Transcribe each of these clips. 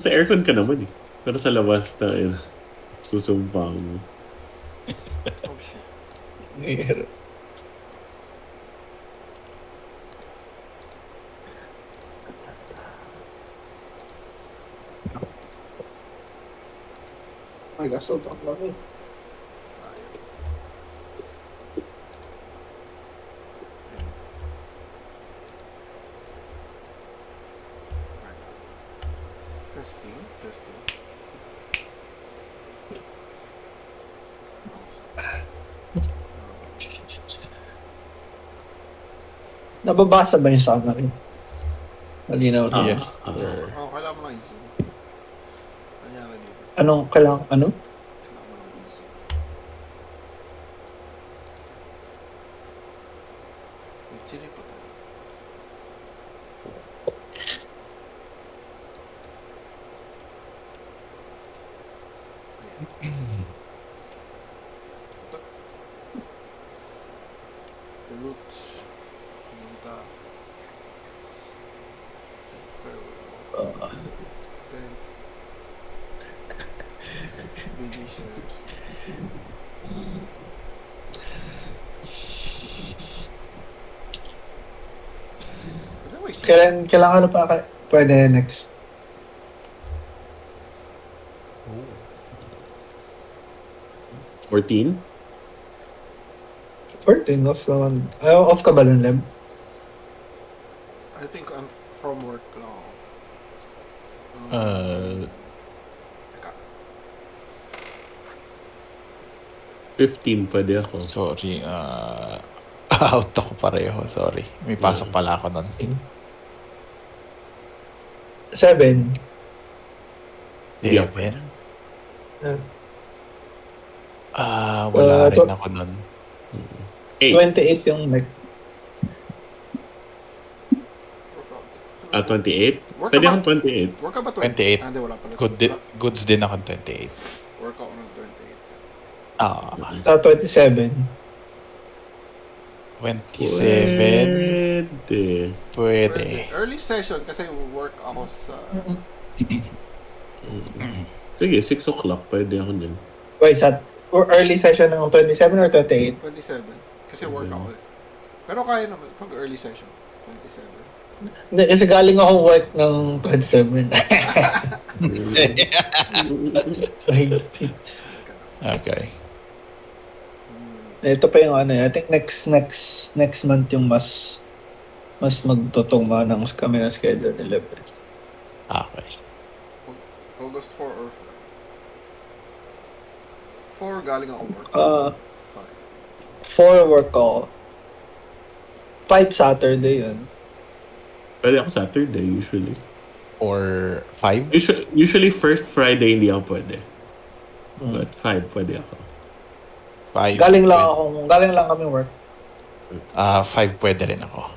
Sa aircon ka naman eh. Pero sa labas na susumpang mo. Oh shit. Ay, gasol pa ako. Testing. Nababasa ba niya sa akin? Malinaw niya. Kailangan mo ng i-zoom. Nangyari dito. Anong kailangan? Ano? Kailangan mo ng i-zoom. Wait, sino yung patay? The roots. Pumunta. Then baby shares. Kailangan pa pwede next. Oh. 14? 14 off naman. Off ka ba nun, Lem? I think I'm from work now. Teka. 15 pwede ako. Sorry, out ako pareho. Sorry. May pasok pala ako nun. 7. Hindi ako pwede. Wala rin ako nun. 28 yung mic. 28? Work Pwede ka ba? akong 28. Work ka ba 28. Hindi, wala pala. Goods din ako 28. Work ako ng 28. 27. 27. Pwede. Early session kasi work ako sa... Sige, 6 o'clock. Pwede ako dyan. Wait, early session ng 27 or 28? 27. Kasi work ako eh. Pero kaya naman pag early session. 27. Hindi, kasi galing ako work ng 27. Okay. Ito pa yung I think next month yung mas magtutugma ng kami na schedule ni Lebre. Okay. August 4 or 5? 4 galing ako work. 4 work ako. 5 Saturday yun. Pwede ako Saturday usually. Or 5? Usually first Friday hindi ako pwede. But 5 pwede ako. 5. Galing lang kami work. 5 pwede rin ako.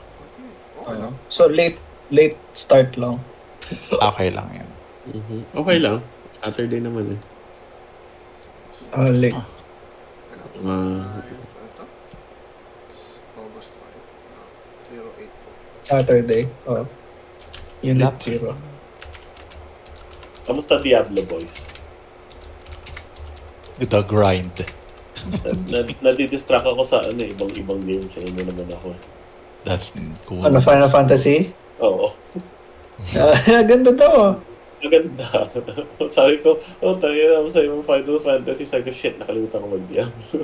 Okay lang. So late start lang. Okay lang yan. Okay lang. Saturday naman eh. Late. Ito? August 5. 08 po. Saturday. Unit 0. Kamusta Diablo boys? The grind. Nadidistract ako sa ibang games sa inyo naman ako. That's cool. Final Fantasy? Oo. Ganda daw. Maganda. Sabi ko, tayo na sa ibang Final Fantasy. Sabi ko, shit, nakalimutan ko mag-Diablo.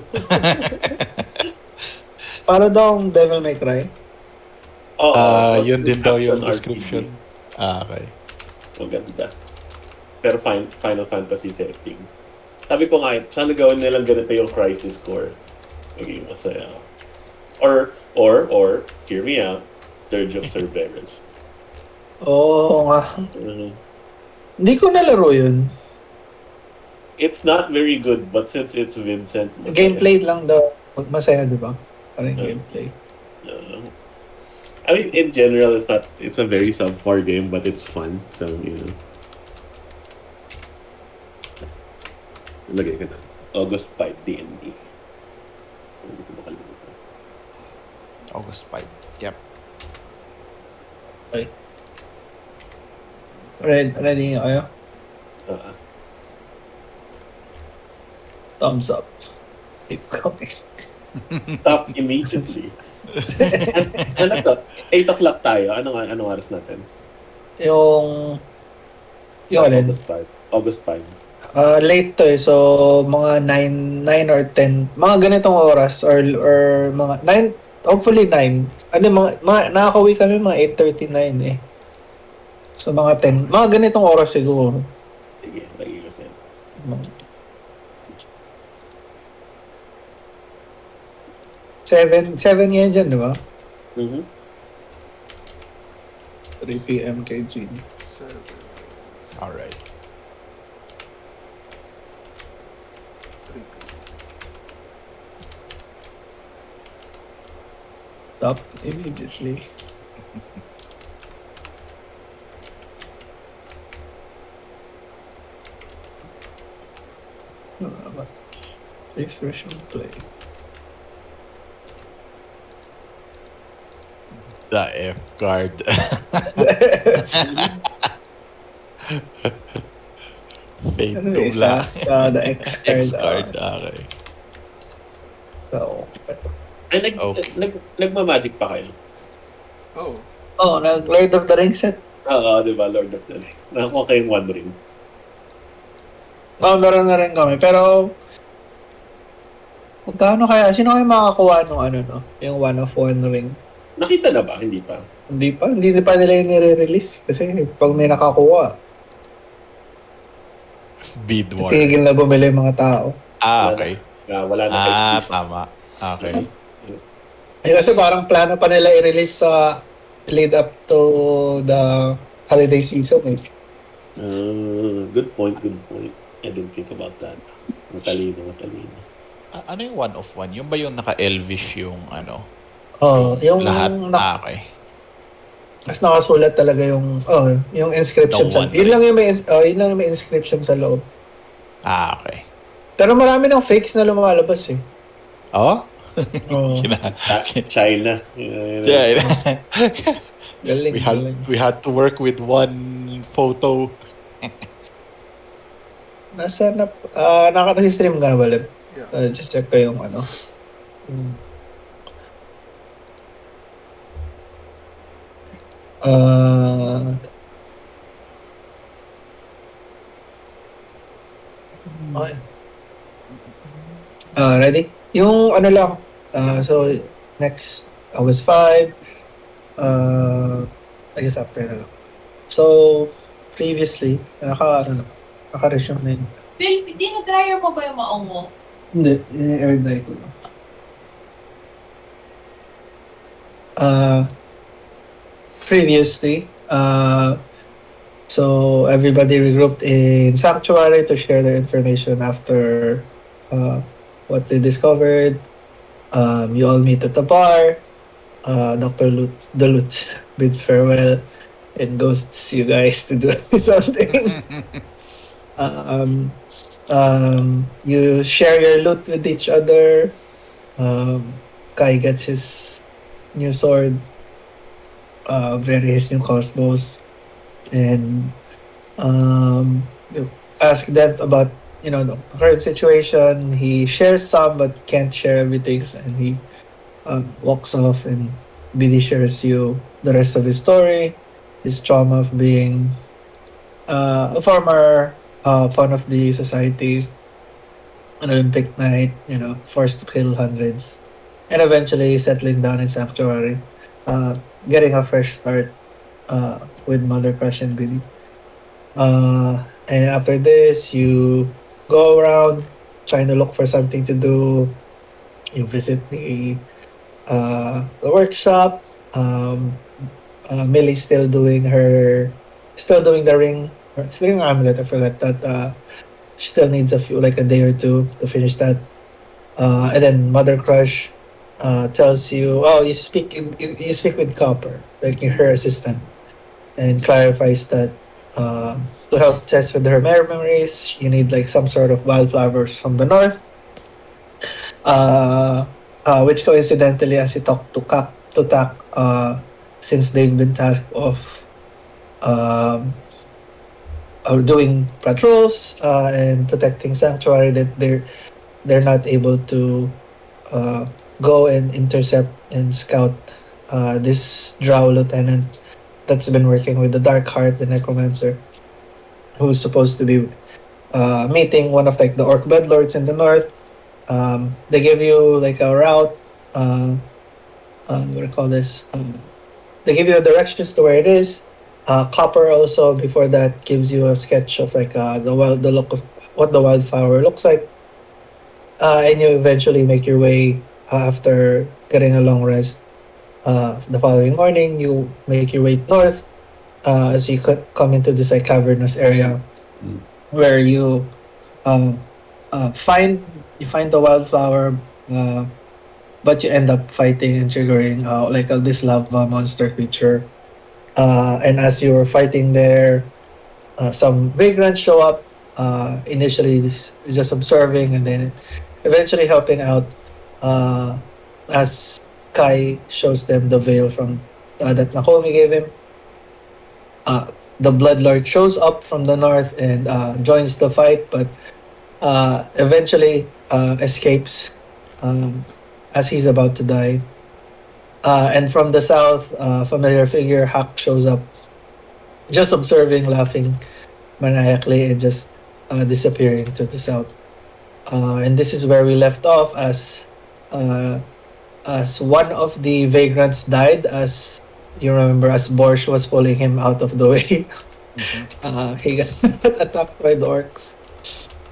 Para daw ang Devil May Cry? Yun din daw yung Action description. RPG. Okay. Maganda. Pero Final Fantasy setting. Sabi ko nga, sana gawin nilang ganito yung Crisis Core. Magiging masaya. Or, hear me out, Dirge of Cerberus. Oo nga. Hindi ko nalaro yun. It's not very good, but since it's Vincent... Masaya. Gameplay lang daw. Masaya, di ba? Parang gameplay. I mean, in general, it's a very subpar game, but it's fun. So, lagay ka na. August 5, DnD. Hindi ko makalimutan. August 5. Yep. Okay. Ready nga kayo? Thumbs up. Keep going. Stop immediately. Ano to? 8 o'clock tayo. Anong oras natin? Yung alin? August 5. Late to so mga 9 or 10, mga ganitong oras or mga 9, hopefully 9. Mga nakakauwi kami mga 8:39 eh. So mga 10, mga ganitong oras siguro. Sige, lagi kasi. 7 yan dyan, di ba? 3 p.m. kay Gene. Alright. 3 Stop immediately. Expression play. The F card. Fate Ano to isa? black. The X card. X card, okay. So, Ay, Okay. nagma-magic pa kayo? nag-Lord of the Rings set. Oo, di ba? Lord of the Rings. Nakakuha kayong One Ring. Meron na rin kami. Pero, magkano kaya? Sino kayo makakuha nung yung one of one ring? Nakita na ba? Hindi pa. Hindi pa nila yung nire-release. Kasi pag may nakakuha, Bid war. titigil na bumili yung mga tao. Okay. Wala na kay Chris. Tama. Okay. Kasi parang plano pa nila i-release sa lead up to the holiday season eh. Good point. I didn't think about that. Matalino. Ano yung one of one? Yung ba yung naka-elvish yung Yung lahat? Okay. mas nakasulat talaga yung inscription The sa one yun lang yung may inscription sa loob. Okay. Pero marami ng fakes na lumalabas eh. Oh? China. Yeah. Galing. We had to work with one photo. Nakaka-stream ka na ba, Leb? Yeah. Just check ko yung okay. Ready? Yung lang. So, next August 5. I guess after na lang. So, previously, naka-resume na yun. Phil, dinag-dryer mo ba yung maong mo? Hindi, i-air dry ko lang. Previously, so everybody regrouped in Sanctuary to share their information after what they discovered. You all meet at the bar. Dr. The Lutz bids farewell and ghosts you guys to do something. You share your loot with each other. Kai gets his new sword. Verri his new crossbows. And you ask them about the current situation. He shares some but can't share everything, and he walks off, and Billy shares you the rest of his story, his trauma of being a former pawn of the society, an Olympic knight, forced to kill hundreds, and eventually settling down in Sanctuary, getting a fresh start with Mother Crush and Billy. And after this, you go around trying to look for something to do. You visit the workshop. Millie's still doing the ring. It's the ring amulet. I forgot that. She still needs a day or two to finish that. And then Mother Crush tells you, you speak with Copper, like her assistant, and clarifies that to help test with her memories, you need some sort of wildflowers from the north. Which coincidentally, as you talk to Tak, since they've been tasked of doing patrols and protecting Sanctuary, that they're not able to go and intercept and scout this Drow lieutenant that's been working with the Dark Heart, the Necromancer, who's supposed to be meeting one of like the Orc Bloodlords in the north. They give you like a route. What do you call this? They give you the directions to where it is. Copper also before that gives you a sketch of like the look of what the wildflower looks like, and you eventually make your way after getting a long rest. The following morning, you make your way north as you come into this like cavernous area Mm. where you um, find the wildflower, but you end up fighting and triggering this lava monster creature. And as you were fighting there, some vagrants show up. Initially, just observing, and then eventually helping out. As Kai shows them the veil from that Nakomi gave him. The Bloodlord shows up from the north and joins the fight, but eventually escapes as he's about to die. And from the south, familiar figure Hak shows up, just observing, laughing maniacally, and just disappearing to the south. And this is where we left off as one of the vagrants died, as you remember, as Borsh was pulling him out of the way. He got attacked by the orcs.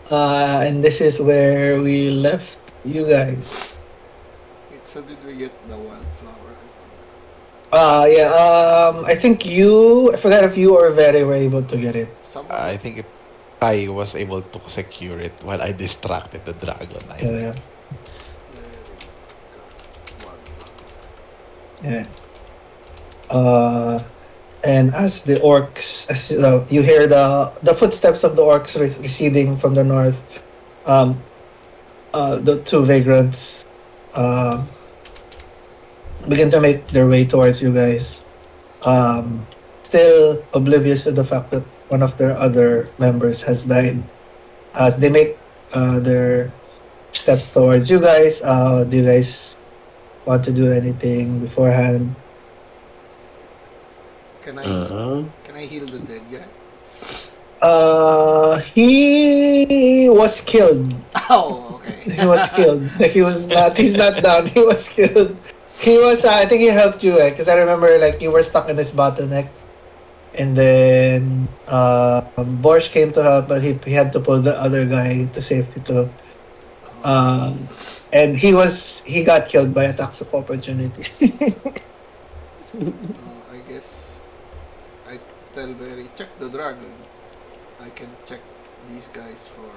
And this is where we left you guys. Wait, so did we get the wildflower? I think I forgot if you or Verri were able to get it. Someone, I think I was able to secure it while I distracted the dragon. Yeah. Yeah. And as the orcs, as you hear the footsteps of the orcs receding from the north, the two vagrants begin to make their way towards you guys. Still oblivious to the fact that one of their other members has died. As they make their steps towards you guys, do you guys want to do anything beforehand? can I heal the dead guy? He was killed. Oh, okay. He was killed. Like he's not down. He was killed. He was, I think he helped you, because I remember like you were stuck in this bottleneck. And then Borsh came to help, but he had to pull the other guy to safety too. And he got killed by attacks of opportunity. I guess I tell Verri, check the dragon. I can check these guys for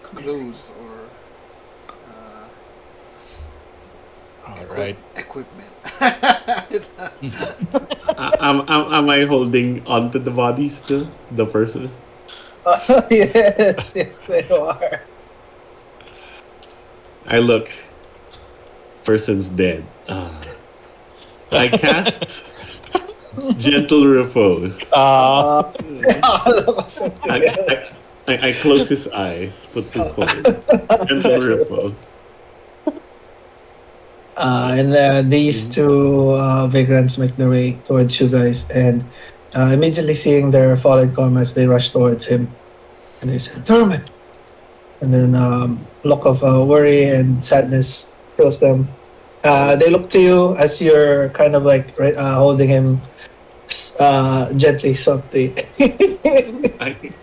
clues or Alright. equipment. Am I holding onto the bodies too? The person? Yes, they are. I look. Person's dead. I cast Gentle Repose. I close his eyes. Put the cold. Gentle Repose. And these two vagrants make their way towards you guys, and immediately seeing their fallen comrades, they rush towards him, and they say, "Thurman!" And then look of worry and sadness fills them. They look to you as you're kind of like holding him gently, softly.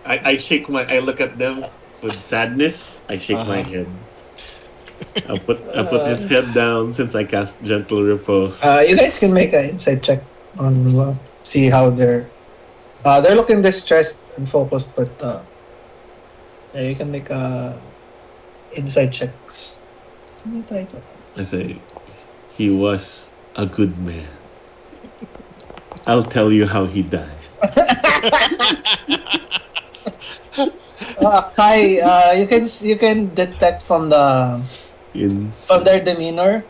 I shake I look at them with sadness. I shake my head. I put his head down since I cast Gentle Repose. You guys can make an insight check on see how they're looking distressed and focused, but you can make insight checks. Let me try to. I say, he was a good man. I'll tell you how he died. Kai, you can detect from their demeanor.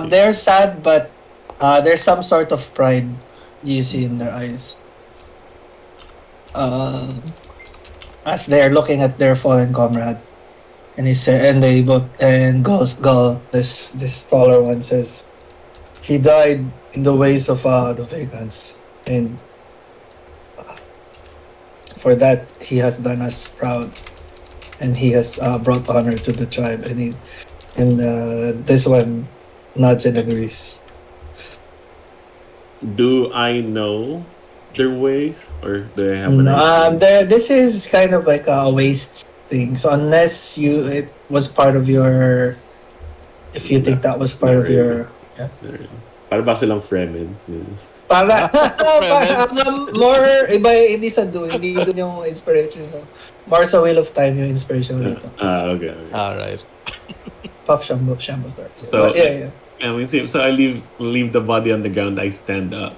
They're sad, but there's some sort of pride you see in their eyes. As they're looking at their fallen comrade. And he said, and they both, and Gull, this taller one says, he died in the ways of the Vegans, and for that he has done us proud, and he has brought honor to the tribe. And this one nods and agrees. Do I know their ways, or do I have an idea? This is kind of like a waste thing. So unless it was part of your, if you think that was part Not of your, yeah. Para ba silang Fremen? Para more iba, hindi sa doon, hindi doon yung inspiration mo. More sa Wheel of Time yung inspiration mo dito. Okay. Alright. Puff Shambo starts. So, But yeah. I mean, so I leave the body on the ground. I stand up.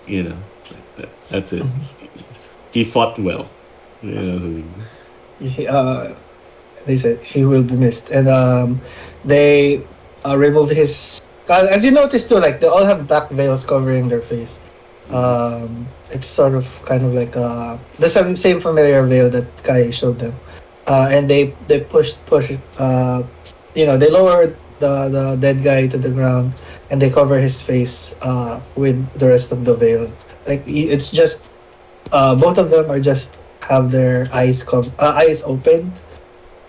You know, that's it. He fought well. They said he will be missed, and they remove his. As you notice too, like they all have black veils covering their face. It's sort of kind of like the same familiar veil that Kai showed them, and they push. They lower the dead guy to the ground, and they cover his face with the rest of the veil. Like it's just both of them are just have their eyes open.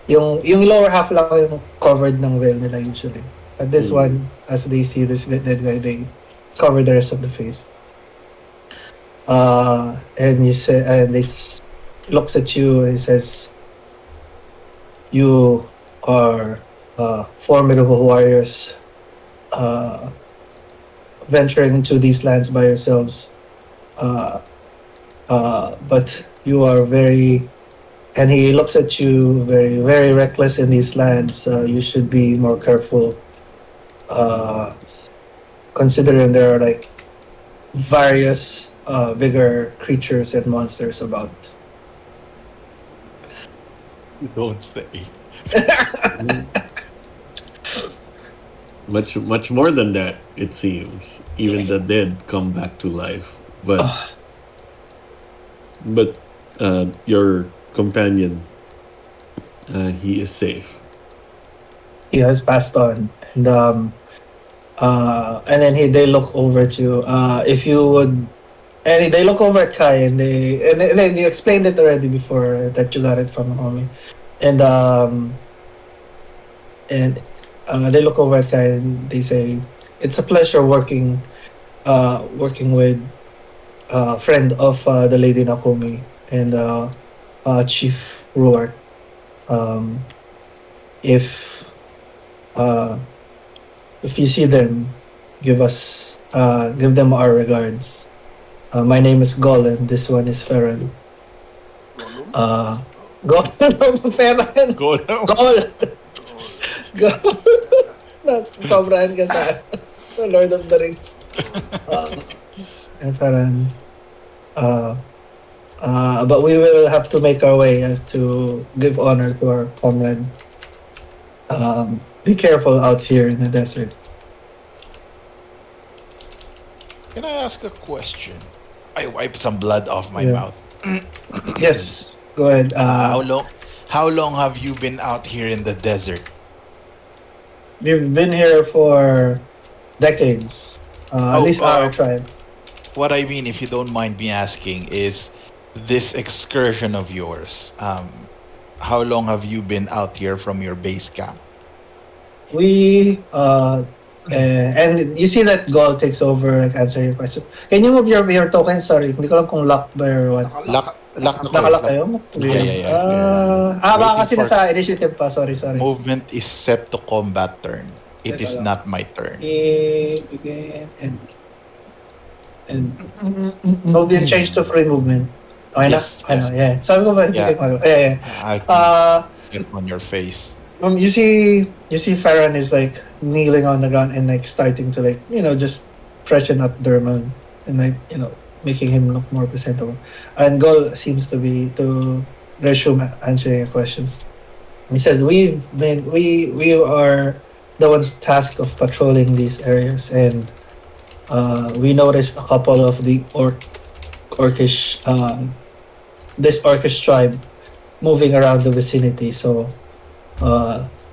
Yung lower half lang yung covered ng veil nila usually. But this one, as they see this dead guy, they cover the rest of the face. And you say, and he looks at you and he says, "You are formidable warriors, venturing into these lands by yourselves. But you are very," and he looks at you, very, very reckless in these lands. You should be more careful, considering there are like various bigger creatures and monsters about. Don't say. Much more than that, it seems. Even the dead come back to life. But your companion, he is safe. He has passed on, and then they look over to you. If you would, and they look over at Kai, and then you explained it already before that you got it from homie, and they look over at Kai and they say, "It's a pleasure working with a friend of the Lady Nakomi and Chief Ruark. If you see them, give them our regards. My name is Gol, and this one is Ferran." Gol, Ferran. Go Gol. Sobrahan ka sa Lord of the Rings. And Ferran, but we will have to make our way as to give honor to our comrade. Be careful out here in the desert. Can I ask a question? I wiped some blood off my Yeah. mouth. Yes, go ahead. How long have you been out here in the desert? We've been here for decades. At least our tribe. What I mean, if you don't mind me asking, is this excursion of yours, how long have you been out here from your base camp? We and you see that Gol takes over, like answer your question. Can you move your token? Sorry, hindi ko alam kung lock ba or what. Lock na Nakalock kayo? Yeah. Baka kasi Waiting for- nasa initiative pa. Sorry. Movement is set to combat turn. It is Teka lang. not my turn. Again, and movement change to free movement. Okay Yes, na? yes. Yeah. Sabi ko ba? Hindi Yeah. kayo yeah. I can get on your face. You see Farron is like kneeling on the ground and like starting to like, just freshen up Derman and like, making him look more presentable. And Gol seems to resume answering your questions. He says, we are the ones tasked of patrolling these areas, and we noticed a couple of the this Orcish tribe moving around the vicinity. So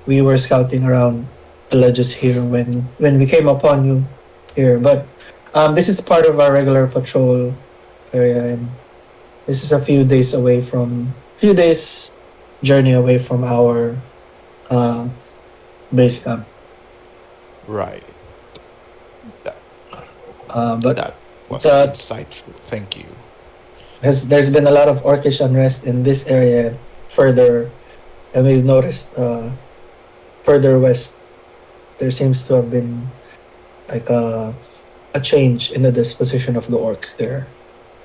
We were scouting around villages here when we came upon you here. But this is part of our regular patrol area, and this is a few days journey away from our uh, base camp. Right. But That was the- insightful. Thank you. there's been a lot of orcish unrest in this area further, and we've noticed further west there seems to have been like a change in the disposition of the orcs there.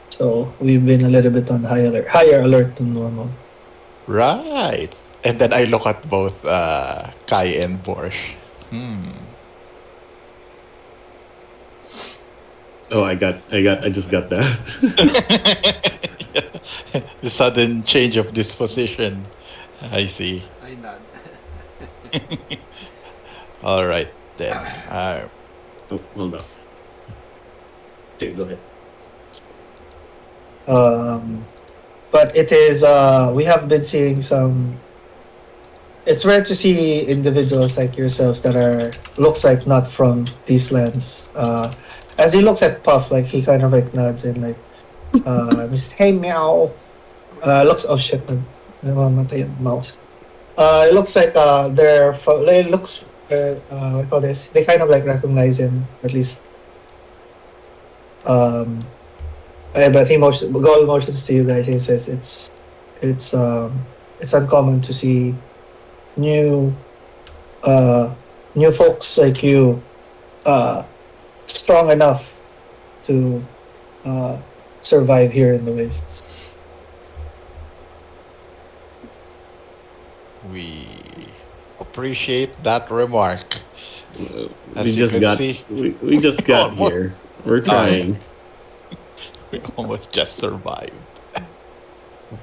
So we've been a little bit on higher alert than normal. Right. And then I look at both Kai and Borsh. Oh, I just got that. The sudden change of disposition. I see. I nod. All right then. Oh, hold on. Okay, go ahead. But it is we have been seeing some. It's rare to see individuals like yourselves that are looks like not from these lands. As he looks at Puff, like he kind of like nods and like he says, "Hey meow." Looks oh shit, namamatay yung mouse. It looks like it looks what do you call this? They kind of like recognize him, at least. But Goal motions to you guys. He says it's uncommon to see new folks like you strong enough to survive here in the wastes. We appreciate that remark. We As you just can got see, we just got Almost. here. We're trying. we almost just survived.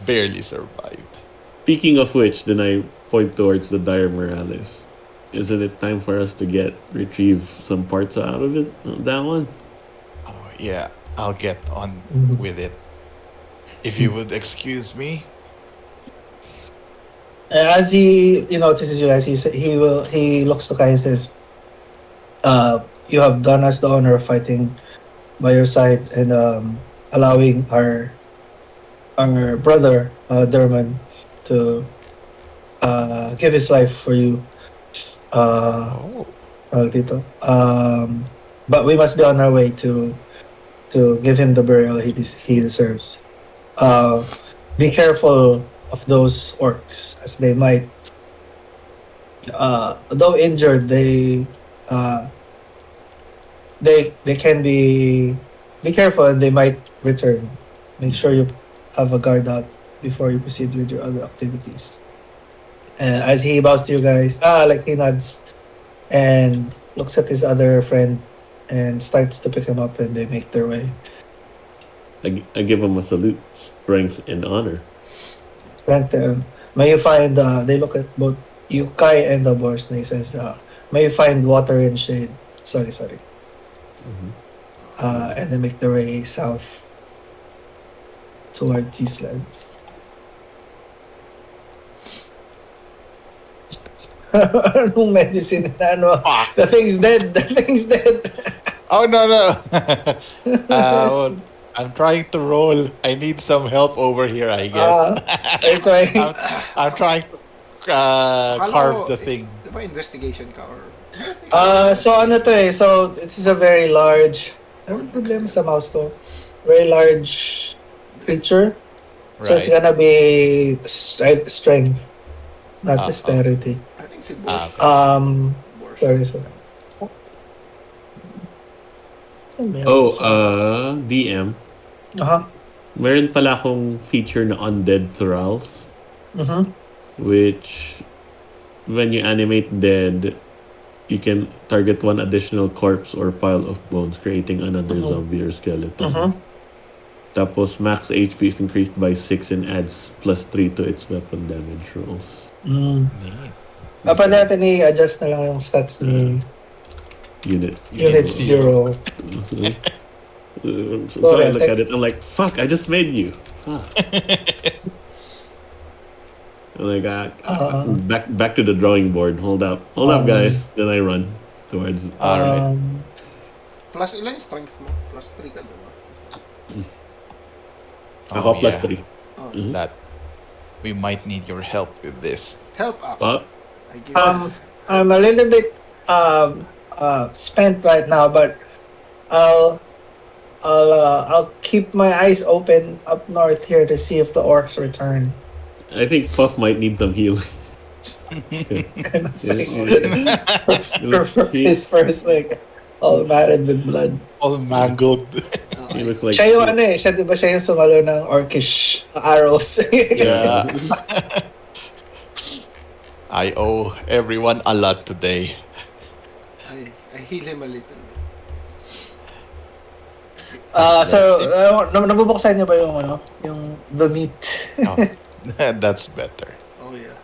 Barely survived. Speaking of which, then I point towards the dire Morales. Isn't it time for us to retrieve some parts out of it? That one? Oh yeah, I'll get on Mhm. with it. If you would excuse me. As he notices you guys, he looks to Kai and says, "You have done us the honor of fighting by your side and allowing our brother Derman to give his life for you. Oh. Dito. But we must be on our way to give him the burial he deserves. Be careful of those orcs, as they might, though injured, they can be careful, and they might return. Make sure you have a guard out before you proceed with your other activities." And as he bows to you guys, like he nods and looks at his other friend and starts to pick him up, and they make their way. I give him a salute, strength and honor. Strength. May you find. They look at both you, Kai, and the Borsh, and he says, "May you find water and shade." Sorry. And they make their way south toward these lands. Anong medicine na ano? Fuck. The thing's dead. Oh no. Well, I'm trying to roll. I need some help over here, I guess. Are you trying? I'm trying to carve the thing. Di ba investigation ka or... So ano to eh? So this is a very large. Anong problema sa mouse ko? Very large creature. So it's Right. gonna be strength, not Ah, dexterity. I think si Borsh. Borsh. Sorry. DM. Meron pala akong feature na undead thralls, which when you animate dead, you can target one additional corpse or pile of bones, creating another zombie or skeleton. Tapos max HP is increased by 6 and adds +3 to its weapon damage rolls. Neat. Dapat natin i-adjust na lang yung stats ni Unit Unit 0. So I look at it, I'm like, fuck, I just made you. Fuck. Like back to the drawing board. Hold up, guys. Then I run towards. Alright. Plus ilan yung strength mo? Plus 3 ka, diba? Ako plus yeah. 3. Oh, Mhm. That we might need your help with this. help up. But I give I'm a little bit spent right now, but I'll keep my eyes open up north here to see if the orcs return. I think Puff might need some healing. Kind of like, He- his first like all matted with blood. All mangled. He Okay. looks like Siya yung ano eh, siya di ba siya yung sumalo ng orcish arrows? Yeah. I owe everyone a lot today. I heal him a little. So, nabubuksan niyo ba yung ano, yung the meat? Oh, that's better. Oh yeah.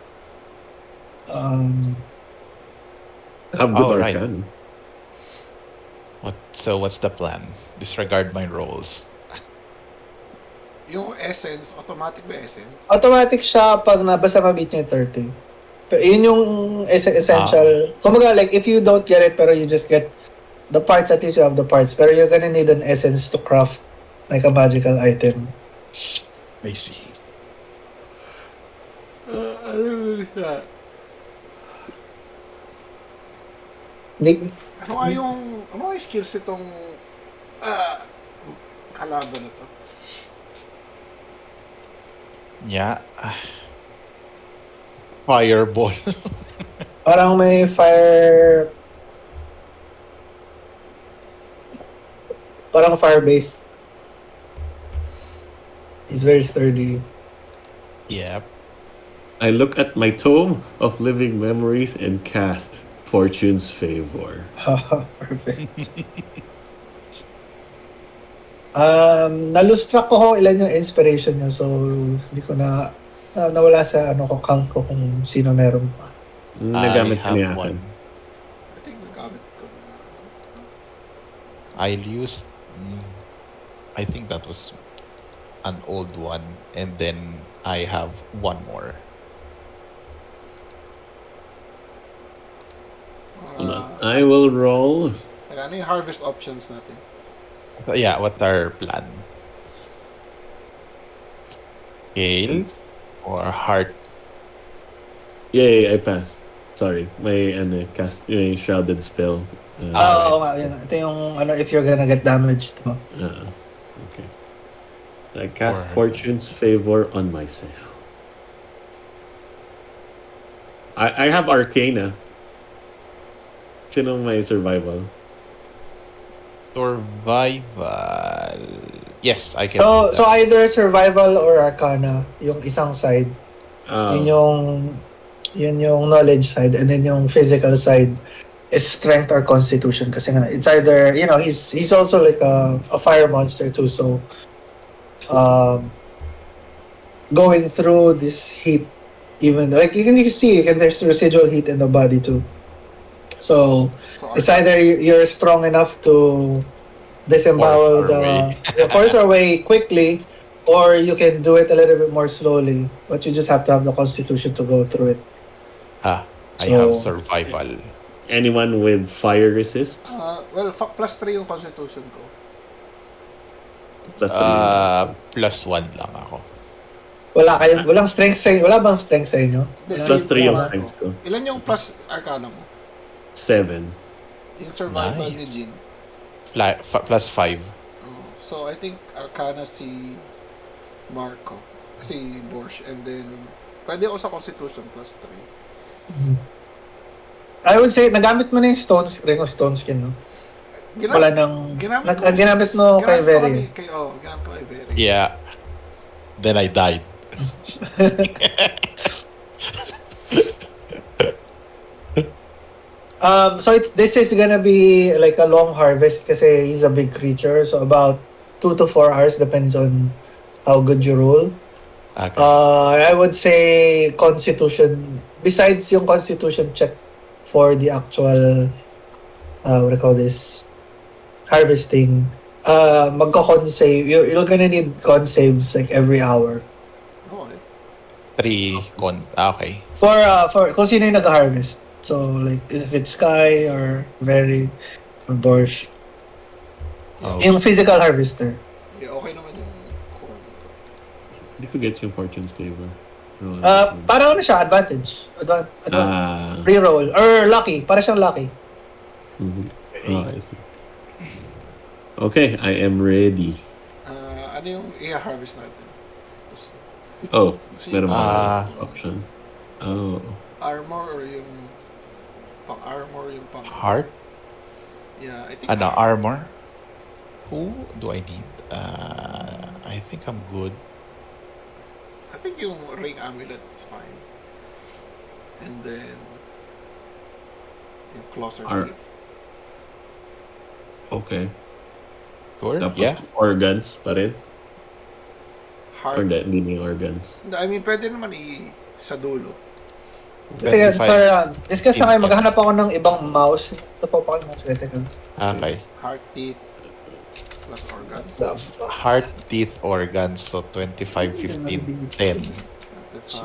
have good Alright. arcana. What's the plan? Disregard my rolls. Yung essence, automatic ba essence? Automatic siya pag basta ma-beat niya yung 30. Pero yun yung essential. Kumbaga, like, if you don't get it, pero you just get the parts, at least you have the parts. Pero you're gonna need an essence to craft like a magical item. I see. Ano siya? Ano nga yung skills itong kalaban na to? Yeah. Fireball. Parang may fire... Parang fire-based. He's very sturdy. Yep. I look at my tome of living memories and cast Fortune's Favor. Perfect. Nalustruck ko kung ilan yung inspiration niya, so hindi ko nawala sa count ko kung sino meron pa. Nagamit I have niya one. I think nagamit ko na. I'll use. I think that was an old one, and then I have one more. I will roll. Ano yung harvest options natin? So yeah, what's our plan? Gale or heart? Yay, I passed. Sorry, my my shrouded spell. Oo nga, yun. Ito yung if you're gonna get damaged. No? Okay. I cast Or- Fortune's Favor on myself. I have Arcana. Sino may survival? Survival. Yes, I can. So, do so that. either survival or arcana, yung isang side. Yun yung knowledge side, and then yung physical side is strength or constitution kasi nga it's either he's also like a fire monster too, so going through this heat, even like you can see there's residual heat in the body too, so it's either you're strong enough to disembowel Force our way. force our way quickly, or you can do it a little bit more slowly, but you just have to have the constitution to go through it. I So- have survival. Anyone with fire resist? Well, plus 3 yung constitution ko. Plus 3. +1 lang ako. Walang strength sa inyo. Wala bang strength sa inyo? Plus 3 yung Marco. strength ko. Ilan yung plus arcana mo? 7. Yung survival ni Nice. Jin. +5. Oh, so I think arcana si Marco. Si Borsh. And then, pwede ako sa constitution plus 3. I would say, nagamit mo na yung ring of stone skin, no? Wala nang... Ginamit mo kay Verri. Ginamit ko kay Verri. Yeah. Then I died. So this is gonna be like a long harvest kasi he's a big creature. So about 2 to 4 hours, depends on how good you roll. Okay. I would say constitution, besides yung constitution check for the actual, what do you call this, harvesting, magka-con save, you're gonna need con saves like every hour. Okay. Okay. For kung sino yung nag-harvest. So, like, if it's Sky or Verri or Borsh. Oh. Yung physical harvester. Yeah, okay naman yung corn. Hindi ko get yung fortune's favor. No, Parang ano siya, advantage. Ah. Reroll. Or lucky. Para siyang lucky. Mhm. Oh, I see. Okay, I am ready. Ano yung i-harvest natin? Oh, Kasi meron yung ba option? Oh. armor or yung pang-armor, yung pang... Heart? Yeah, I think... Armor? Who do I need? I think I'm good. I think yung ring amulet is fine. And then... yung closer teeth. Okay. Sure? Tapos Yeah. organs pa rin? Or Heart. hindi na yung organs? I mean, pwede naman sa dulo. Sige, Fine. sorry. Discuss na kayo. Maghanap ako ng ibang mouse. Ito po pa kayo mouse. Okay. Heart, teeth, plus organs. Heart, teeth, organs. So 25, 15, 10. 25.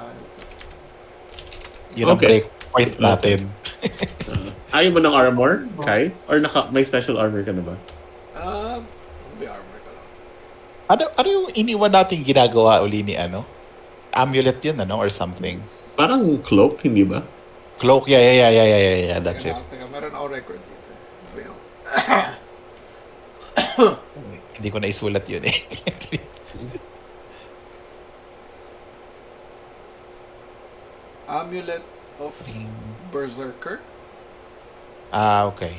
Yun ang Okay. break point natin. Ayaw mo ng armor, Kai? Or may special armor ka na ba? May armor ka lang. Ano yung iniwan natin ginagawa uli ni Amulet yun, or something? Parang cloak, hindi ba? Cloak, yeah, that's it. Teka, meron ako record dito. Ano yun? Hindi ko naisulat yun eh. Amulet of Berserker. Okay.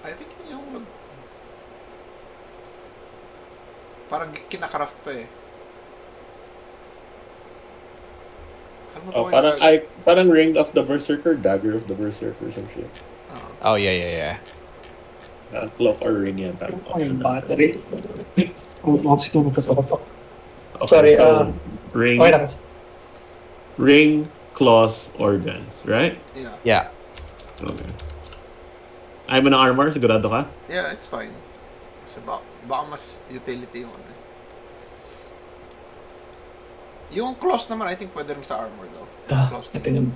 I think yung parang kinakaraft pa eh. Oh, parang Ring of the Berserker, Dagger of the Berserker, some shit. Oh, yeah. Cloak or ring yan, parang option. Battery. Okay, Sorry, so, ring, Okay na. ring, claws, organs, right? Yeah. Yeah. Okay. Ayaw mo ng armor? Sigurado ka? Yeah, it's fine. Kasi baka mas utility yung ano. Yung claws naman, I think pwede rin sa armor daw. Claws I think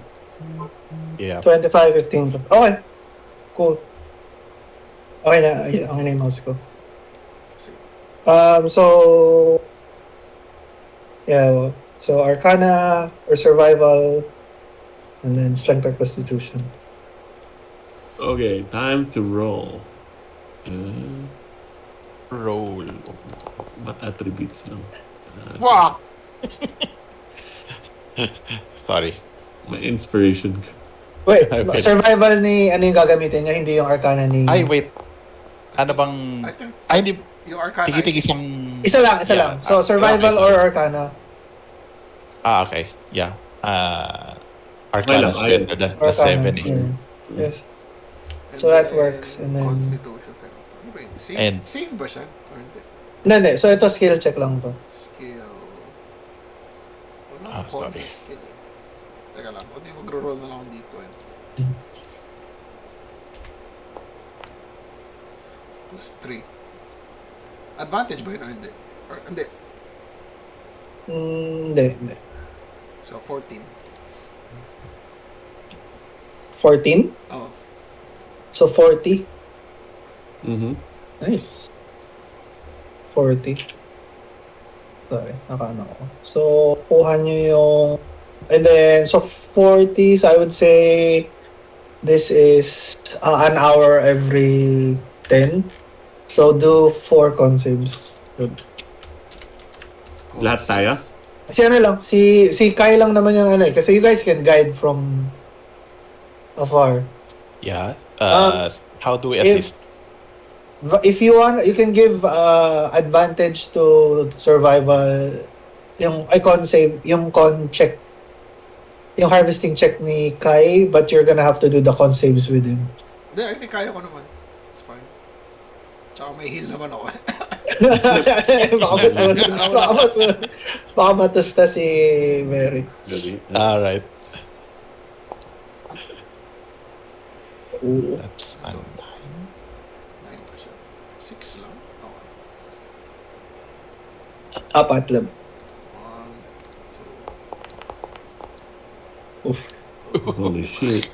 Yeah. 25, 15. Okay. Cool. Okay na yung mouse ko. So yeah, so Arcana or Survival, and then Strength or Constitution. Okay, time to roll. Roll. What attributes lang? Fuck! Sorry. May inspiration ka. Wait, Okay. Survival ni ano yung gagamitin niya, hindi yung Arcana ni... Ay, wait. Ano bang... I think hindi. yung Arcana. Tigi-tigi isang... Isa lang. Yeah. So Survival Okay, or sorry. Arcana. Okay. Yeah. Arcana is Okay lang, better than Or the 7 eh. Yeah. Yes. And So that then works, and then- Constitution. Ano ba yun? And- Save ba siya? Or hindi? Hindi. So ito skill check lang to. Skill. Wala Sorry. skill eh. Teka lang. O di magro-roll na lang ako dito eh. Plus 3. Advantage ba yun o hindi? Or hindi? Hindi. So 14. 14? Oh. So 40? Mm-hmm. Nice. 40. Sorry, nakaano ako. So, kuha nyo yung... And then, so 40, so I would say this is an hour every 10. So, do 4 con saves. Good. Lahat tayo? Si ano lang, si Kai lang naman yung ano eh. Kasi you guys can guide from afar. Yeah. How do we if- assist? If you want, you can give advantage to survival. Yung con save, yung con check. Yung harvesting check ni Kai, but you're gonna have to do the con saves with him. Hindi, I think kaya ko naman. It's fine. Tsaka may heal naman ako. Baka matusta si Verri. Gabi. Alright. That's a 9. 9 pa siya. 6 lang. Okay. Apat lang. 1, 2, Oof. Holy shit.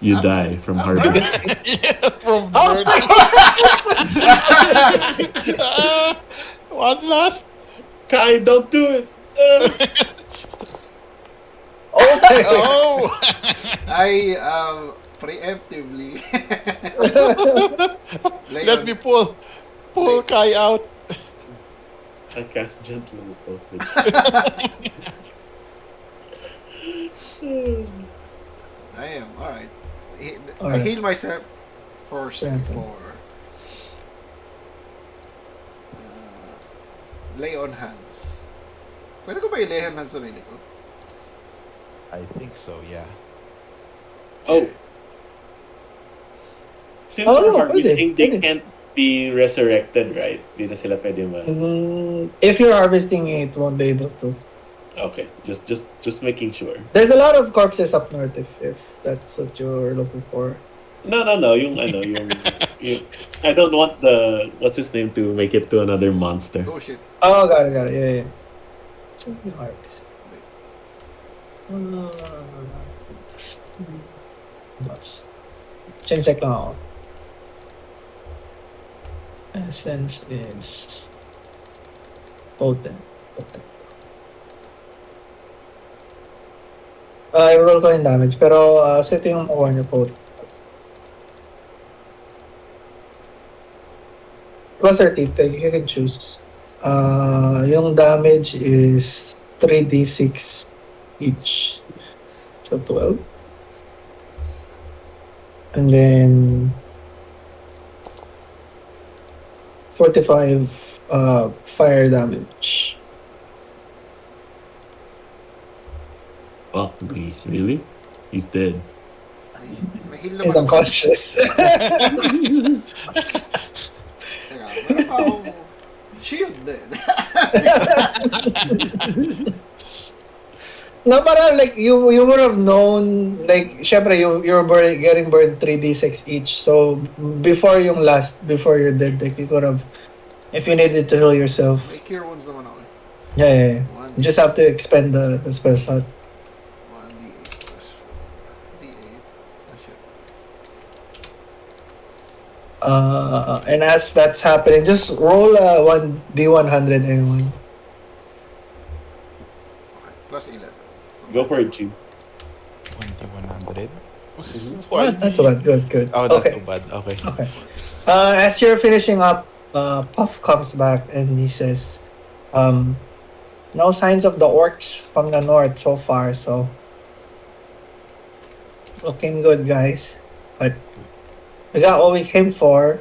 You die from I'm heart not- attack. Yeah, from Oh birth. my One last. Kai, don't do it! Oh my Oh. I preemptively lay Let on- me pull Kai out. I cast gentle postage. I am alright. I Alright. heal myself first Yeah. before lay on hands. Pwede ko ba i-lay on hands sarili ko? I think so, yeah. Oh. Since Oh, we're no, harvesting, they pwede. can't be resurrected, right? Di na sila pwede If you're harvesting it, won't be able to. Okay, just making sure. There's a lot of corpses up north if that's what you're looking for. No. Yung I don't want the what's his name to make it to another monster. Oh shit. Oh, got it. Yeah. So you harvest. Bus. Check lang ako. Essence is potent. I-roll ko yung damage, pero so ito yung makuha niya potent. Plus or tip, you can choose. Yung damage is 3d6 each. So 12. And then 45 fire damage. Fuck me, really? He's dead. May heal naman He's ako. unconscious. Teka, meron pa akong shield din. No, parang like you would have known, like syempre you're getting burned 3d6 each. So before you're dead, like you could have, if you needed to heal yourself. May cure wounds naman ako. Yeah. One, You just have to expend the spell slot. 1d8 plus 4. D8. Ah, shit. And as that's happening, just roll 1d100 anyone. Okay. Plus 11. So Go for it, Chief. 100. Not too bad. Good. Oh, not Okay. too bad. Okay. Okay. As you're finishing up, Puff comes back and he says, no signs of the orcs from the north so far, so looking good, guys. But we got what we came for.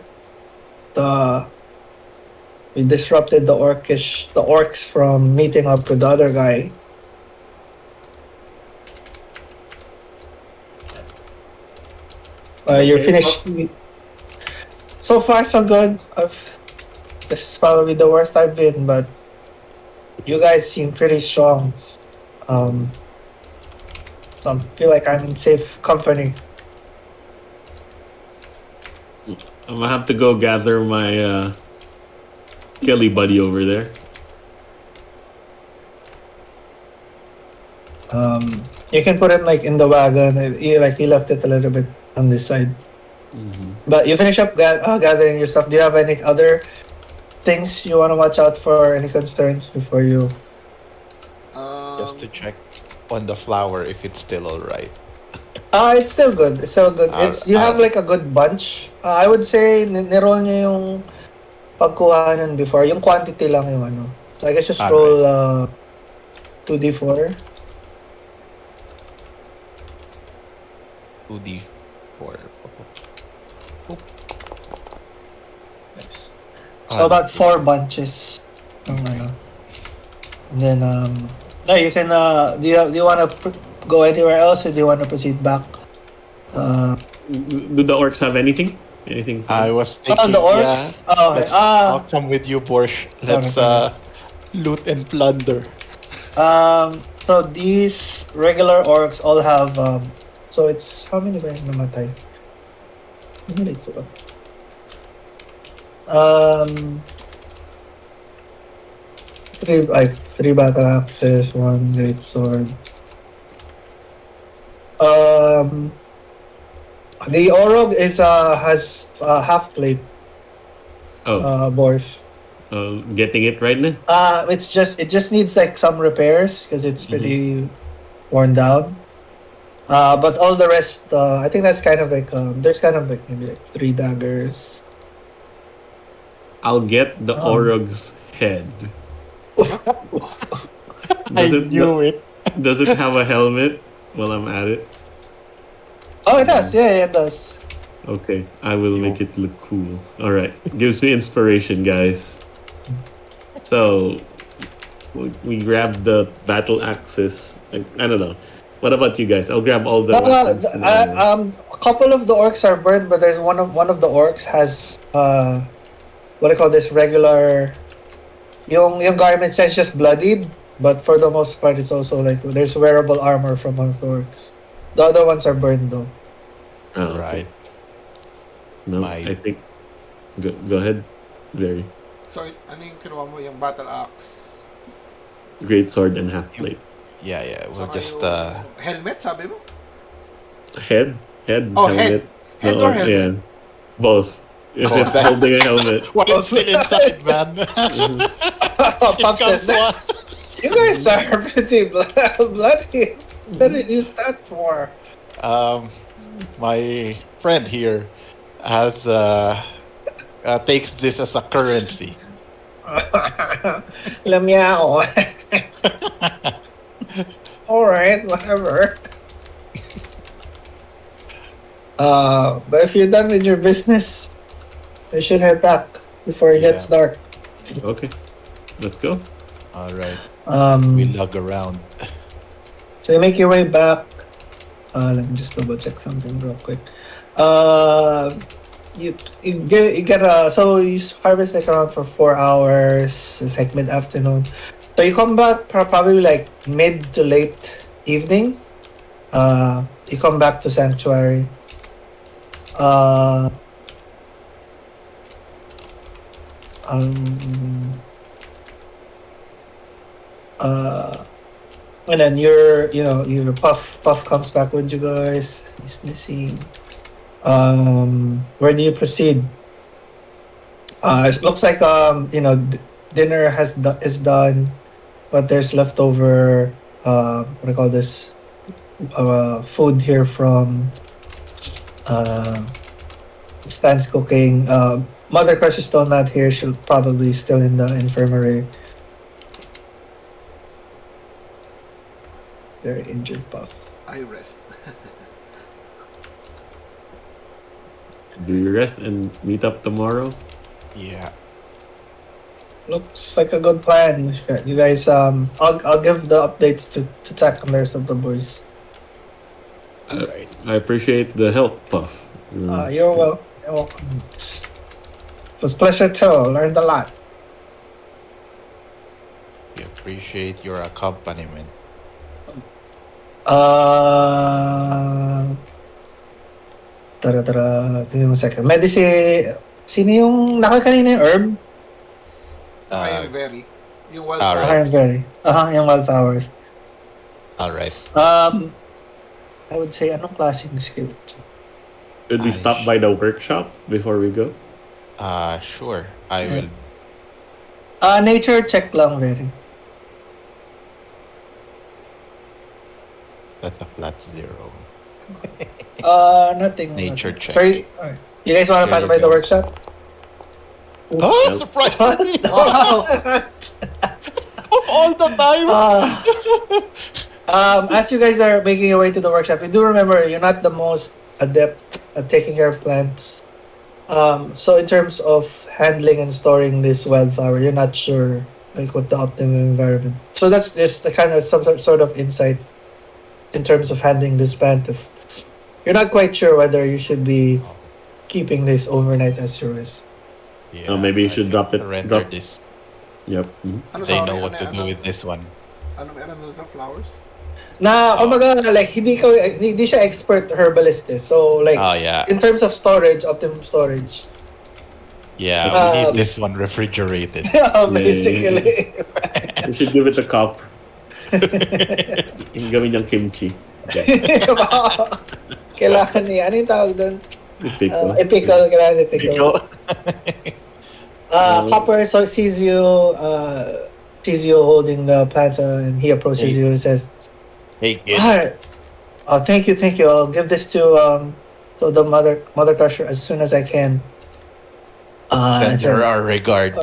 We disrupted the orcs from meeting up with the other guy. You're Okay, finished. So far, so good. This is probably the worst I've been, but you guys seem pretty strong. So I feel like I'm in safe company. I'm gonna have to go gather my Kelly buddy over there. You can put him like in the wagon. He left it a little bit on this side. But you finish up gathering your stuff. Do you have any other things you want to watch out for? Any concerns before you? Just to check on the flower if it's still alright. It's still good. It's still good. You have I'll- like a good bunch. I would say niroll nyo yung pagkuha nun before. Yung quantity lang yung ano. So I guess just roll 2d4. 2d4. Yes. So about 4 bunches. Ano. And then no, you can do you want to go anywhere else or do you want to proceed back? Do the orcs have anything? Anything? I was Oh, thinking, the orcs? yeah, Oh, okay. I'll come with you, Borsh. Let's Okay. loot and plunder. So these regular orcs all have so it's how many ba yung namatay? Hindi ko ba? Three battle axes, 1 great sword, Um, the Orog has half plate. Oh, Borsh. getting it right now. It just needs like some repairs because it's pretty worn down. But all the rest, I think that's kind of like there's kind of like maybe like 3 daggers. I'll get the Oh. Orog's head. I knew it. Does it have a helmet? While I'm at it. Oh, it does. Yeah, it does. Okay, I will make it look cool. All right, gives me inspiration, guys. So we grab the battle axes. I don't know. What about you guys? I'll grab all the weapons. And A couple of the orcs are burned, but there's one of the orcs has what do you call this, regular. Yung garment says just bloodied, but for the most part, it's also like there's wearable armor from one of the orcs. The other ones are burned though. Oh, Right. No, My- I think. Go ahead, Verri. So, ano yung kinuha mo? Yung battle axe? Great sword and half plate. Yeah, we'll Saka just yung helmet, sabi mo? Head, Oh, helmet. Head No, or helmet? Yeah, both. If Oh, it's that- holding a helmet. what's still inside, man? Pop says Comes that. one. You guys are pretty bloody. What did you stand for? My friend here has takes this as a currency. Lamiao. Alright, whatever. But if you're done with your business, you should head back before it gets dark. Okay, let's go. All right, Um, we lug around. So you make your way back. Let me just double check something real quick. You get so you harvest like around for 4 hours. It's like mid afternoon. So you come back probably like mid to late evening. You come back to Sanctuary. And then your Puff comes back with you guys. He's missing. Where do you proceed? It looks like dinner is done, but there's leftover what do I call this? Food here from Stan's cooking. Mother Crush is still not here. She'll probably still in the infirmary. Very injured Puff. I rest. Do your rest and meet up tomorrow. Yeah. Looks like a good plan. You guys, I'll give the updates to Tech and the rest of the boys. All right. I appreciate the help, Puff. You're welcome. It was a pleasure too. Learned a lot. We appreciate your accompaniment. Tara. Give me a second. Medici, sino yung nakakanina yung herb? Saka yung Verri. Yung Alright. wildflower. Yung Verri. Yung wildflowers. All right. I would say, anong klaseng skill? Should we stop by the workshop before we go? Sure. I will. Nature check lang, Verri. That's a flat 0. Nothing. Nature nothing. check. Sorry. Alright. You guys want to Here pass you by the go. workshop? Oh, surprise! Wow! Of all the time. As you guys are making your way to the workshop, you do remember you're not the most adept at taking care of plants. So in terms of handling and storing this wildflower, you're not sure like what the optimum environment. So that's just the kind of some sort of insight in terms of handling this plant. If you're not quite sure whether you should be keeping this overnight as your rest. Yeah, Maybe you I should can drop it. Surrender Drop. this. Yep. Ano They sa know ano, what to do with this one. Ano meron sa flowers? Na, kumbaga, like, hindi siya expert herbalist eh. So, like, Oh yeah, in terms of storage, optimum storage, yeah. We need this one refrigerated. basically. You should give it a cup. Yung gawin niyang kimchi. Kailangan niya. Ano yung tawag doon? Pickle. Epical. Kailangan epical. Ikaw? Copper sees you holding the plants and he approaches you and says, Hey, kid. Thank you. I'll give this to the mother crusher as soon as I can. Send her our regards.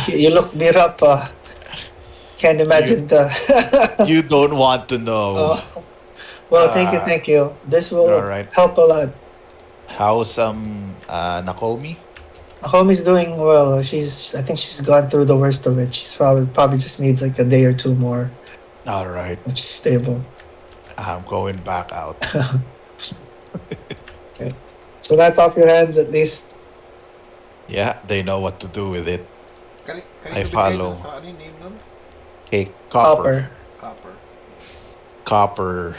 You look beat up. Can't imagine You don't want to know. Well, thank you. This will Alright. help a lot. How's Nakomi? Homie's doing well. I think she's gone through the worst of it. She's probably just needs like a day or two more, All right, but she's stable. I'm going back out. So that's off your hands at least. Yeah, they know what to do with it. I Kanina follow. bigay dun sa ano yung name nun? Okay, copper. Copper.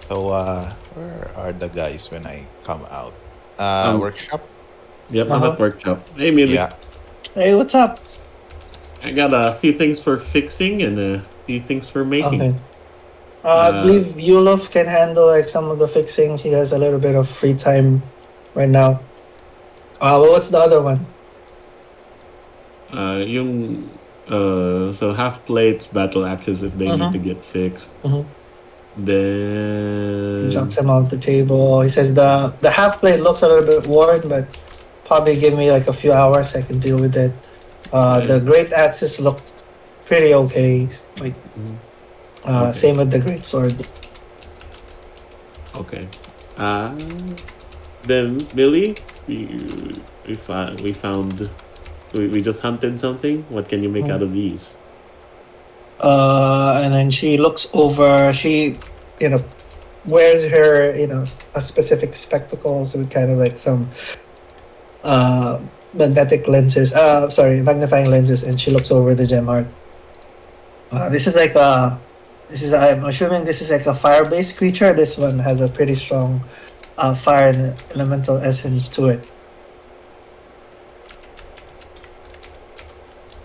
So, where are the guys when I come out? Workshop? Yep, I'm at workshop. Hey, Millie. Yeah. Hey, what's up? I got a few things for fixing and a few things for making. Okay. I believe Yulof can handle like some of the fixing. She has a little bit of free time right now. Well, what's the other one? So half plates, battle axes if they need Mhm. to get fixed. Mhm. Then He drops them off the table. He says the half plate looks a little bit worn, but probably give me like a few hours. I can deal with it. The great axes look pretty okay. Like Okay. same with the great sword. Okay. Then Billy, we found we just hunted something. What can you make out of these? And then she looks over. She, wears her, a specific spectacles with kind of like some magnetic lenses. Magnifying lenses, and she looks over the gem art. I'm assuming this is like a fire-based creature. This one has a pretty strong fire and elemental essence to it.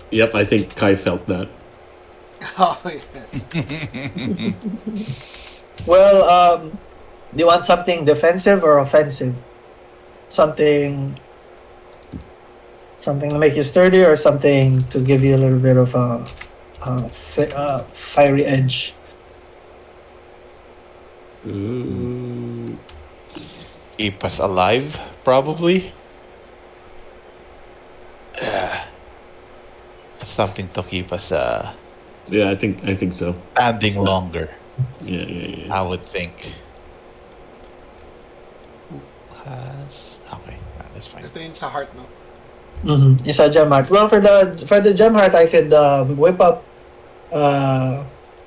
Yep, I think Kai felt that. Oh, yes. Well, do you want something defensive or offensive? Something to make you sturdy, or something to give you a little bit of fiery edge? Ooh. Keep us alive, probably. Something to keep us Yeah, I think so. standing longer, Yeah. I would think. Okay, that's fine. Ito yung sa heart, no? It's a gem heart. Well, for the gem heart, I could whip up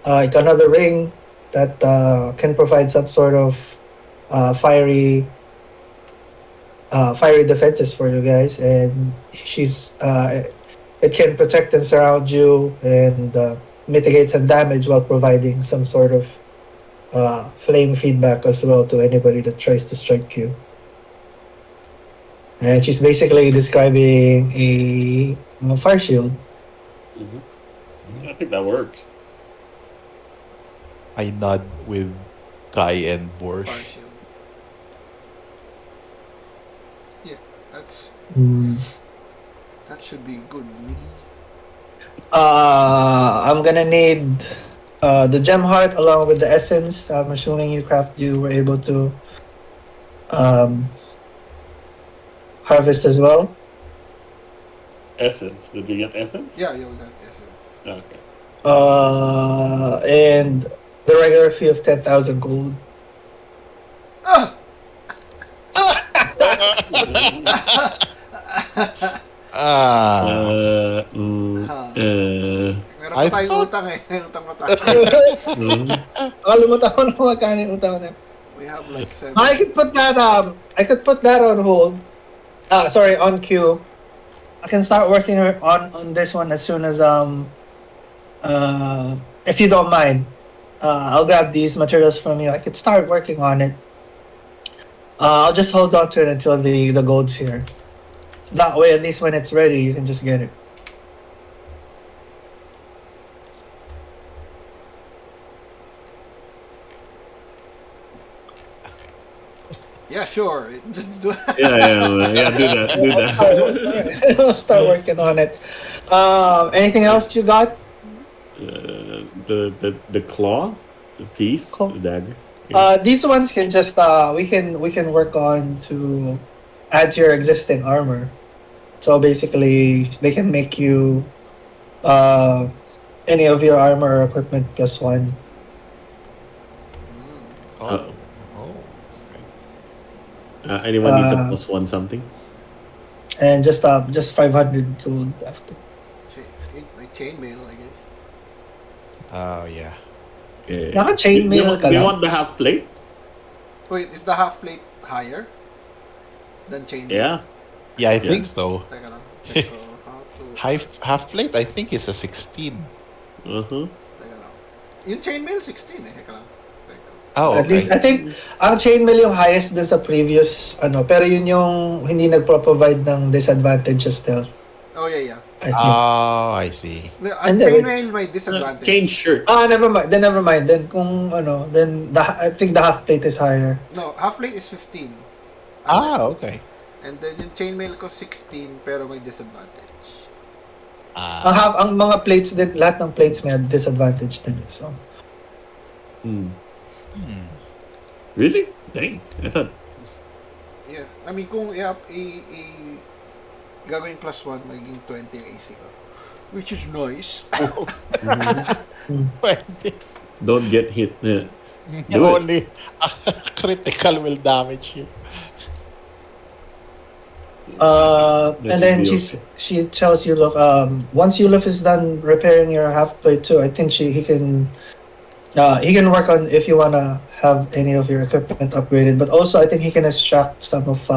like another ring that can provide some sort of fiery defenses for you guys, and it can protect and surround you and mitigate some damage while providing some sort of flame feedback as well to anybody that tries to strike you. And she's basically describing a fire shield. I think that works. I nod with Kai and Borsh. Fire shield. Yeah, that should be good, really. I'm gonna need the gem heart along with the essence. I'm assuming you were able to harvest as well. Essence. Did we get essence? Yeah, you got essence. Okay. And the regular fee of 10,000 gold. Ah! Meron pa tayong utang eh. May utang pa tayo. Kalimutan ko na magkano yung utang na. We have like 7. I could put that on hold. Sorry, on queue. I can start working on this one as soon as if you don't mind. I'll grab these materials from you. I could start working on it. I'll just hold on to it until the gold's here. That way, at least when it's ready, you can just get it. Yeah, sure. Just do Yeah, do that, do that. I'll start working on it. Anything else you got? The claw, the teeth, Cool. the dagger. Yeah. These ones can just we can work on to add to your existing armor. So basically, they can make you any of your armor or equipment +1. Uh, Oh. anyone needs a Uh, +1 something? and just 500 gold after. like chainmail, I guess. Oh yeah. Yeah. Naka-chainmail ka Do you lang? want the half plate? Wait, is the half plate higher than chainmail? Yeah. Yeah, I Yeah. think so. Teka lang. Check ko how to... Half plate, I think is a 16. Uh-huh. Teka lang. Yung chainmail, 16 eh. Teka lang. Teka. Oh, At least, I think, ang chainmail yung highest dun sa previous, pero yun yung hindi nagpro-provide ng disadvantage sa stealth. Oh, yeah. I think. Oh, I see. And then- Chainmail may disadvantage. Chain shirt. Never mind. Then never mind. Then kung then I think the half plate is higher. No, half plate is 15. Okay. And then yung chainmail ko 16 pero may disadvantage. Ang mga plates din, lahat ng plates may disadvantage din. So, Hmm. Really? Dang. I thought. Yeah. I mean, kung gagawin +1, magiging 20 yung AC ko. Which is nice. Don't get hit. Yeah. Do it. Only critical will damage you. and then she tells you, look, once Yuluf is done repairing your half plate too, I think he can work on if you wanna have any of your equipment upgraded. But also, I think he can extract some of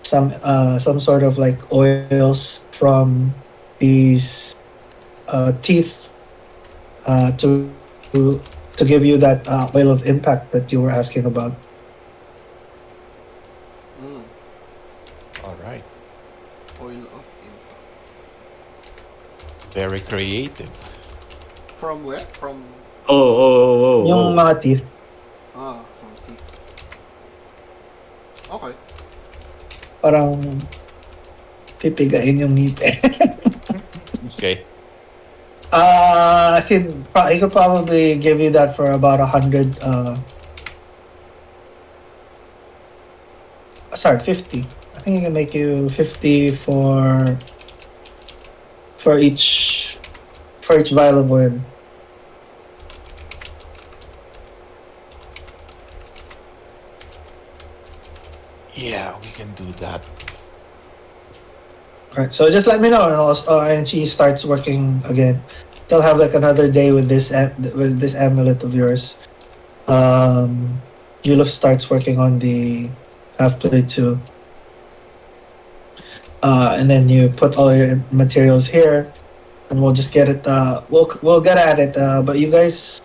some sort of like oils from these teeth to give you that oil of impact that you were asking about. All right. Oil of impact. Very creative. From where? From... Oh. Yung mga teeth. From teeth. Okay. Parang pipigain yung ngipin. Okay. I could probably give you that for about 100. 50. I think he can make you 50 for each vial of oil. Yeah, we can do that. Right. So just let me know, and she starts working again. They'll have like another day with this amulet of yours. Yuluf starts working on the half plate too. And then you put all your materials here, and we'll just get it. We'll get at it. But you guys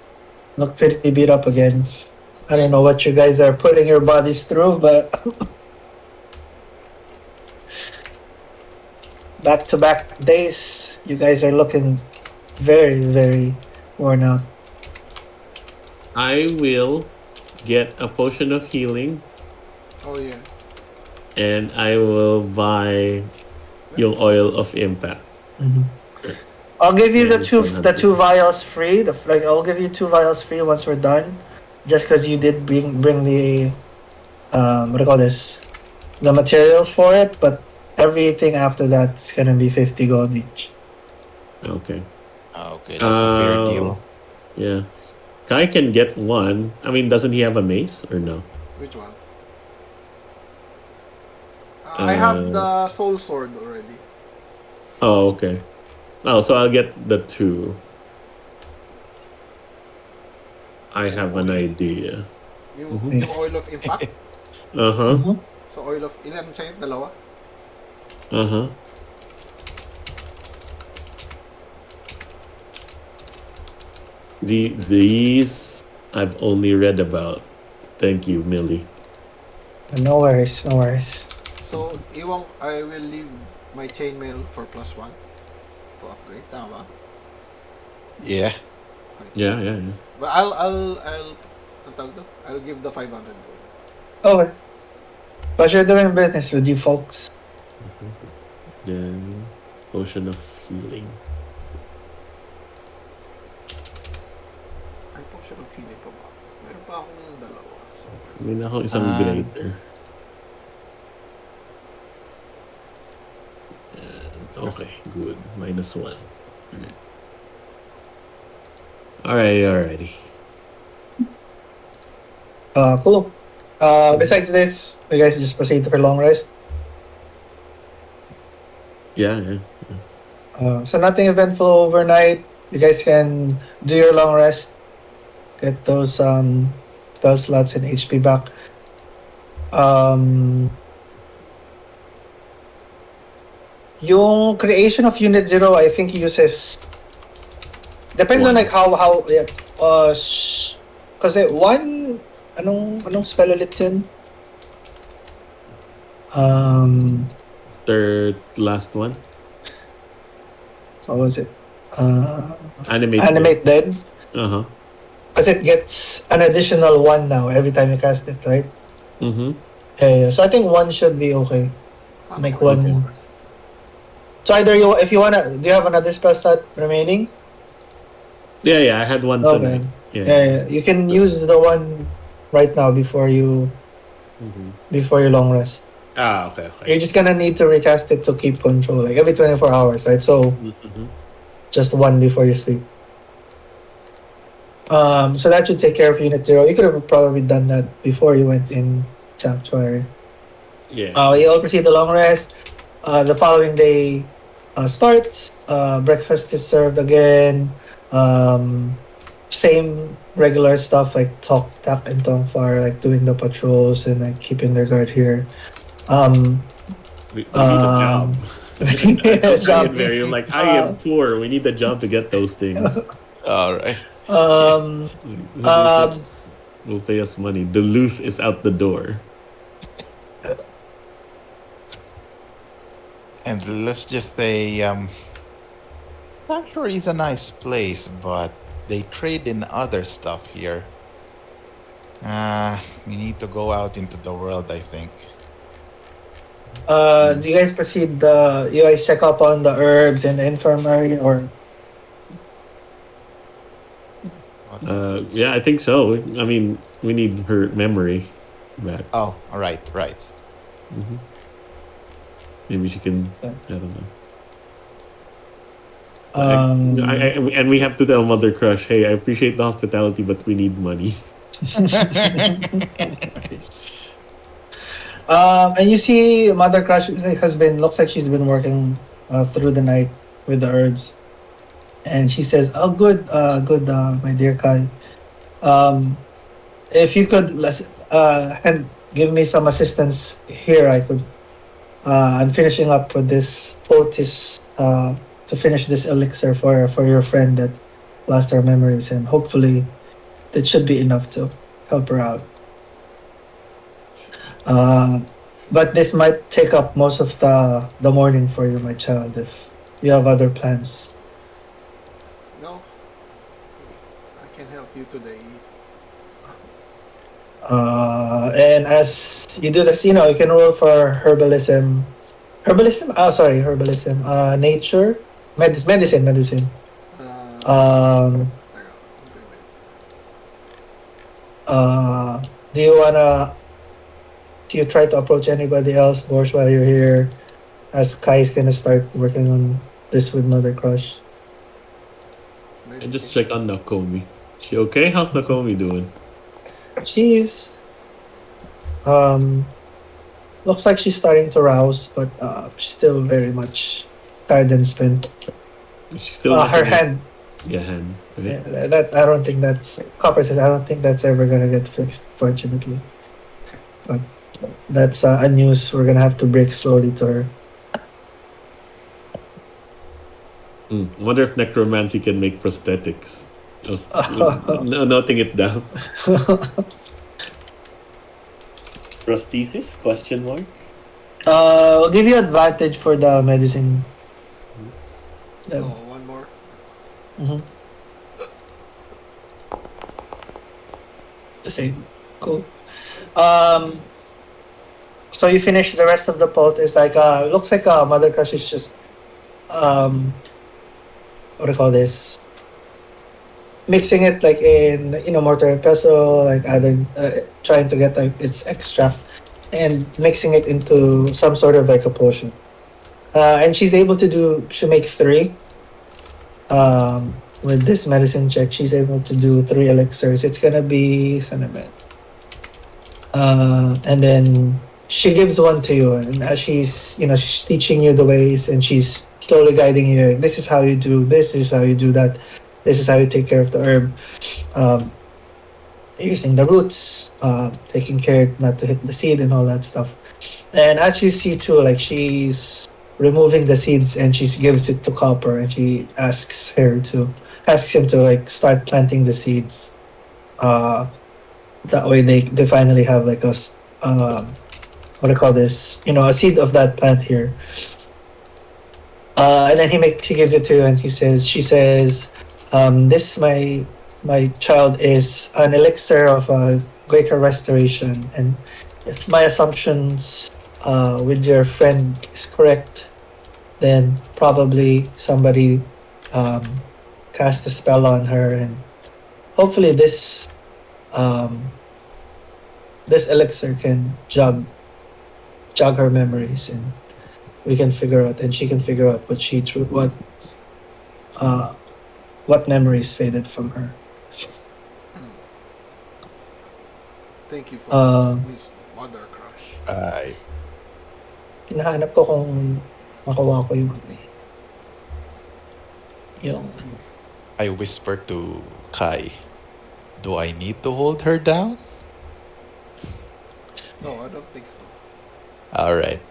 look pretty beat up again. I don't know what you guys are putting your bodies through, but back-to-back days, you guys are looking very, very worn out. I will get a potion of healing, Oh, yeah. and I will buy yung oil of impact. Mhm. I'll give you Yeah, the two vials free. I'll give you 2 vials free once we're done, just because you did bring the what do you call this, the materials for it. But everything after that is gonna be 50 gold each. Okay. Okay, that's a fair deal. Yeah. Kai can get one. I mean, doesn't he have a mace or no? Which one? I have the soul sword already. Oh, okay. Oh, so I'll get the 2. I have an idea. Yung Nice. oil of impact. Uh-huh. So oil of... Ilan sa'yo? Dalawa? Uh-huh. These I've only read about. Thank you, Millie. No worries, no worries. So, I will leave my chainmail for +1 to upgrade. Tama ba? Yeah. Yeah. But I'll ang tawag doon? I'll give the 500 gold. Okay. Pleasure doing business with you folks. Then, potion of healing. Ay, potion of healing pa ba? Meron pa akong dalawa. So, May na akong isang Ah. greater. And, okay, good. -1. Alrighty. Cool. Besides this, you guys just proceed for long rest. Yeah. So nothing eventful overnight. You guys can do your long rest, get those spell slots and HP back. Yung creation of Unit 0, I think uses depends on One. like how yeah, kasi one anong spell ulit yun? Third last one. What was it? Animate. Dead. Uh-huh. Because it gets an additional one now every time you cast it, right? Mm-hmm. Yeah. So I think one should be okay. paano Make ko one. long rest? So either if you wanna, do you have another spell slot remaining? Yeah, I had one Okay. tonight. Yeah. You can use the one right now before you long rest. Okay. You're just gonna need to recast it to keep control, like every 24 hours, right? So Mm-hmm. just one before you sleep. So that should take care of Unit 0. You could have probably done that before you went in Sanctuary. Yeah. You all proceed to long rest. The following day starts. Breakfast is served again. Same regular stuff like Tak and Tongfar, like doing the patrols and like keeping their guard here. We need a job. Yeah, job. Very like I am poor. We need a job to get those things. All right. Will pay us money. Duluth is out the door. And let's just say, Sanctuary is a nice place, but they trade in other stuff here. We need to go out into the world, I think. Do you guys proceed? You guys check up on the herbs in the infirmary, or Yeah, I think so. I mean, we need her memory back. Oh, all right. Mm-hmm. Maybe she can. Yeah. I don't know. And we have to tell Mother Crush, hey, I appreciate the hospitality, but we need money. Nice. And you see, Mother Crush looks like she's been working through the night with the herbs, and she says, "Oh, good, my dear Kai. If you could and give me some assistance here, I could. I'm finishing up with this poultice to finish this elixir for your friend that lost her memories, and hopefully, that should be enough to help her out. But this might take up most of the morning for you, my child, if you have other plans." No. I can help you today. And as you do this, you can roll for herbalism. Herbalism. Nature. Medicine. Teka, Um, do you try to approach anybody else, Borsh, while you're here? As Kai's gonna start working on this with Mother Crush. And just check on Nakomi. She okay? How's Nakomi doing? She's looks like she's starting to rouse, but still very much tired and spent. She's still Her missing hand. Yeah, hand. Right? Yeah, that I don't think that's Copper says I don't think that's ever gonna get fixed, fortunately. But that's a news we're gonna have to break slowly to her. I wonder if necromancy can make prosthetics. I was noting it down. Prosthesis? Question mark. We'll give you advantage for the medicine. Oh, one more. Mm-hmm. The same. Cool. So you finish the rest of the pot. It's like looks like Mother Crush is just what do you call this? Mixing it like in mortar and pestle, like adding trying to get like its extract and mixing it into some sort of like a potion. And she's able to make three. With this medicine check, she's able to do 3 elixirs. It's gonna be Sanabet. And then she gives one to you, and as she's teaching you the ways, and she's slowly guiding you. This is how you do this. This is how you do that. This is how you take care of the herb. Using the roots, taking care not to hit the seed and all that stuff. And as you see too, like she's removing the seeds and she gives it to Copper, and she asks him to like start planting the seeds. That way they finally have like a what do you call this? A seed of that plant here. And then he gives it to you, and she says, this my child is an elixir of greater restoration, and if my assumptions with your friend is correct, then probably somebody cast a spell on her, and hopefully this elixir can jog her memories, and we can figure out, and she can figure out what memories faded from her. Thank you for this, Mother Crush. Hinahanap ko kung makuha ko yung I whisper to Kai, do I need to hold her down? No, I don't think so. Alright.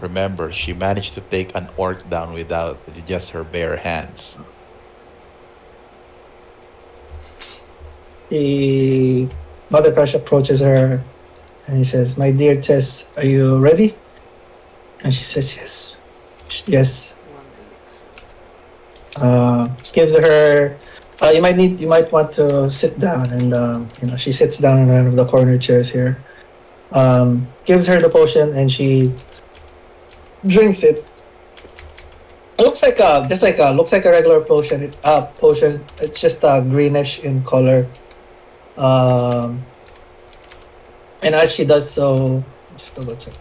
Remember, she managed to take an orc down without just her bare hands. the Mother Crush approaches her, and he says, "My dear Tess, are you ready?" And she says, "Yes, yes." One elixir. Gives her. You might want to sit down, and she sits down in one of the corner chairs here. Gives her the potion, and she drinks it. It looks like looks like a regular potion. Potion. It's just greenish in color. And as she does so, just double check.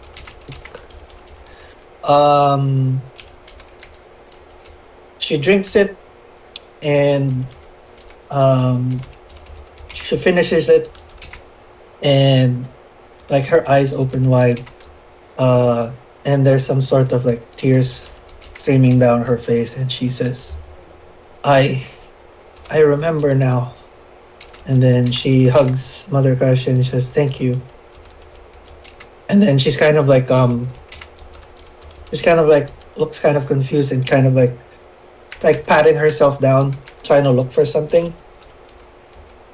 She drinks it, and she finishes it, and like her eyes open wide, and there's some sort of like tears streaming down her face, and she says, I remember now." And then she hugs Mother Crush and she says, "Thank you." And then she's kind of like looks kind of confused and kind of like patting herself down, trying to look for something.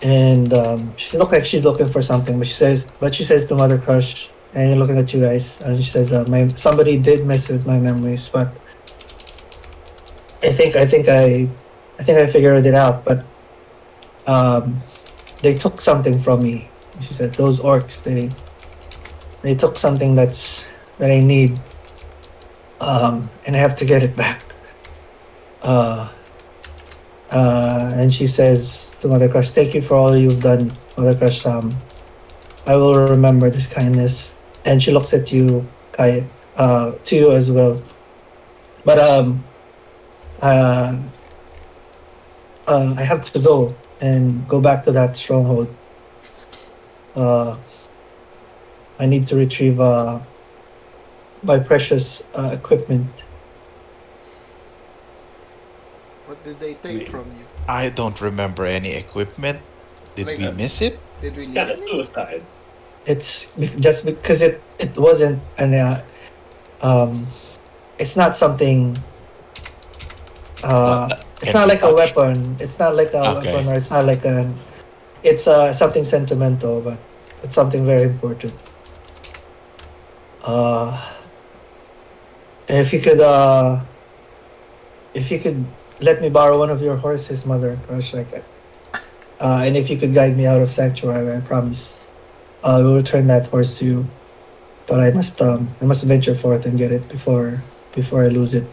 And she looks like she's looking for something, but she says to Mother Crush, and looking at you guys, and she says, somebody did mess with my memories, but I think I figured it out, but they took something from me. She said, "Those orcs, they took something that I need, and I have to get it back." And she says to Mother Crush, "Thank you for all you've done, Mother Crush. I will remember this kindness." And she looks at you, Kai, to you as well. But I have to go and go back to that stronghold. I need to retrieve my precious equipment. What did they take from you? I don't remember any equipment. Did Like, we miss it? Did we leave Kind of it? suicide. It's just because it wasn't it's not something. It's Can not we like a touch? weapon. It's not like a Okay. weapon, or it's not like an. It's something sentimental, but it's something very important. If you could let me borrow one of your horses, Mother Crush, and if you could guide me out of Sanctuary, I promise I will return that horse to you. but I must venture forth and get it before I lose it.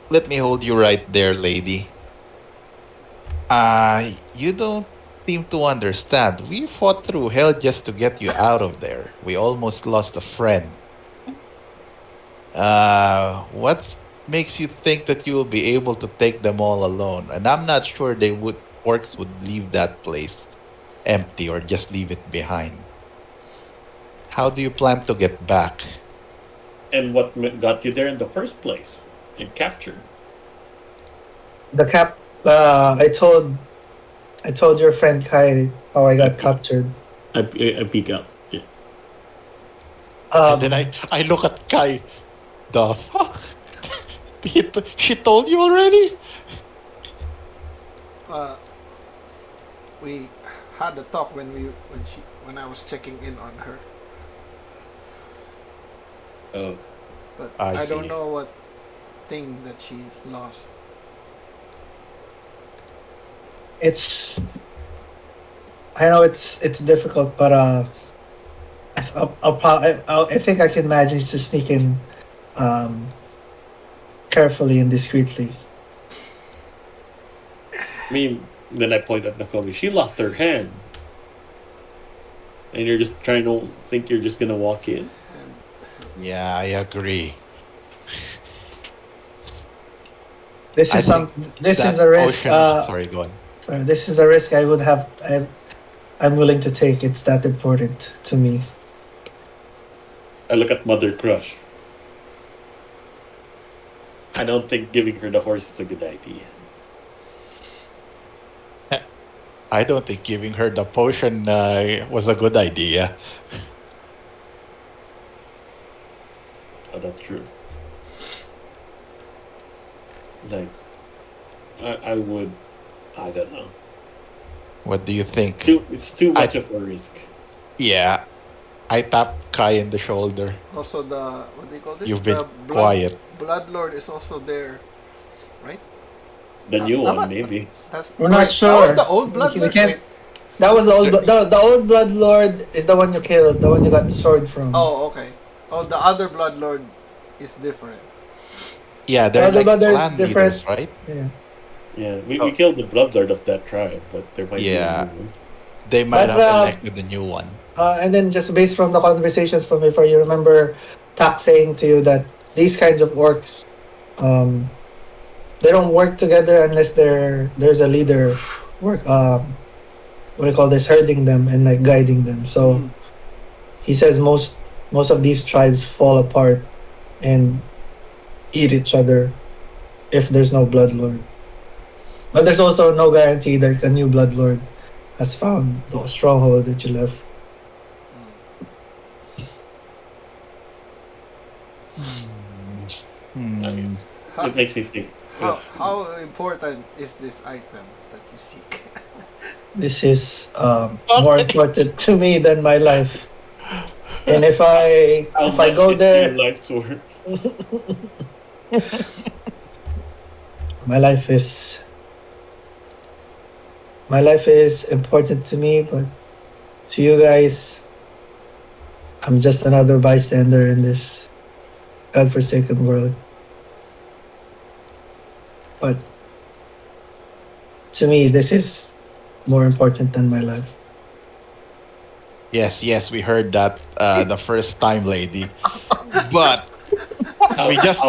Let me hold you right there, lady. You don't seem to understand. We fought through hell just to get you out of there. We almost lost a friend. What makes you think that you will be able to take them all alone? And I'm not sure orcs would leave that place empty or just leave it behind. How do you plan to get back? And what got you there in the first place? And captured. The cap. I told your friend Kai how I got captured. I peek up. Yeah. And then I look at Kai. The fuck? She told you already? We had a talk when I was checking in on her, Oh, but I I don't see. know what thing that she lost. It's. I know it's difficult, but I think I can manage to sneak in, carefully and discreetly. I mean, then I point at Nakomi. She lost her hand. And you're just trying to think you're just gonna walk in? And Yeah, I agree. This I is some. think This that is a risk. sorry, go on. Sorry, this is a risk I would have. I'm willing to take. It's that important to me. I look at Mother Crush. I don't think giving her the horse is a good idea. I don't think giving her the potion was a good idea. Oh, that's true. Like, I would. I don't know. What do you think? It's too much of a risk. Yeah, I tap Kai in the shoulder. also the what do you call this? You've The been quiet. Blood Lord is also there, right? The new one, Tama- maybe. We're not That sure. was the old Blood We Lord. can't- Wait. That was the old. The old blood lord is the one you killed. The one you got the sword from. Oh, okay. Oh, the other Blood Lord is different. Yeah, they're the like brothers clan different. leaders, right? Yeah. Yeah, we Oh. killed the bloodlord of that tribe, but there might Yeah. be a new one. They might But, have elected the new one. And then just based from the conversations from before, you remember Tak saying to you that these kinds of orcs, they don't work together unless there's a leader what do you call this, herding them and like guiding them. So Mm. he says most of these tribes fall apart and eat each other if there's no bloodlord. But there's also no guarantee that a new bloodlord has found the stronghold that you left. Hmm. How, It makes me think. how important is this item that you seek? This is more important to me than my life. And if I How if I much go is there, your life's worth? my life is important to me, but to you guys, I'm just another bystander in this godforsaken world. But to me, this is more important than my life. Yes, we heard that the first time, lady. But we just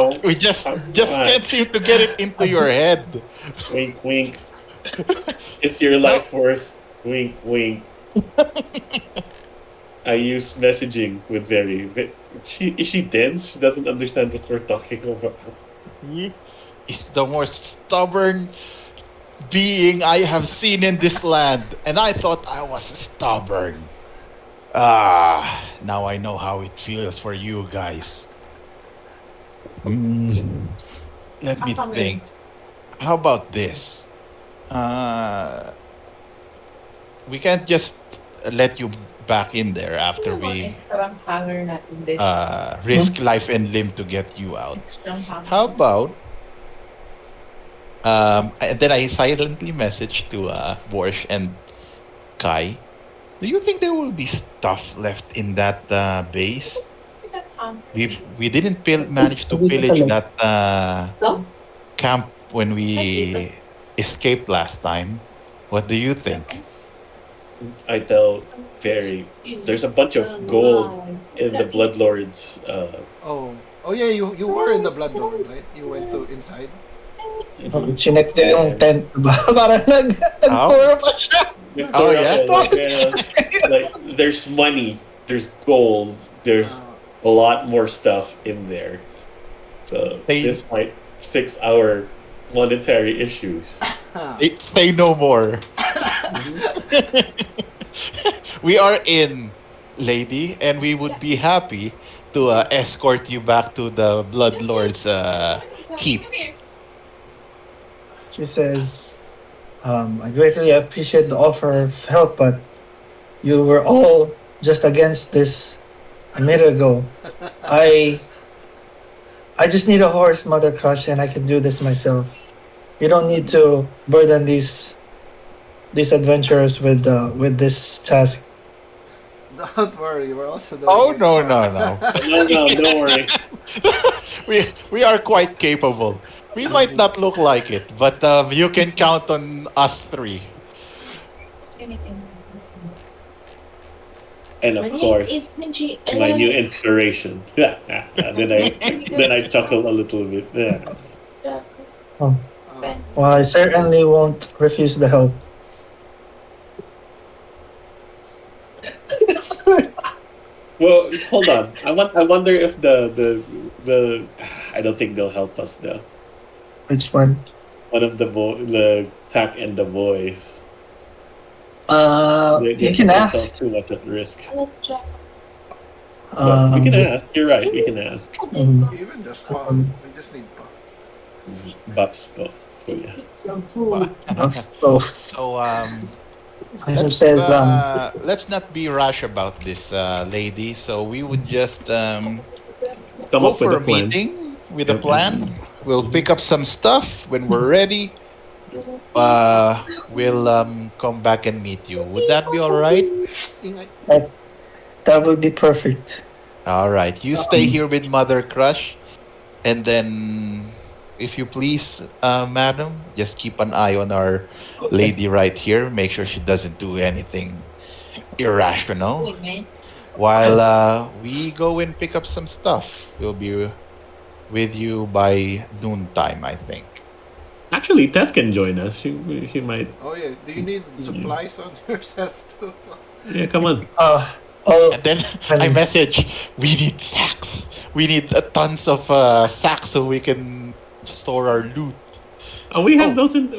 can't seem to get it into your head. Wink, wink. Is your life worth? Wink, wink. I use messaging with Verri. Is she dense? She doesn't understand what we're talking about. Is the most stubborn being I have seen in this land, and I thought I was stubborn. Now I know how it feels for you guys. Let me think. How about this? We can't just let you back in there after we Extrang hanger natin din. risk life and limb to get you out. Extrang hanger. How about and then I silently messaged to Borsh and Kai. Do you think there will be stuff left in that base? We didn't manage to pillage that camp when we escaped last time. What do you think? I tell Verri, there's a bunch of gold in the Bloodlord's. Oh yeah, you were in the Bloodlord, right? You went to inside. Chinek niya yung tent ba? Parang nag-tour pa siya. Oh, yeah? Like, there's money, there's gold, there's a lot more stuff in there. So this might fix our monetary issues. Say no more. We are in, lady, and we would be happy to escort you back to the Bloodlord's keep. She says, I greatly appreciate the offer of help, but you were all just against this a minute ago. I just need a horse, Mother Crush, and I can do this myself. You don't need to burden these adventurers with this task. Don't worry, we're also doing Oh it no, for- no, no. No, don't worry. We are quite capable. We might not look like it, but you can count on us three. And of course, my new inspiration. then I chuckle a little bit. Yeah. Well, I certainly won't refuse the help. Well, hold on. I wonder if the I don't think they'll help us though. Which one? One of the Tack and the boys. They You put can themselves ask. too much at risk. But Um, we can ask. You're right. We can ask. Even just puff. We just need puff. Bups both. Oh, yeah. of suppose. So It let's says, let's not be rash about this, lady. So we would just Come go up with for a a plan. meeting with a plan. We'll pick up some stuff when we're ready. We'll come back and meet you. Would that be all right? Ingay. that would be perfect. All right. You stay here with Mother Crush, and then, if you please, madam, just keep an eye on our lady right here. Make sure she doesn't do anything irrational. While we go and pick up some stuff, we'll be with you by noontime, I think. Actually, Tess can join us. She might. Oh yeah, do you need supplies on yourself too? Yeah, come on. And then I message, we need sacks. We need tons of sacks so we can store our loot. Oh, we have those in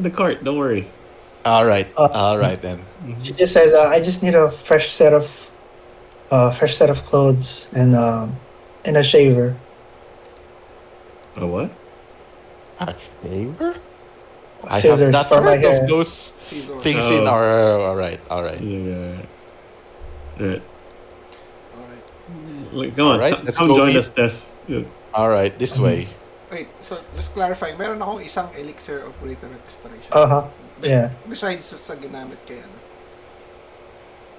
the cart. Don't worry. All right. All right then. She just says, I just need a fresh set of clothes and a shaver. A what? A shaver? I have Scissors not for my heard hair. of those Scissor. things in Oh. our. All right. All right. Yeah. Alright. Alright. Come on. Alright, let's come go join meet. us, Tess. Yeah. All right. This way. Wait, so just clarifying, meron akong isang elixir of greater restoration. Uh-huh. Yeah. Besides sa ginamit kay ano.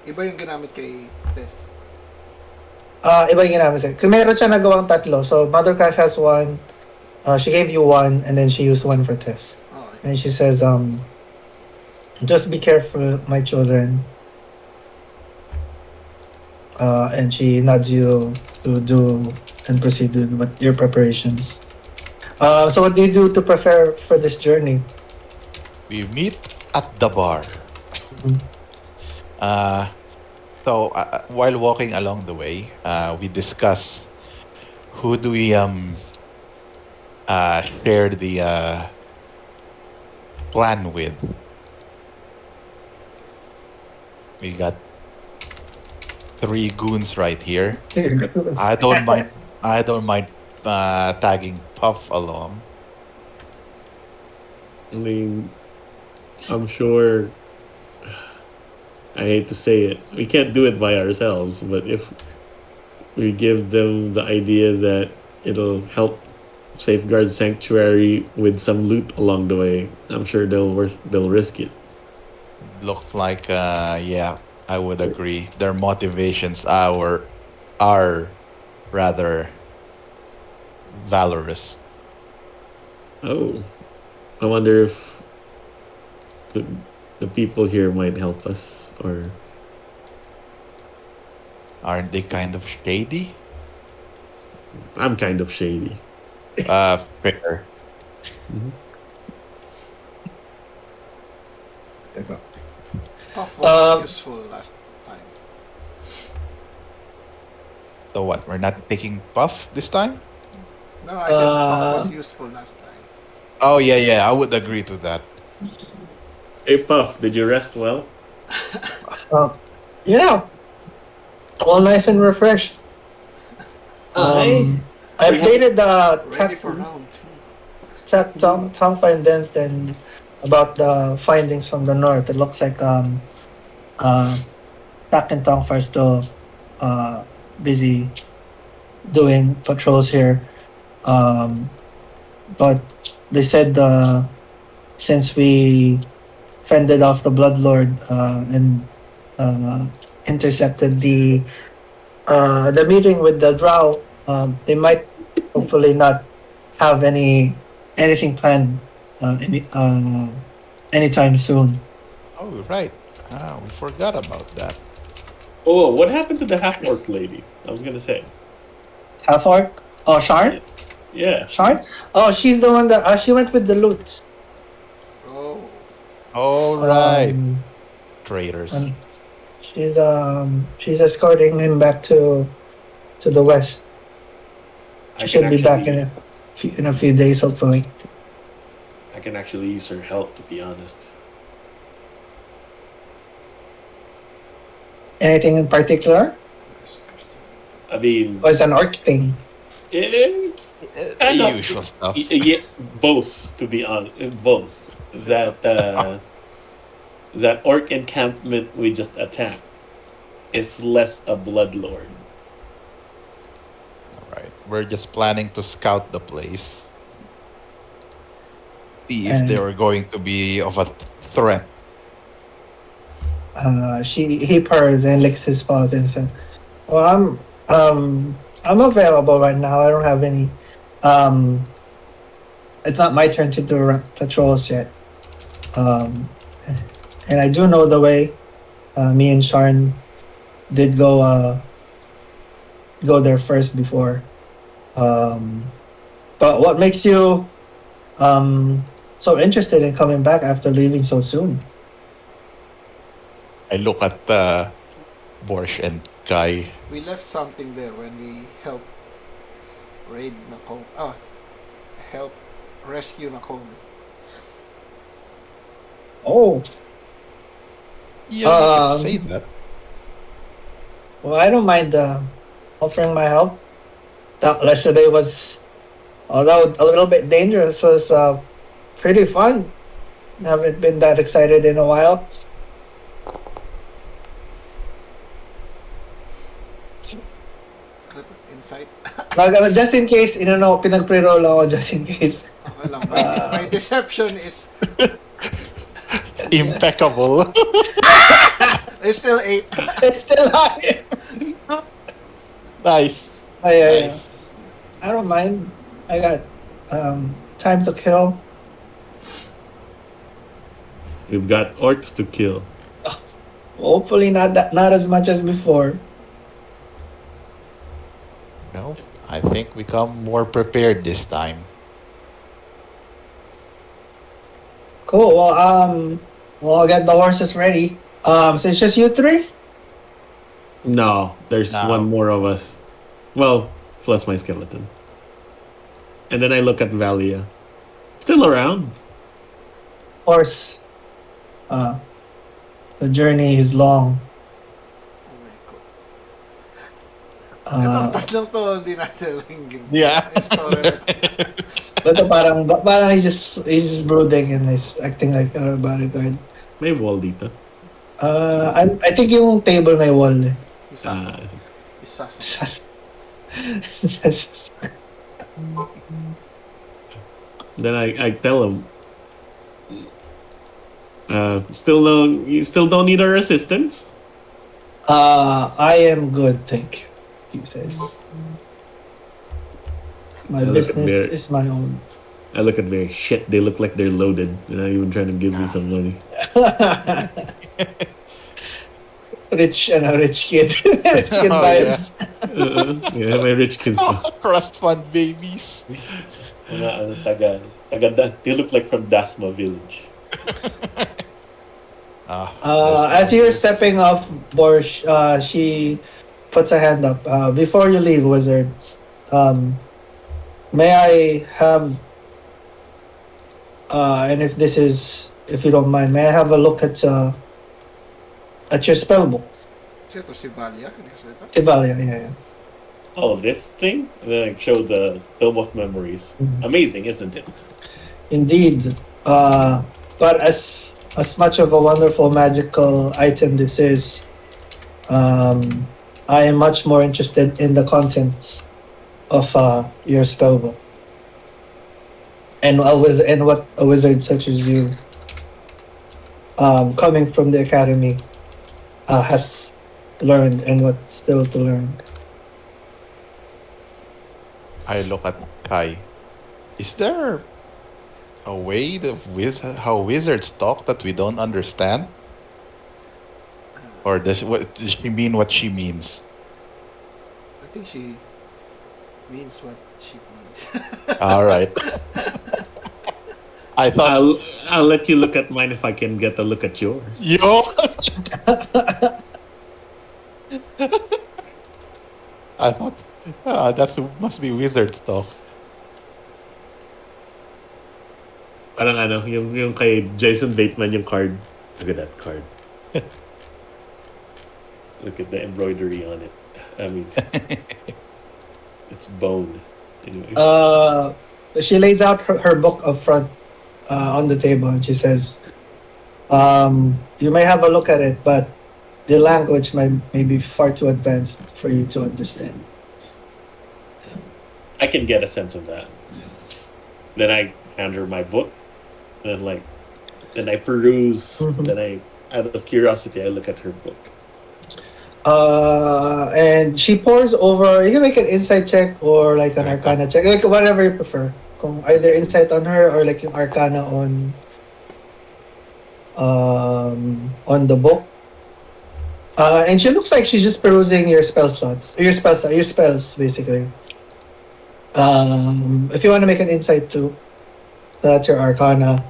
Iba yung ginamit kay Tess. Iba yung ginamit sa'yo. Kasi meron siya nagawang tatlo. So, Mother Crash has one. She gave you one, and then she used one for Tess. Okay. And she says, just be careful, my children. And she nods you to do and proceed with your preparations. So what do you do to prepare for this journey? We meet at the bar. Mhm. So while walking along the way, we discuss who do we share the plan with. We got 3 goons right here. I don't mind. I don't mind tagging Puff along. I mean, I'm sure. I hate to say it, we can't do it by ourselves. But if we give them the idea that it'll help safeguard sanctuary with some loot along the way, I'm sure they'll risk it. Looked like yeah, I would agree. Their motivations are rather valorous. Oh, I wonder if the, the people here might help us, or Aren't they kind of shady? I'm kind of shady. Fair. Mhm. Puff was Um, useful last time. So what? We're not taking Puff this time? No, I said Puff was Uh, useful last time. Oh yeah, I would agree to that. Hey, Puff, did you rest well? yeah, all nice and refreshed. Aye. I We have- updated the Ready for round 2. Tom Findent and about the findings from the north. It looks like Tak and Tongfa are still busy doing patrols here. But they said since we fended off the Bloodlord and intercepted the meeting with the Drow, they might hopefully not have anything planned anytime soon. Oh right. We forgot about that. Oh, what happened to the half orc lady? I was gonna say. Half orc? Oh, Sharn? Yeah. Sharn? Oh, she's the one that she went with the loot. Oh. All right. Um, Traitors. and she's escorting him back to the west. I She can should be back actually- in a few days, hopefully. I can actually use her help, to be honest. Anything in particular? I mean, Oh, it's an orc thing. eh, The kind of- usual stuff. Yeah, both, to be honest. Both. That orc encampment we just attacked is less a bloodlord. All right. We're just planning to scout the place. See if they were going to be of a threat. He purrs and licks his paws and said, "Well, I'm available right now. I don't have any. It's not my turn to do patrols yet. And I do know the way. Me and Sharn did go there first before. But what makes you so interested in coming back after leaving so soon?" I look at Borsh and Kai. We left something there when we helped raid Nakomi. Help rescue Nakomi. Oh, Yeah, you can Um, say that. well, I don't mind offering my help. That yesterday was, although a little bit dangerous, was pretty fun. Haven't been that excited in a while. Ano to? Insight? Just in case, pinag-pre-roll ako just in case. Okay lang. My deception is Impeccable. still 8. It's still high. Nice. Yeah. Nice. I don't mind. I got time to kill. We've got orcs to kill. Hopefully not as much as before. No, I think we come more prepared this time. Cool. Well, I'll get the horses ready. So it's just you three? No, there's No. one more of us. Well, plus my skeleton. And then I look at Valia. Still around. Horse. The journey is long. Oh my God. Uh, Itong tatlong to, hindi natin lang Yeah. yung story na to. but parang he's just brooding and he's acting like about it. Right? May wall dito. I think yung table may wall. Eh. Isasa. Ah, Isasa. then I tell him. You still don't need our assistance? I am good, thank you. He says, my I look at business their is my own. I look at their shit. They look like they're loaded. They're not even trying to give me some money. Rich kid. Rich kid Oh, yeah. vibes. Yeah, my rich kids pa. Trust fund babies. Mga they look like from Dasma Village. As you're stepping off, Borsh, she puts a hand up. Before you leave, wizard, may I have, and if you don't mind, may I have a look at your spell book? Siya to si Valia. Hindi ka salita? Tivalia, yeah. Oh, this thing? And then I show the Tome of Memories. Mhm. Amazing, isn't it? Indeed. But as much of a wonderful magical item this is, I am much more interested in the contents of your spellbook. And what a wizard such as you, coming from the academy, has learned and what's still to learn. I look at Kai. Is there a way how wizards talk that we don't understand? Or does she mean what she means? I think she means what she means. All right. I thought I'll let you look at mine if I can get a look at yours. yo. I thought that must be wizard talk. Parang yung kay Jason Bateman yung card. Look at that card. Look at the embroidery on it. I mean, it's bone. Anyway. She lays out her book up front on the table and she says, you may have a look at it, but the language may be far too advanced for you to understand. I can get a sense of that. Then I hand her my book, and then I peruse. Mhm. Then out of curiosity, I look at her book. And she pores over. You can make an insight check or like an arcana check, like whatever you prefer. Kung either insight on her or like yung arcana on the book. And she looks like she's just perusing your spells basically. If you want to make an insight too, that's your arcana.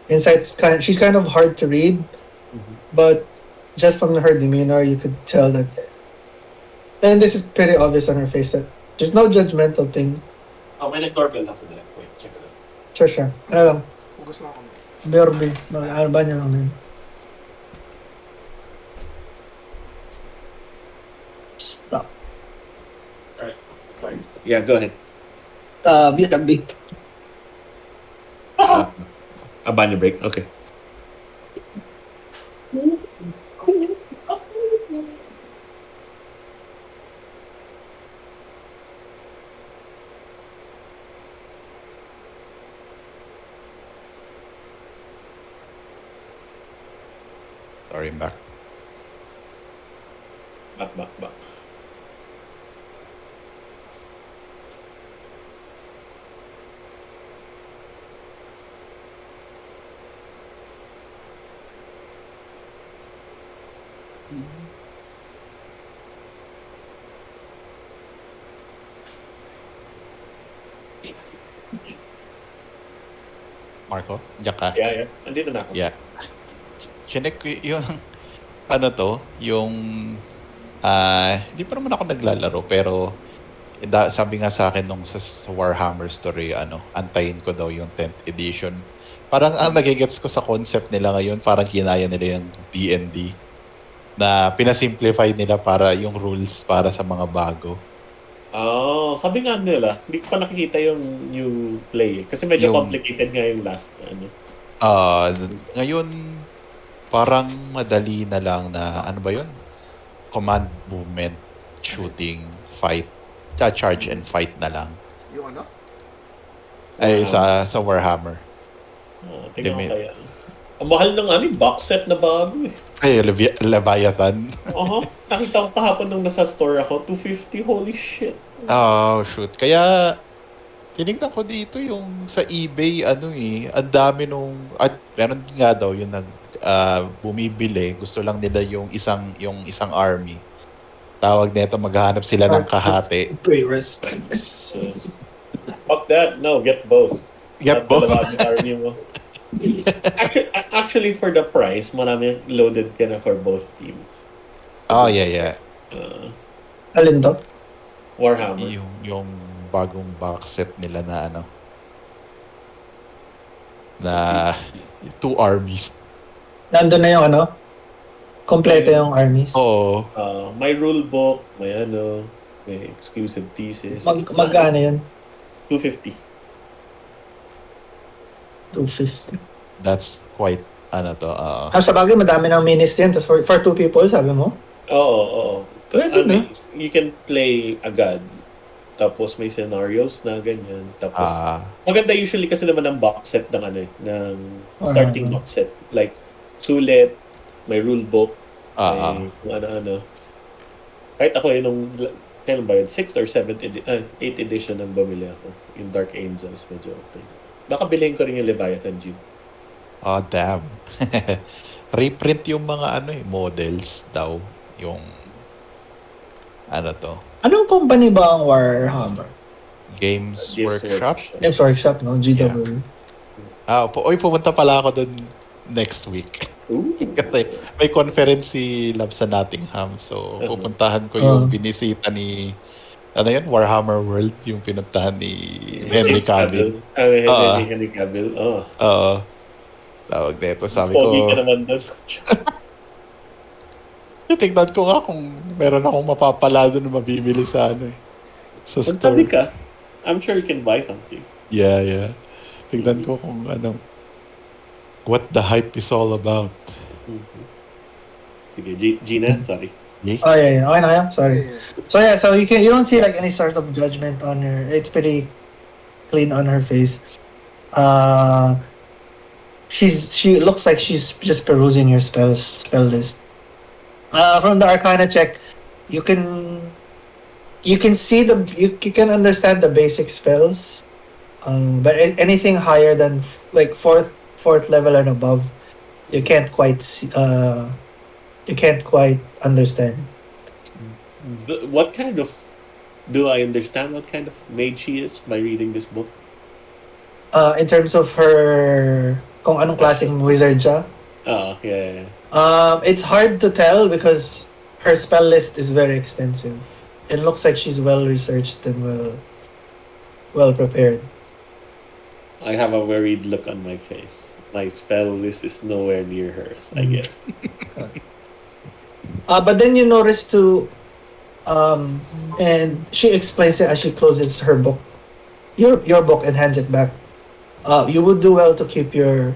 She's kind of hard to read, but just from her demeanor, you could tell that. And this is pretty obvious on her face that there's no judgmental thing. Oh, may nag-doorbell after that. Wait, check it out. Sure. Ano lang? Hugas na ako. Berbe. Ano ba niya lang din? Stop. Alright, sorry. Yeah, go ahead. BRB. A banyo break. Okay. Sorry, I'm back. Back. Marco, diyan ka? Yeah. Andito na ako. Yeah. Chinek ko yung yung hindi pa naman ako naglalaro pero sabi nga sa akin nung sa Warhammer story antayin ko daw yung 10th edition. Parang ang nagigets ko sa concept nila ngayon, parang kinaya nila yung DnD na pinasimplify nila para yung rules para sa mga bago. Oh, sabi nga nila, hindi ko pa nakikita yung new play. Kasi medyo complicated nga yung last. Ngayon, parang madali na lang na, ano ba yun? Command, movement, shooting, fight, charge and fight na lang. Yung ano? Ay, sa Warhammer. Tingnan ko kaya. Ang mahal ng box set na bago eh. Ay, Leviathan. Nakita ko kahapon nung nasa store ako, 250, holy shit. Oh, shoot. Kaya, tinignan ko dito yung sa eBay, ang dami at meron din nga daw yung bumibili, gusto lang nila yung isang army. Tawag nito, maghahanap sila ng kahati. Pay respects. Fuck that, no, get both. Get both. Dalawang army mo. Actually, for the price, marami loaded ka na for both teams. Oh, yeah. Alin to? Warhammer. Yung bagong box set nila na 2 armies. Nandun na yung kompleto yung armies. Oo. May rule book, may exclusive pieces. Magkano yun? 250. 250. That's quite, Sa bagay, madami ng minis yan. Tapos for 2 people, sabi mo? Oo. Pwede na. You can play agad. Tapos may scenarios na ganyan. Tapos, maganda usually kasi naman ang box set ng starting box set. Like, sulit, may rule book, may kung ano-ano. Kahit ako kailan ba yun? 6th or 7th 8th edition ang bumili ako. Yung Dark Angels, medyo okay. Baka bilhin ko rin yung Leviathan Jeep. Oh, damn. Reprint yung mga models daw. Yung Anong company ba ang Warhammer? Games Games Workshop. Games Workshop, no? GW. Pumunta pala ako dun next week. Ooh. Kasi may conference si Lab sa Nottingham. So, pupuntahan ko yung binisita ni Warhammer World, yung pinuntahan ni Henry Cavill. Henry Cavill. Tawag nito, sabi Pogi ko. ka naman doon. Tingnan ko nga kung meron akong mapapala doon na mabibili sa sa Magtabi store. ka. I'm sure you can buy something. Yeah. Tingnan ko kung what the hype is all about. Sige, Gina, sorry. Oh yeah. Okay na kaya? Sorry. Yeah. So you don't see like any sort of judgment on her. It's pretty clean on her face. She looks like she's just perusing your spell list. From the Arcana check, you can see you can understand the basic spells, but anything higher than like fourth level and above, you can't quite understand. What kind of... Do I understand what kind of mage she is by reading this book? In terms of her, kung anong klaseng wizard siya, Yeah. it's hard to tell because her spell list is very extensive. It looks like she's well researched and well prepared. I have a worried look on my face. My spell list is nowhere near hers, I guess. But then you notice too, and she explains it as she closes her book, your book, and hands it back. You would do well to keep your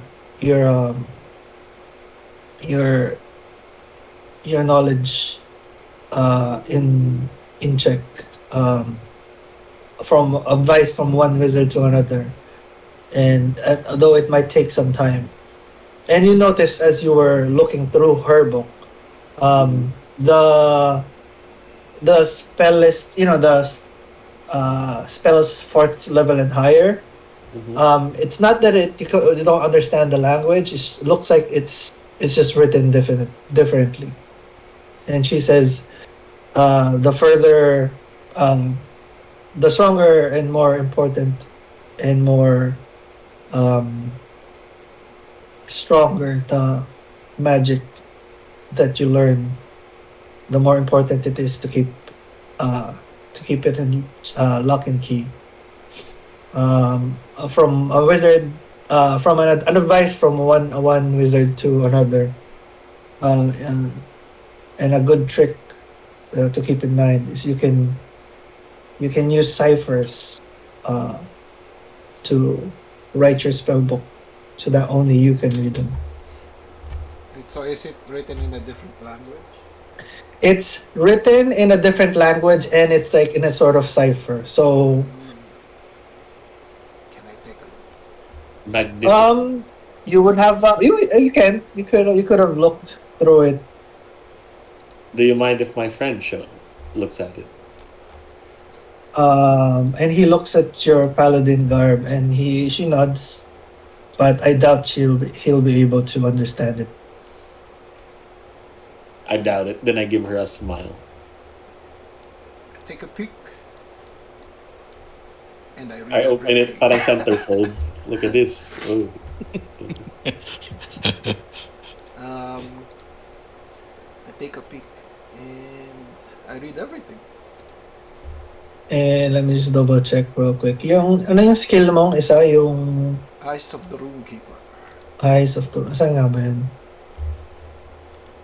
knowledge in check, from advice from one wizard to another, and although it might take some time, and you notice as you were looking through her book, the spell list, the spells 4th level and higher. It's not that you don't understand the language. It looks like it's just written differently. And she says, the further, the stronger and more important and more stronger the magic that you learn, the more important it is to keep it in lock and key. From a wizard, from an advice from one wizard to another, and a good trick to keep in mind is you can use ciphers to write your spell book so that only you can read them. So is it written in a different language? It's written in a different language and it's like in a sort of cipher. So Can I take a look? Magnificent. you would have you could have looked through it. Do you mind if my friend looks at it? And he looks at your paladin garb, and she nods, but I doubt he'll be able to understand it. I doubt it. Then I give her a smile. Take a peek. And I read I open it, everything. parang centerfold. Look at this. Oh. I take a peek and I read everything. And let me just double check real quick. Ano yung skill mong isa? Yung Eyes of the Roomkeeper. Eyes of the... Saan nga ba yun?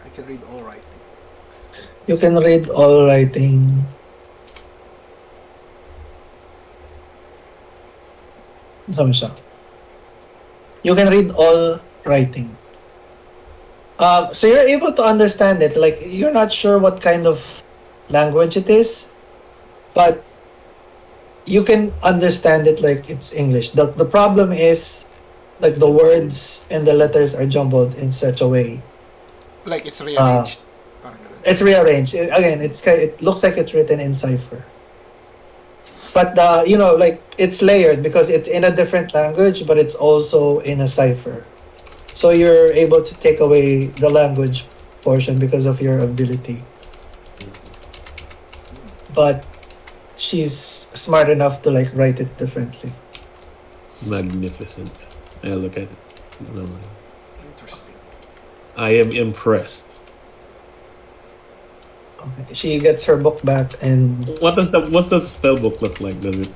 I can read all writing. You can read all writing. Saan siya? You can read all writing. So you're able to understand it. Like, you're not sure what kind of language it is, but you can understand it like it's English. The problem is, like, the words and the letters are jumbled in such a way. Like it's rearranged. Parang ganun. It's rearranged. Again, it looks like it's written in cipher. But like, it's layered because it's in a different language, but it's also in a cipher. So you're able to take away the language portion because of your ability. But she's smart enough to, like, write it differently. Magnificent. I look at it. Interesting. I am impressed. Okay. She gets her book back, and What's the spell book look like? Does it?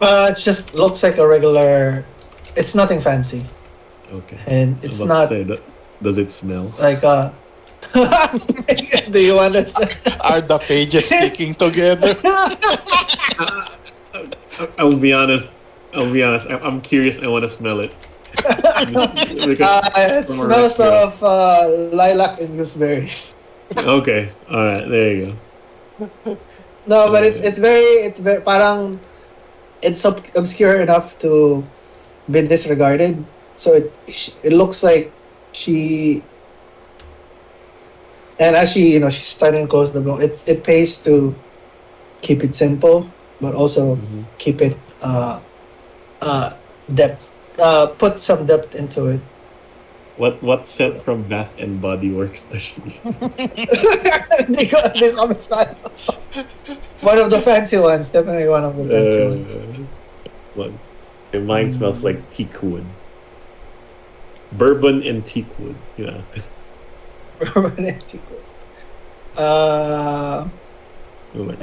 it just looks like a regular. It's nothing fancy, Okay. and it's I'm about not to say, does it smell? like a. Do you want to say? Are the pages sticking together? I'll be honest. I'm curious. I want to smell it. Because It from a smells restaurant. of lilac and gooseberries. Okay. All right. There you go. No, but it's very parang it's obscure enough to be disregarded. So it looks like she, and as she's starting to close the book, it pays to keep it simple, but also Mhm. keep it depth. Put some depth into it. What scent from Bath and Body Works does she? Hindi ko masyado. One of the fancy ones, definitely one of the fancy ones. One. Mine smells like teak wood. Bourbon and teak wood. Yeah.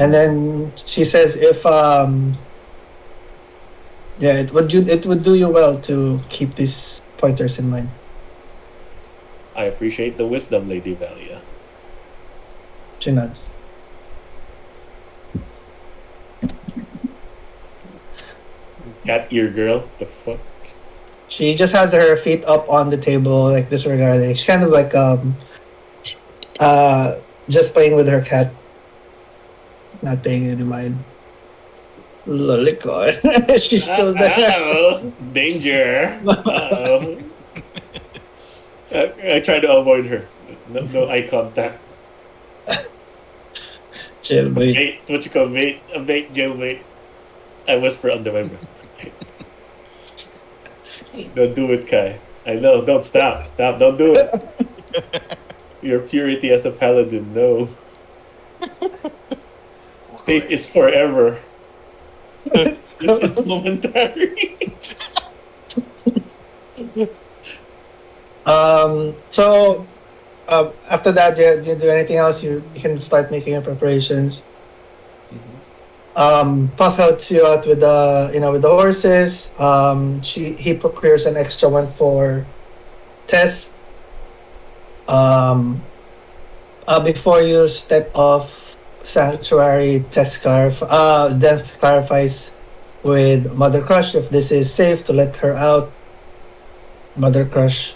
And then she says, if it would do you well to keep these pointers in mind. I appreciate the wisdom, Lady Valia. She nods. Cat ear girl. The fuck? She just has her feet up on the table, like, disregarding. She's kind of like just playing with her cat, not paying any mind. Lolicon. She's still there. Uh-oh. Danger. Uh-oh. I try to avoid her. No eye contact. Chill, wait. Bait. It's what you call bait. A bait, jailbait. I whisper under my breath. Don't do it, Kai. I know. Don't stop. Stop. Don't do it. Your purity as a paladin. No. Walk Faith away. is forever. This is momentary. So after that, do you do anything else? You can start making your preparations. Puff helps you out with the horses. He procures an extra one for Tess. Before you step off Sanctuary, Tess Death clarifies with Mother Crush if this is safe to let her out. Mother Crush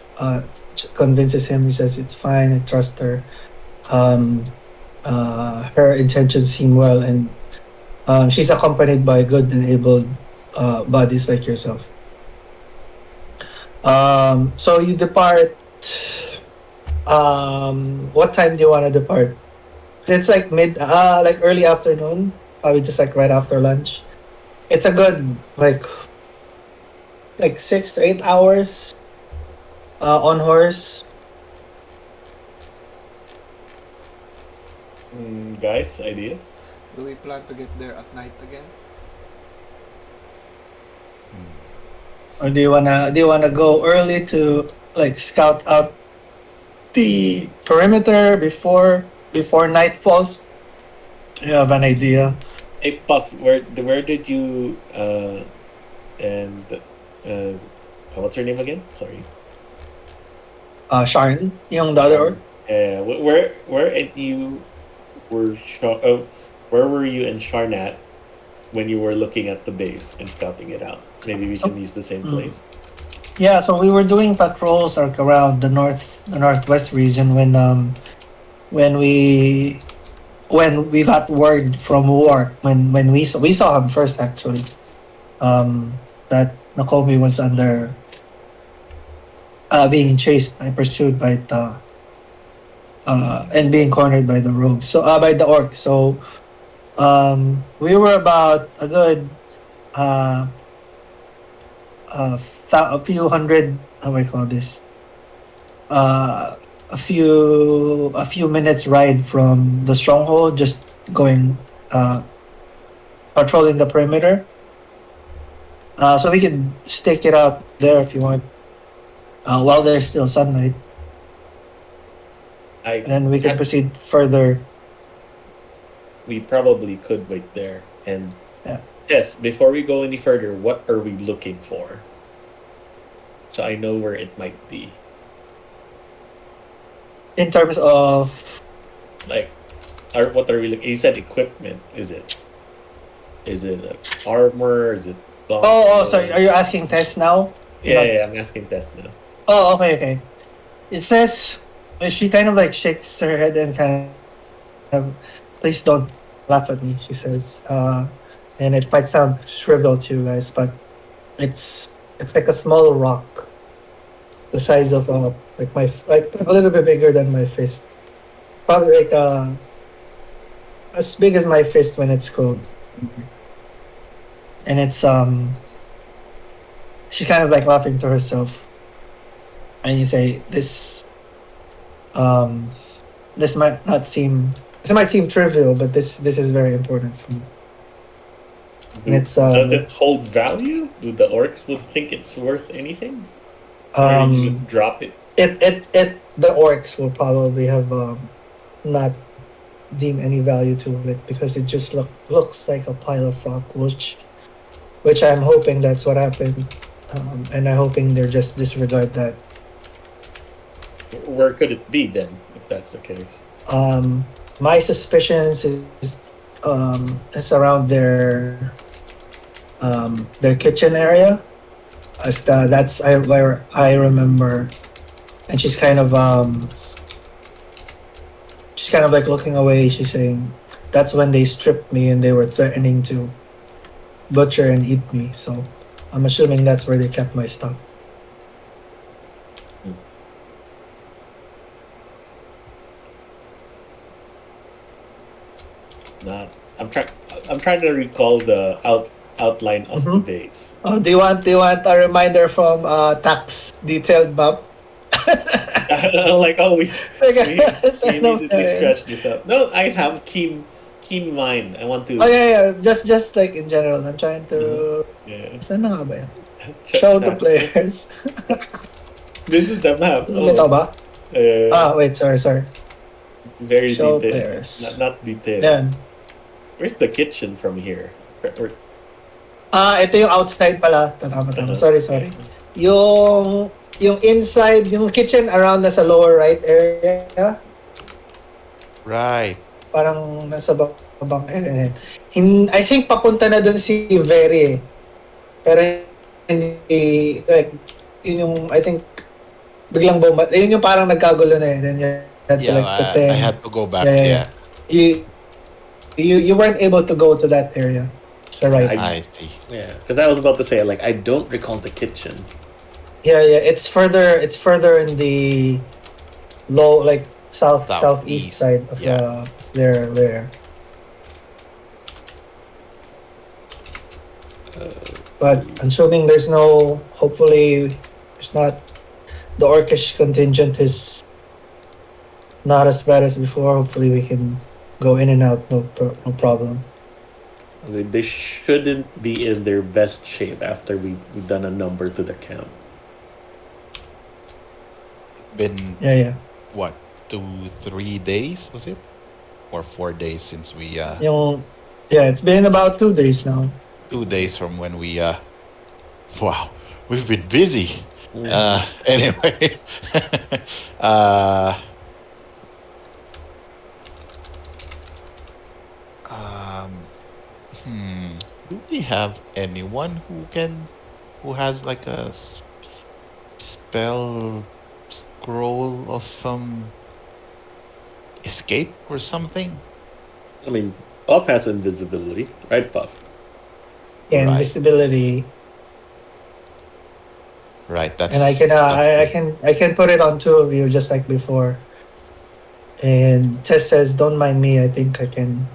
convinces him. He says it's fine. I trust her. Her intentions seem well, and she's accompanied by good and able bodies like yourself. So you depart. What time do you want to depart? It's like like early afternoon. Probably just like right after lunch. It's a good like 6 to 8 hours on horse. Guys, ideas? Do we plan to get there at night again? Or do you wanna go early to like scout out the perimeter before night falls? You have an idea? Hey, Puff, where did you and what's her name again? Sorry. Sharn, yung the other orc? Where and you were where were you and Sharnat when you were looking at the base and scouting it out? Maybe we can use the same place. Yeah, so we were doing patrols like around the northwest region when we got word from War when we saw him first actually. That Nakomi was under being chased and pursued by the and being cornered by the rogues. So by the orcs. So we were about a good a few hundred, how do I call this? A few minutes ride from the stronghold, just going patrolling the perimeter. So we can stake it out there if you want, while there's still sunlight, and we can proceed further. We probably could wait there. And Yeah. yes, before we go any further, what are we looking for? So I know where it might be. In terms of Like, what are we looking? You said equipment. Is it armor? Is it? sorry, are you asking Tess now? Yeah, I'm asking Tess now. Oh, okay. It says she kind of like shakes her head and kind of, please don't laugh at me. She says, and it might sound trivial to you guys, but it's like a small rock, the size of like a little bit bigger than my fist, probably like as big as my fist when it's cold, and it's she's kind of like laughing to herself, and you say this this might seem trivial, but this is very important for me. And it's Does it hold value? Do the orcs would think it's worth anything? Or you just drop it? The orcs will probably have not deem any value to it because it just looks like a pile of rock, which I'm hoping that's what happened, and I'm hoping they're just disregard that. Where could it be then, if that's the case? My suspicions is around their kitchen area, that's where I remember, and she's kind of like looking away. She's saying that's when they stripped me and they were threatening to butcher and eat me. So I'm assuming that's where they kept my stuff. Not. I'm trying to recall the outline of the base. Oh, do you want a reminder from Tax detailed map? Like, oh, we No, immediately scratched this up. No, I have keen mind. I want to. Oh yeah. Just like in general, I'm trying to. Yeah. Saan na nga ba yan? Show the players. This is the map. Ito ba? Wait, sorry. Very Show detailed. players. Not detailed. Yan. Where's the kitchen from here? Ito yung outside pala. Tama. Sorry. Yung inside, yung kitchen around nasa lower right area. Right. Parang nasa babang area. I think papunta na dun si Verri. Pero hindi, like, yun yung, I think, biglang bomba. Yun yung parang nagkagulo na eh. Then you had to like pretend. I had to go back. Yeah. You weren't able to go to that area. So right. I see. Yeah, because I was about to say, like, I don't recall the kitchen. Yeah. It's further. It's further in the low, like southeast Southeast, side of yeah. their lair. But assuming there's no, hopefully, there's not, the orcish contingent is not as bad as before. Hopefully, we can go in and out, no problem. I mean, they shouldn't be in their best shape after we've done a number to the camp. Been Yeah. what, 2-3 days was it, or 4 days since we It's been about 2 days now. 2 days from when we wow, we've been busy. Yeah. Anyway, uh, um, do we have anyone who has like a spell scroll of escape or something? I mean, Puff has invisibility, right, Puff? Yeah, Right. invisibility, Right, that's and I can that's good. I can put it on two of you just like before. And Tess says, "Don't mind me. I think I can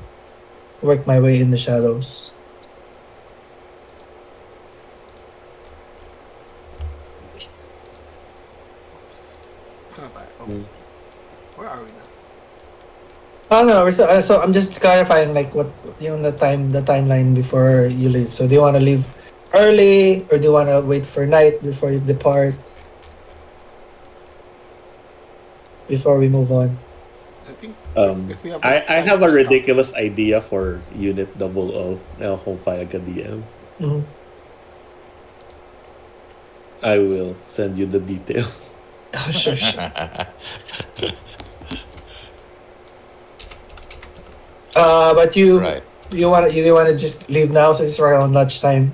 work my way in the shadows." Saan na tayo? Oh, Mm. where are we now? Oh no, so I'm just clarifying like what the timeline before you leave. So do you want to leave early or do you want to wait for night before you depart? Before we move on. I think if we have I time have to a stop. ridiculous idea for Unit 00 na kung kaya ka DM. Mhm. I will send you the details. Oh, sure. But Right. you want to just leave now, so it's around lunchtime.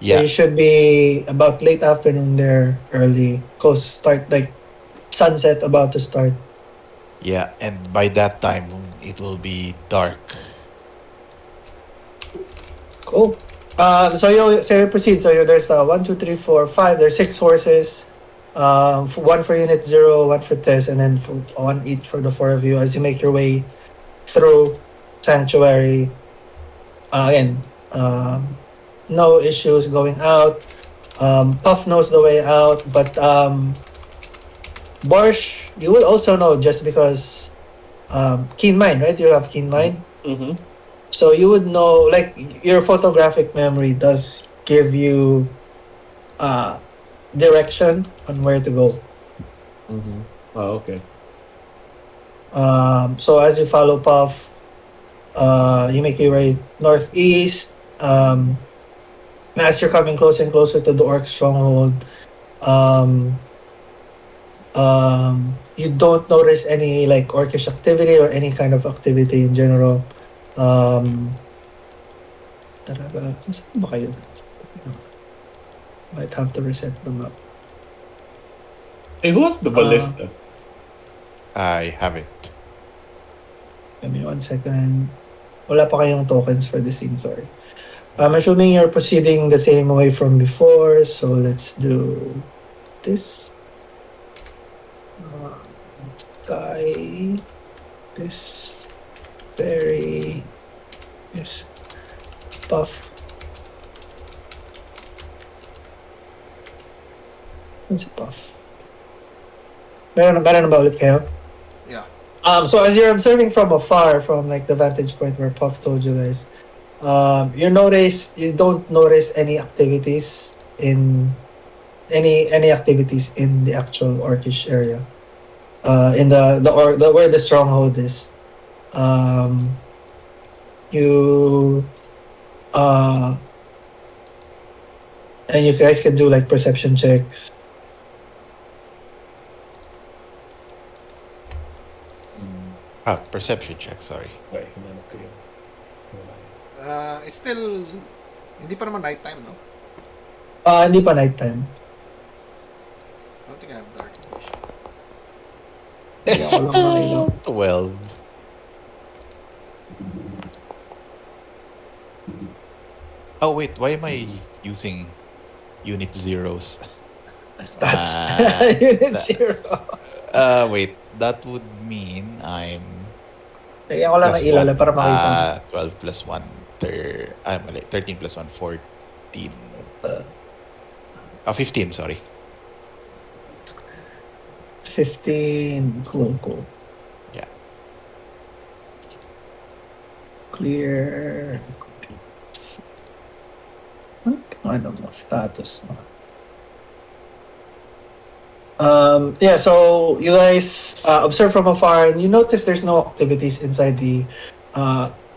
So Yeah. you should be about late afternoon there, early, close to start, like sunset about to start. Yeah, and by that time it will be dark. Cool. So you proceed. There's 1, 2, 3, 4, 5. There's 6 horses. One for Unit 0, one for Tess, and then one each for the four of you as you make your way through Sanctuary. Again, no issues going out. Puff knows the way out, but Borsh, you will also know just because keen mind, right? You have keen mind. Mm-hmm. So you would know, like, your photographic memory does give you direction on where to go. Mm-hmm. Oh, okay. So as you follow Puff, you make your way northeast. And as you're coming closer and closer to the orc stronghold, you don't notice any like orcish activity or any kind of activity in general. Saan ba kayo? Might have to reset the map. Hey, who has the ballista? I have it. Give me 1 second. Wala pa kayong tokens for the scene, sorry. I'm assuming you're proceeding the same way from before, so let's do this. Guy, this, Verri, this, Puff. What's a Puff? Meron na ba ulit kayo? Yeah. So as you're observing from afar, from like the vantage point where Puff told you guys, you don't notice any activities in the actual orcish area. In the where the stronghold is. You and you guys can do like perception checks. Perception check, sorry. Okay, hinanap ko yun. It's still hindi pa naman nighttime, no? Hindi pa nighttime. I don't think I have dark vision. Hindi ako lang nakailaw. 12. Oh wait, why am I using unit zeros? That's Uh, unit that, 0. wait, that would mean I'm Lagyan ko lang ng plus ilaw 1. para makita mo. 12 plus 1. Mali. 13 plus 1, 14. 15, sorry. 15. Cool. Yeah. Clear. Ano mo? Status mo. Yeah, so you guys observe from afar and you notice there's no activities inside the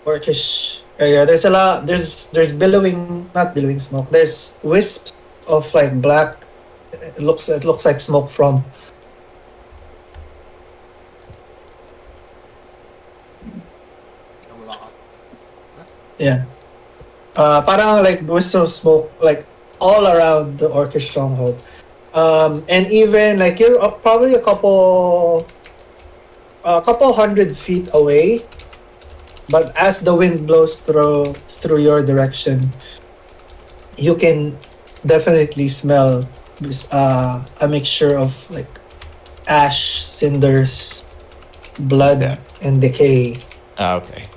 orcish area. There's a lot, there's not billowing smoke. There's wisps of like black, it looks like smoke from Wala ka. yeah. Parang like wisps of smoke like all around the orcish stronghold. And even like you're probably a couple 100 feet away, but as the wind blows through your direction, you can definitely smell this a mixture of like ash, cinders, blood, Yeah. and decay. Okay.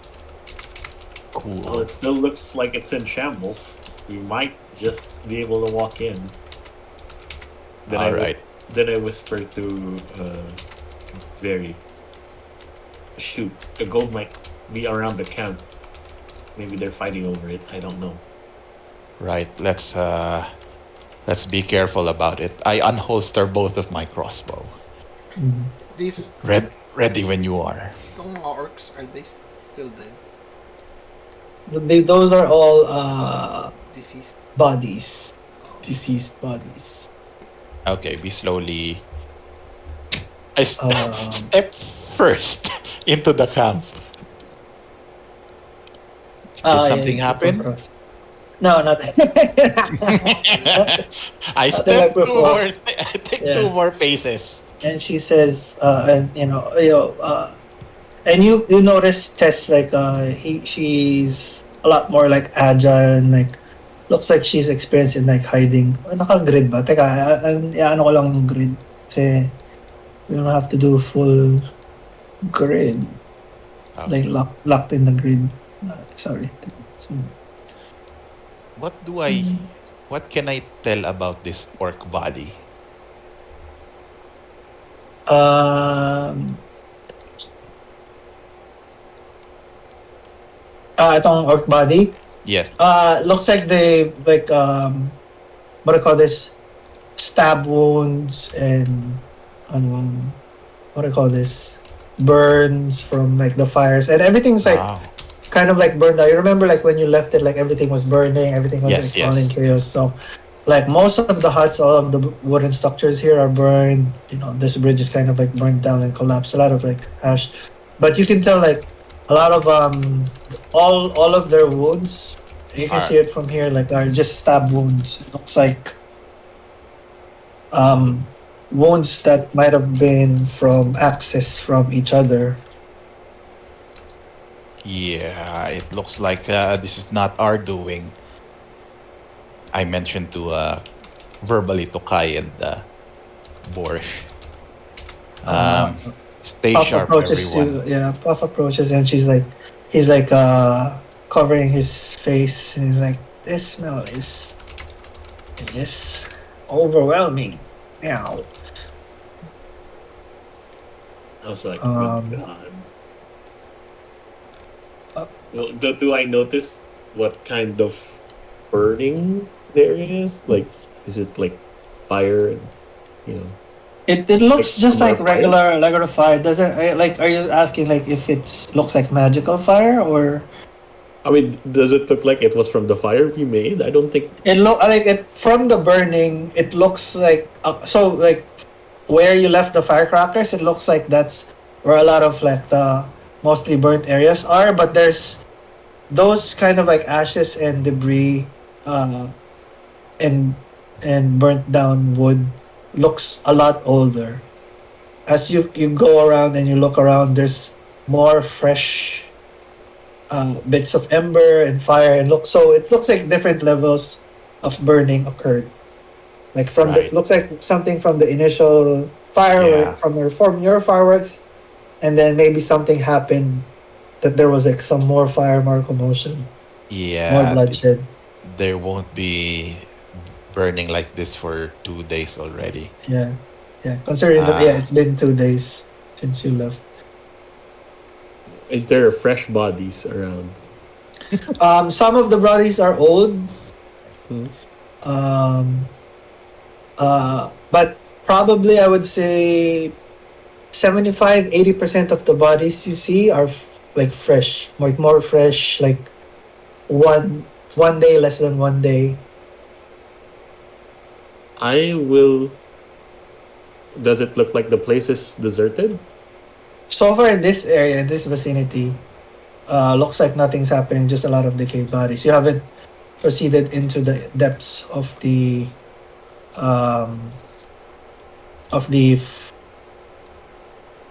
Well, Cool. it still looks like it's in shambles. We might just be able to walk in. Then All right. Then I whisper to Verri. Shoot, the gold might be around the camp. Maybe they're fighting over it. I don't know. Right. Let's be careful about it. I unholster both of my crossbow. These Ready when you are. itong mga orcs, are they still dead? Those are all Deceased? bodies, deceased bodies. Okay, be slowly. Um, Step first into the camp. yeah, something happen? No, not I Nothing step like before. I take Yeah. 2 more paces. And she says, and and you notice Tess like she's a lot more like agile and like looks like she's experienced in like hiding. Naka-grid ba? Teka, ano ko lang yung grid. Kasi we don't have to do full grid. Okay. Like locked in the grid. Sorry. So, What can I tell about this orc body? itong orc body. Yes. Looks like they like what do you call this? Stab wounds and what do you call this? Burns from like the fires and everything's like Wow. kind of like burned out. You remember like when you left it, like everything was burning, everything was Yes, like all in yes. chaos. So like most of the huts, all of the wooden structures here are burned. You know, this bridge is kind of like burned down and collapsed. A lot of like ash, but you can tell like a lot of all of their wounds. You can see it from here, like are just stab wounds. It looks like wounds that might have been from axes from each other. Yeah, it looks like this is not our doing. I mentioned to verbally to Kai and Borsh. Stay Puff sharp, approaches everyone. you. Yeah, Puff approaches and he's like covering his face. And he's like, this smell is overwhelming. Meow. I was like, Um, good God. Well, do I notice what kind of burning there is? Like, is it like fire? You know. It looks Like just like regular regular fire. Doesn't like? Are you asking like if it's looks like magical fire or? I mean, does it look like it was from the fire we made? I don't think. It look like it from the burning. It looks like so like where you left the firecrackers. It looks like that's where a lot of like the mostly burnt areas are. But there's those kind of like ashes and debris, and burnt down wood looks a lot older. As you go around and you look around, there's more fresh bits of ember and fire and it looks like different levels of burning occurred. Like from the Right. looks like something from the initial firework Yeah. from your fireworks, and then maybe something happened that there was like some more fire, more commotion, more Yeah, bloodshed. there won't be burning like this for 2 days already. Yeah, yeah. Considering that, yeah, Ah, it's been 2 days since you left. Is there fresh bodies around? Some of the bodies are old. Hmm? Um, but probably I would say 75-80% of the bodies you see are like fresh, like more fresh, like one day, less than 1 day. I will. Does it look like the place is deserted? So far in this area, in this vicinity, looks like nothing's happening. Just a lot of decayed bodies. You haven't proceeded into the depths um, of the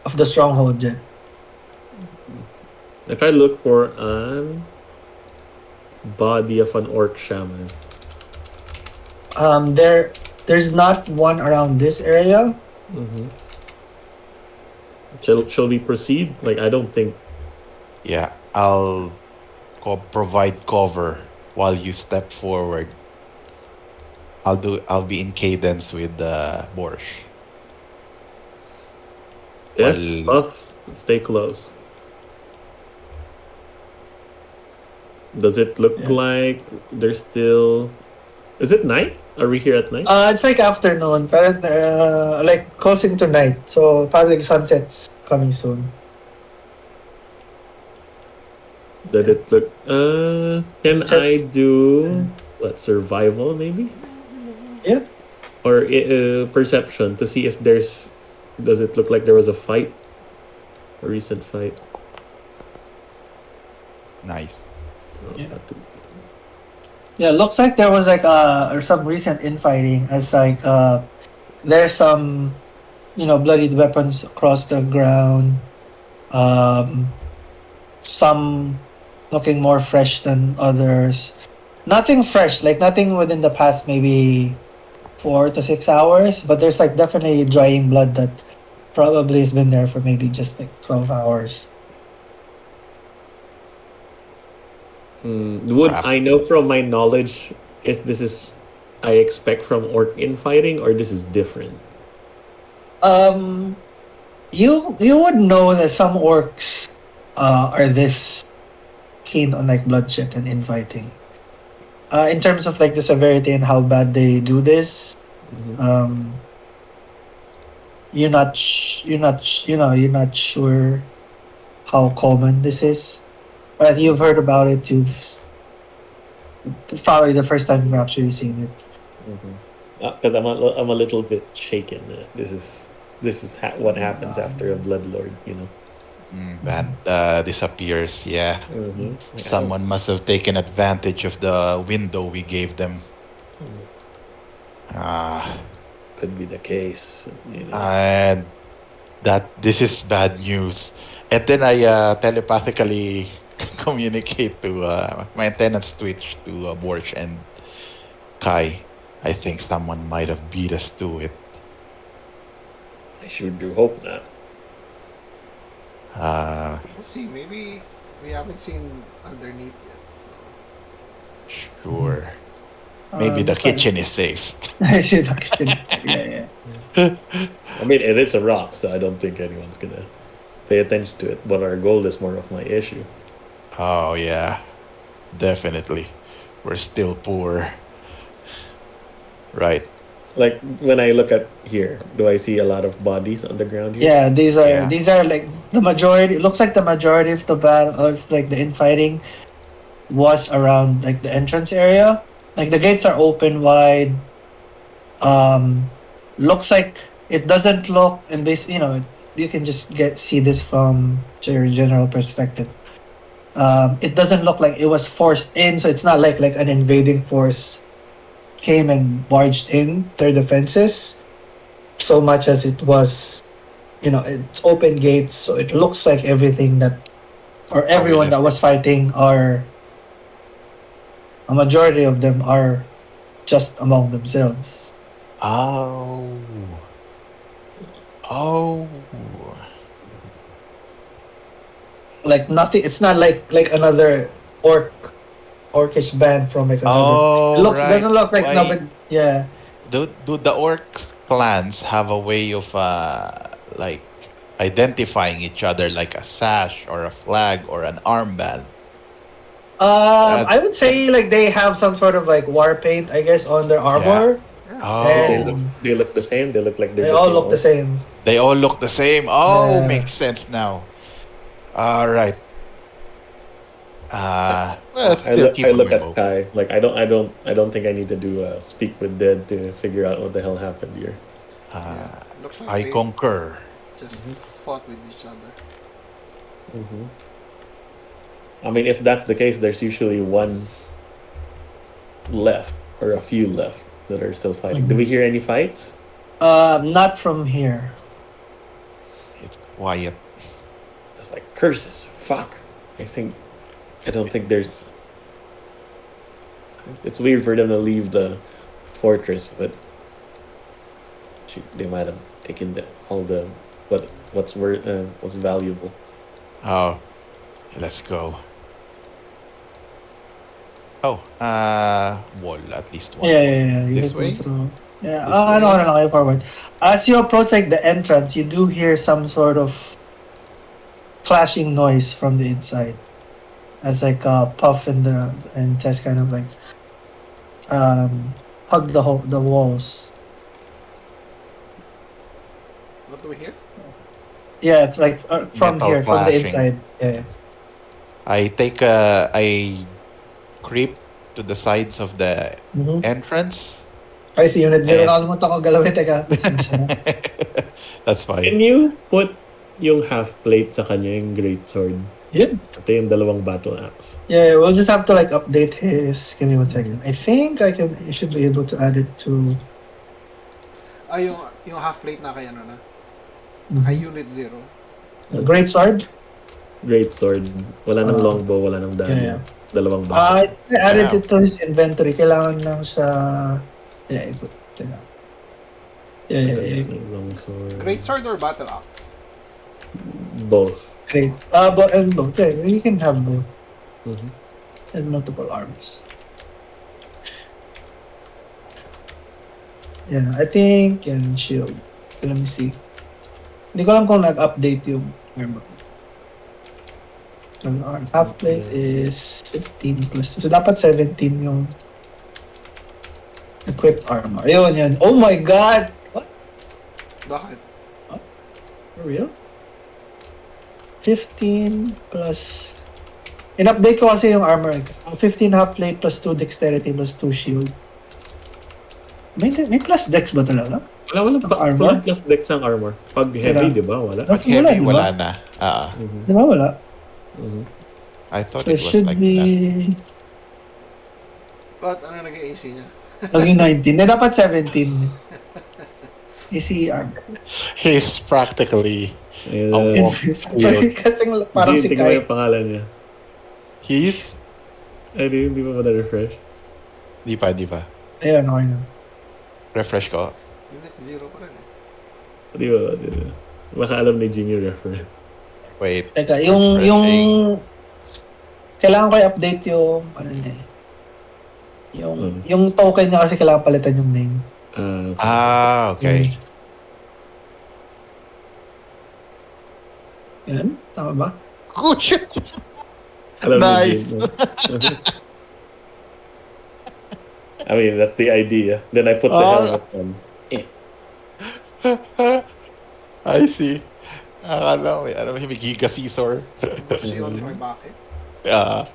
of the stronghold yet. If I look for an body of an orc shaman. There's not one around this area. Mm-hmm. Shall we proceed? Like, I don't think. yeah. I'll provide cover while you step forward. I'll be in cadence with the Borsh. Yes, While Puff, stay close. Does it look Yeah. like there's still? Is it night? Are we here at night? It's like afternoon, pero like closing to night. So probably the sunset's coming soon. Did it look? Can Just- I do what, survival maybe? Yeah. Or perception to see if there's. Does it look like there was a fight? A recent fight. night. Oh, Yeah. that too. Yeah, looks like there was like or some recent infighting. As like there's some bloodied weapons across the ground. Some looking more fresh than others. Nothing fresh, like nothing within the past maybe 4 to 6 hours, but there's like definitely drying blood that probably has been there for maybe just like 12 hours. Would Crap. I know from my knowledge is I expect from orc infighting or this is different? Um, you would know that some orcs are this keen on like bloodshed and infighting. In terms of like the severity and how bad they do this, Mhm. you're not sure how common this is, but you've heard about it. It's probably the first time you've actually seen it. Because I'm a little bit shaken. This is what happens after a bloodlord, you know. That disappears. Yeah. Mm-hmm. Someone must have taken advantage of the window we gave them. Ah, Could be the case, you know. and that this is bad news. And then I telepathically communicate to my tenants Twitch to Borch and Kai. I think someone might have beat us to it. I sure do hope not. We'll see. Maybe we haven't seen underneath yet. So. Sure. Maybe the That's fine. kitchen is safe. I see the kitchen. Yeah. I mean, it is a rock, so I don't think anyone's gonna pay attention to it. But our gold is more of my issue. Oh yeah, definitely. We're still poor. Right. Like when I look at here, do I see a lot of bodies on the ground here? Yeah, these Yeah. are like the majority. It looks like the majority of the battle of like the infighting was around like the entrance area. Like the gates are open wide. Looks like it doesn't look, and basically, you can just see this from your general perspective. It doesn't look like it was forced in, so it's not like an invading force came and barged in their defenses, so much as it was, it's open gates, so it looks like everything or everyone that was fighting a majority of them are just among themselves. Oh. Oh. Like nothing. It's not like another orcish band from like another. It Oh, looks right. doesn't look like no, Why but yeah. do the orc clans have a way of like identifying each other, like a sash or a flag or an armband? I That's would say like they have some sort of like war paint, I guess, on their yeah. armor, Yeah. But Oh, and they look the same. They look like they're they the all same look the orc. same. they all look the same. Oh, Yeah. makes sense now. All right. Well, still I keep on look my at bow. Kai like I don't think I need to do a speak with dead to figure out what the hell happened here. Yeah. Uh, Looks like I they concur. just Mhm. fought with each other. Hmm. I mean, if that's the case, there's usually one left or a few left that are still fighting. Do we hear any fights? Not from here. It's quiet. It's like curses. Fuck. I don't think there's. It's weird for them to leave the fortress, but shoot, they might have taken all the what's valuable. Oh, let's go. Oh, wall, at least one wall. Yeah. You This can go way? through. Yeah. This No, way? kayo forward. As you approach like the entrance, you do hear some sort of clashing noise from the inside, as like a puff and just kind of like hug the walls. What do we hear? Yeah, it's like from Metal here, from the clashing. inside. Yeah. I creep to the sides of the Mm-hmm. entrance. Ay, si Unit Zero, And nakalimutan ko galawin. Teka, pasensya na. that's fine. Can you put yung half plate sa kanya yung great sword? Yun. Ito yung dalawang battle axe. Yeah, we'll just have to like update his. Give me 1 second. I think I should be able to add it to. Ah, yung half plate na kay ano na. Mhm. Kay Unit 0. Great sword. Great sword. Wala nang longbow, wala nang dagger. Yeah. Dalawang battle. I added Wow. it to his inventory. Kailangan lang siya. Yeah, ito. Teka. Yeah. Long sword. Great sword or battle axe? Both. Great. And both. Yeah, you can have both. Mhm. There's multiple arms. Yeah, I think and shield. So, let me see. Hindi ko alam kung nag-update yung armor. Our half plate is 15 plus 2. So dapat 17 yung equipped armor. Ayun, yan. Oh my god! What? Bakit? For real? 15 plus... In-update ko kasi yung armor. 15 half plate plus 2 dexterity plus 2 shield. May plus dex ba talaga? Wala Armor? plus dex ang armor. Pag heavy, Yeah. di ba? Wala. Pag Wala, heavy, di ba? wala na. Mhm. Di ba wala? Mhm. I thought So it it was should like that. be... Ba't ano nag-AC niya? Naging 19. Na dapat 17. Easy armor. He's practically Ayun. a walk Invisible. shield. Kasi parang si Tingnan mo Kai. yung pangalan niya. He's... Ay, di ba na-refresh? Di pa. Ayun, okay na. Refresh ko. Unit 0 pa rin eh. Di ba? Baka alam ni Jing yung reference. Wait. Teka, yung Refreshing. kailangan ko i-update yung ano niya eh. Yung token niya kasi kailangan palitan yung name. Okay. Yan, tama ba? Good shit. Alam ni Nice. Jing. no? I mean, that's the idea. Then I put the helmet on. I see. Akala mo, may Giga Caesar. Boss yun, may bakit? Yeah.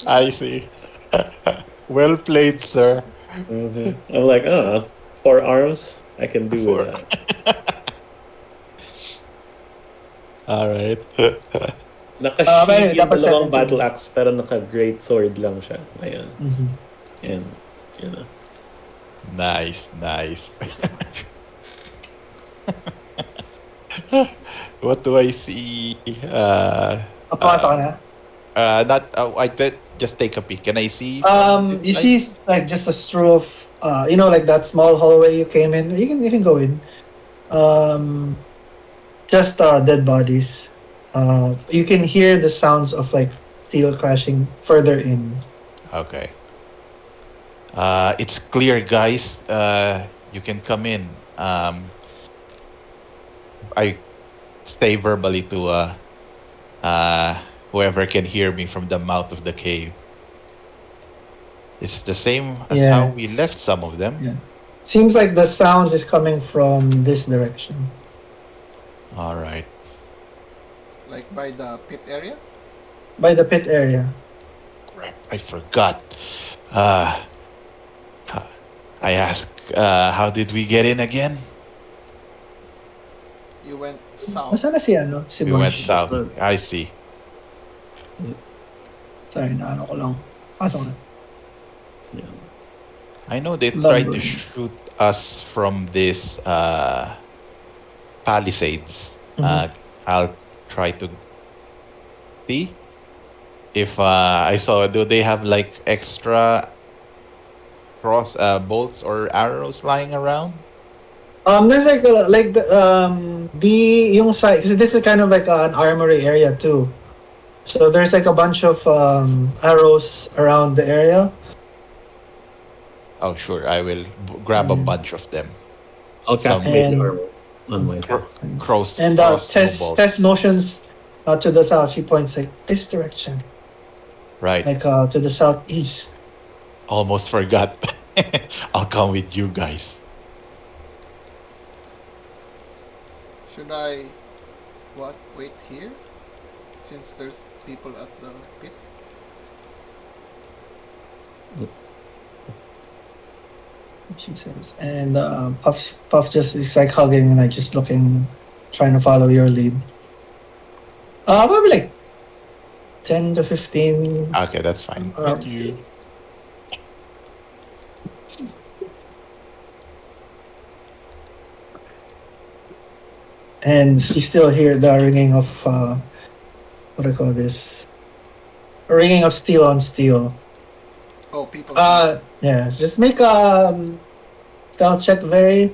I see. Well played, sir. Mhm. I'm like, 4 arms? I can do Four. that. Alright. Naka-shield yung dapat dalawang 17. battle axe, pero naka-great sword lang siya. Ayan. Mhm. And, you know. Nice. What do I see? Papasok ka na? Not. I did just take a peek. Can I see? You see like just a strew of like that small hallway you came in. You can go in. Just dead bodies. You can hear the sounds of like steel crashing further in. Okay. It's clear, guys. You can come in. I say verbally to whoever can hear me from the mouth of the cave. It's the same as Yeah. how we left some of them. Yeah. Seems like the sound is coming from this direction. All right. Like by the pit area? By the pit area. Crap, I forgot. I asked, how did we get in again? You went south. Nasaan na si ano? Si We went Borsh? south. I see. Sorry, naano ko lang. Pasok na. Yeah. I know they tried to Lumbering. shoot us from this palisades. Mhm. I'll try to see if I saw. Do they have like extra cross bolts or arrows lying around? There's like the yung side, kasi this is kind of like an armory area too. So there's like a bunch of arrows around the area. Oh, sure. I will grab a Mm. bunch of them. I'll cast Some- Mage And- Armor on myself. Cross. And crossbow bolts. Tess motions to the south. She points like this direction, Right. like to the southeast. Almost forgot. I'll come with you guys. Should I wait here? Since there's people at the pit? She says, and Puff just is like hugging and like just looking, trying to follow your lead. Probably like 10 to 15. Okay, that's fine. Thank you. And you still hear the ringing of what do I call this? A ringing of steel on steel. Oh, people. Yeah, just make a stealth check, Verri,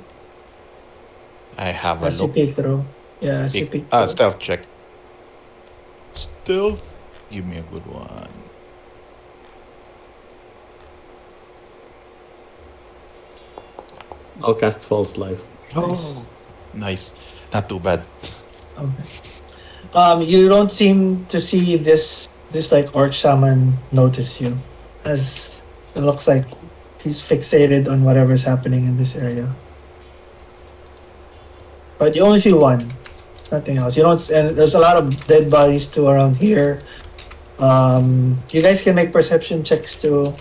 I have a as you look. peek through. Yeah, as you peek through. Stealth check. Stealth. Give me a good one. I'll cast False Life. Nice. Nice. Not too bad. Okay. You don't seem to see this like orc shaman notice you, as it looks like he's fixated on whatever's happening in this area. But you only see one, nothing else. You don't, and there's a lot of dead bodies too around here. You guys can make perception checks too.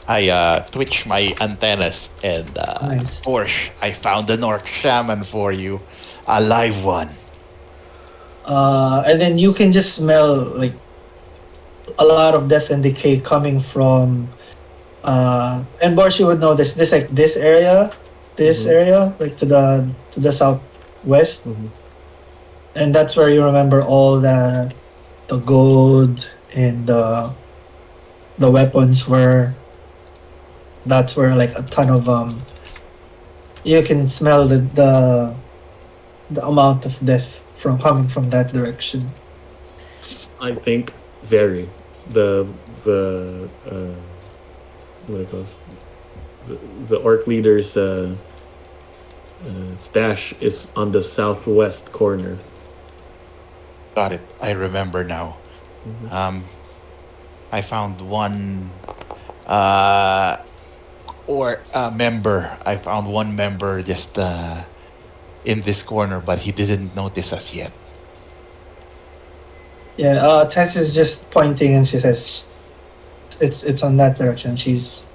I twitch my antennas and Nice. Borsh, I found an orc shaman for you. A live one. And then you can just smell like a lot of death and decay coming from and Borsh, you would know this like this area, Mhm. area, like to the southwest, Mhm. and that's where you remember all the gold and the weapons were. That's where like a ton of you can smell the amount of death from coming from that direction. I think Verri, the what it calls the orc leader's stash is on the southwest corner. Got it. I remember now. Mhm. I found one member. I found one member just in this corner, but he didn't notice us yet. Yeah, Tess is just pointing and she says, "It's on that direction." She's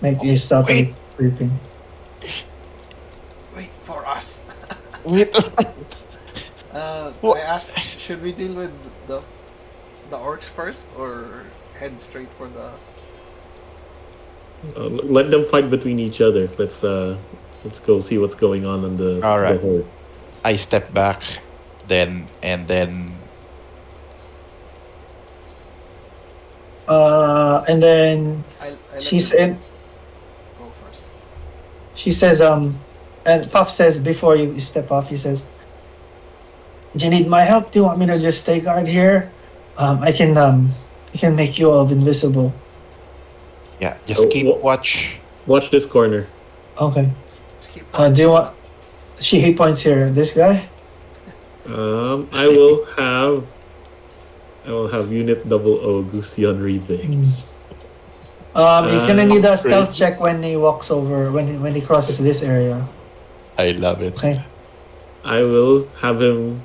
making stealthily creeping. Wait for us. Wait. What? I asked, should we deal with the orcs first or head straight for the? Let them fight between each other. Let's go see what's going on the All right. the horde. I step back, then And then I let she you said, go first. she says, and Puff says before you step off, he says, "Do you need my help? Do you want me to just stay guard here? I can make you all invisible." Yeah, just keep Oh, watch. watch this corner. Okay. Just keep Do you want? He points here. This guy. I will have unit double O Gusion reading. He's gonna need a stealth Great. check when he walks over when he crosses this area. I love it. Okay. I will have him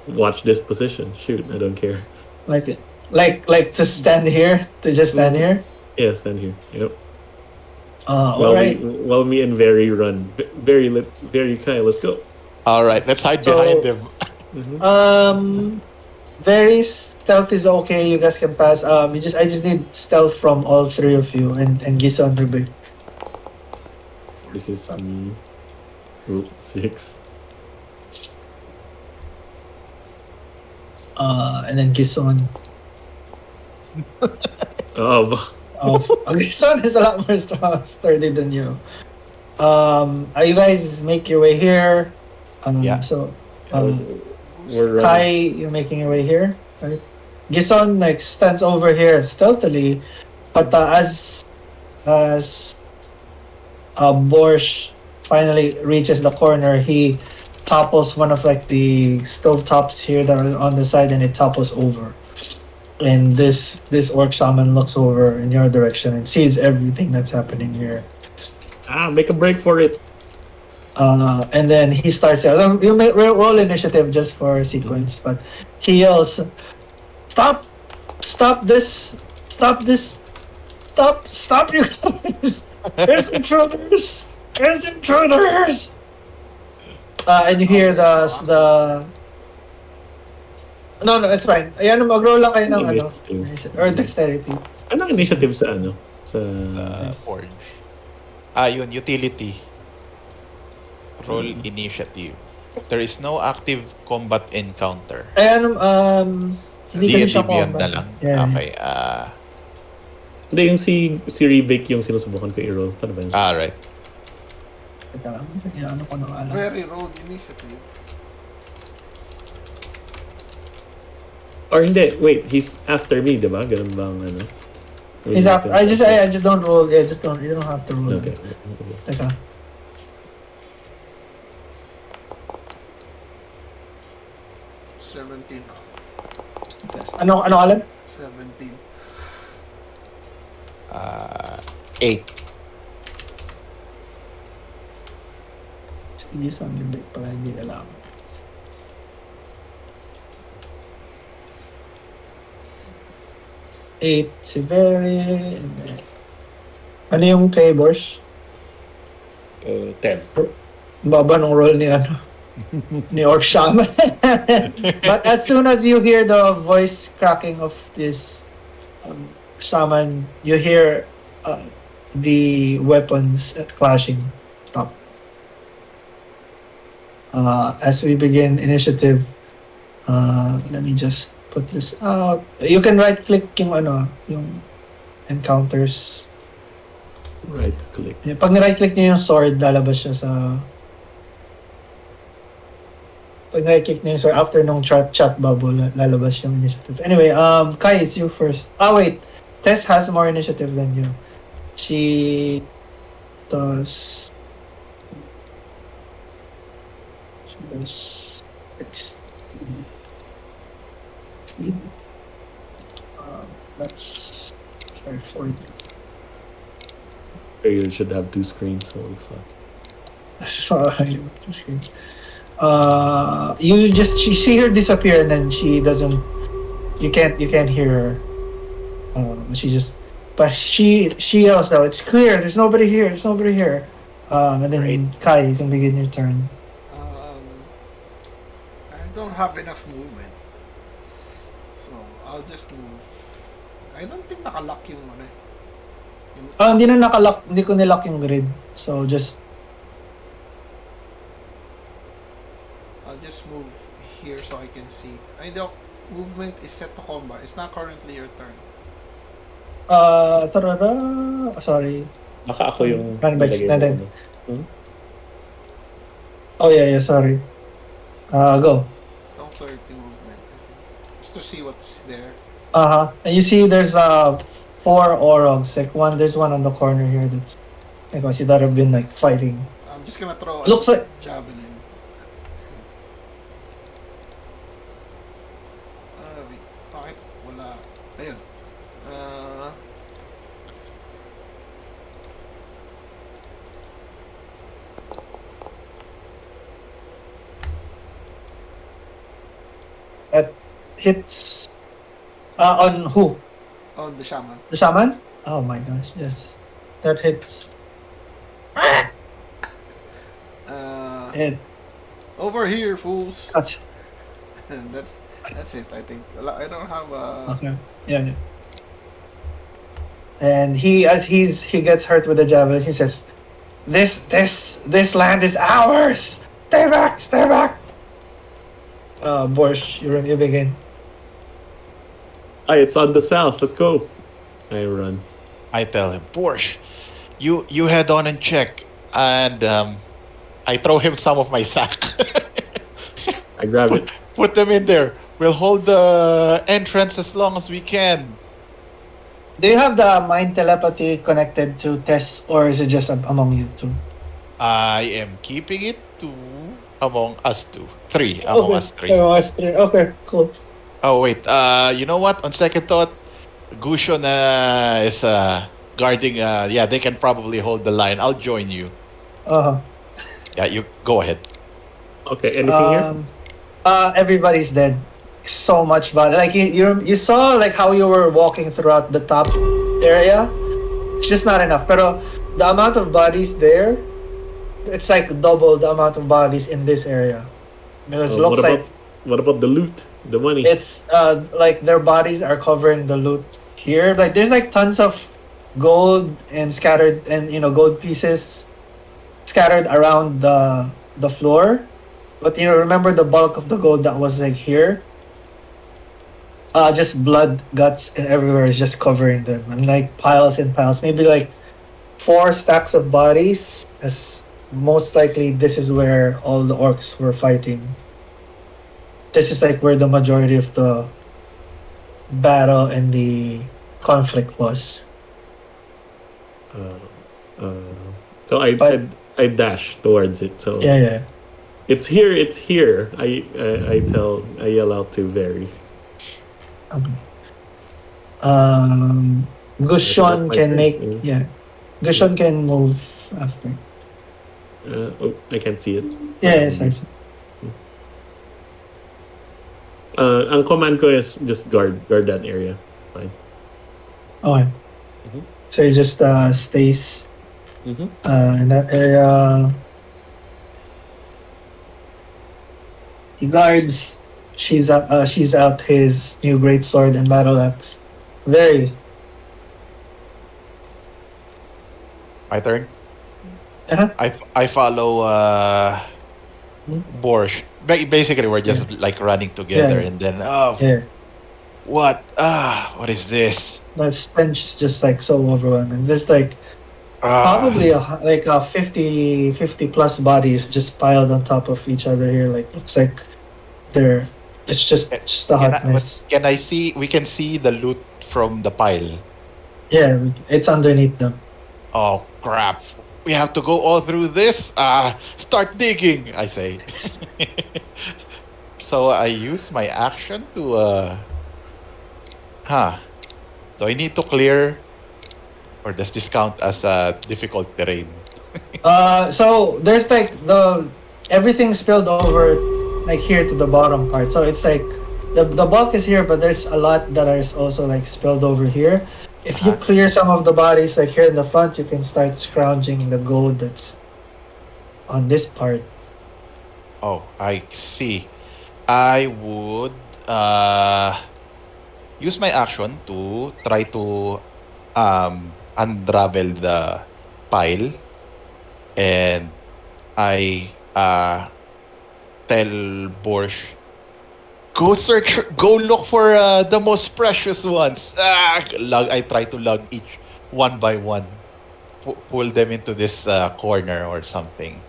watch this position. Shoot, I don't care. Like to stand here, to just stand here. Yeah, stand here. Yep. All right. While me and Verri run. Verri, Kai, let's go. All right, let's hide So- behind them. Very stealth is okay. You guys can pass. I just need stealth from all three of you and Gison Rubik. This is me. Route 6. And then Gison. Oh, Gison is a lot more sturdy than you. You guys make your way here. Yeah. So, we're Kai, you're making your way here, right? Gison stands over here stealthily, but as Borsh finally reaches the corner, he topples one of the stove tops here that are on the side, and it topples over. And this orc shaman looks over in your direction and sees everything that's happening here. make a break for it. And then he starts yelling. You may roll initiative just for a sequence, but he yells, "Stop! Stop this! Stop this! Stop you guys! There's intruders! There's intruders!" And you hear the No, it's fine. Ayan, mag-roll lang kayo ng Initiative. or dexterity. Anong initiative sa Sa... Forge. Yun, utility. Roll initiative. There is no active combat encounter. Ayan, hindi kami D&D siya Beyond na combat. lang. Yeah. Okay, Hindi, yung si Rebake yung sinusubukan ko i-roll. Paano ba yun? alright. Teka lang, sige, ano ko nang alam. Very road initiative. Or hindi, wait, he's after me, diba? Ganun bang He's after, I just don't roll. Yeah, you don't have to roll. Okay. Teka. $17. Ano alam? 17. 8. Sige, something big pala, hindi alam. Eight, si Verri, and then... Ano yung kay Borsh? 10. Baba nung roll ni ni Orc Shaman. But as soon as you hear the voice cracking of this shaman, you hear the weapons clashing. Stop. As we begin initiative, let me just put this out. You can right click yung encounters. Right click. Pag ni-right click niyo yung sword, lalabas siya sa... Pag ni-right click niyo yung sword, after nung chat bubble, lalabas yung initiative. Anyway, Kai, it's you first. Wait. Tess has more initiative than you. She does... 16. That's... Sorry, 40. You should have 2 screens. Holy fuck. Sorry, 2 screens. You see her disappear, and then she doesn't. You can't hear her. But she yells out, "It's clear. There's nobody here. There's nobody here." And then Right. Kai, you can begin your turn. I don't have enough movement. So, I'll just move. I don't think nakalock yung Hindi na nakalock. Hindi ko nilock yung grid. So I'll just move here so I can see. Movement is set to combat. It's not currently your turn. Sorry. Baka ako yung Handbags nilagay natin. mo. Hmm? Oh yeah, sorry. Go. Don't 30 movement. Just to see what's there. And you see there's 4 Orogs. Like there's one on the corner here that's like I see that have been like fighting. I'm just gonna throw Looks a like javelin. Wait. Bakit? Wala. Ayun. that hits on who? On the shaman. The shaman? Oh my gosh, yes. That hits it. Over here, fools. That's And that's it. I think. I don't have okay. Yeah. And he gets hurt with the javelin, he says, This land is ours! Stay back! Stay back! Borsh, you begin. It's on the south. Let's go. I run. I tell him, Borsh, you head on and check, and I throw him some of my sack. I grab it. Put them in there. We'll hold the entrance as long as we can. Do you have the mind telepathy connected to Tess, or is it just among you two? I am keeping it among us two. Three. Among us three. Among us three. Okay, cool. Oh, wait. You know what? On second thought, Gushon is guarding. Yeah, they can probably hold the line. I'll join you. Uh-huh. Yeah, you go ahead. Okay, anything here? Everybody's dead. So much body. Like you saw like how you were walking throughout the top area. It's just not enough. Pero the amount of bodies there, it's like double the amount of bodies in this area. Because it looks what about the loot? The money? it's like their bodies are covering the loot here. Like there's like tons of gold and scattered and gold pieces scattered around the floor. But remember the bulk of the gold that was like here? Just blood, guts, and everywhere is just covering them, and like piles and piles. Maybe like 4 stacks of bodies. As most likely, this is where all the orcs were fighting. This is like where the majority of the battle and the conflict was. So I dash towards it. So Yeah. It's here. It's here. I yell out to Verri. Okay. Gushon can make Gushon can move after. I can't see it. Yeah, sorry. Ang command ko is just guard that area. Fine. Okay. Mhm. So he just stays Mm-hmm. in that area. He guards. She's out his new great sword and battle axe. Very. My turn. Uh-huh. I follow Borsh. Basically, we're just like running together, Yeah. and then Yeah. what is this? That stench is just like so overwhelming. There's like probably like 50 plus bodies just piled on top of each other here. Like looks like they're it's just a hot mess. Can I see? We can see the loot from the pile. Yeah, it's underneath them. Oh crap! We have to go all through this. Start digging, I say. So I use my action to Do I need to clear, or does this count as difficult terrain? So there's like everything spilled over like here to the bottom part. So it's like the bulk is here, but there's a lot that is also like spilled over here. If you clear some of the bodies like here in the front, you can start scrounging the gold that's on this part. Oh, I see. I would use my action to try to unravel the pile, and I tell Borsh Go search. Go look for the most precious ones. I try to lug each one by one. Pull them into this corner or something.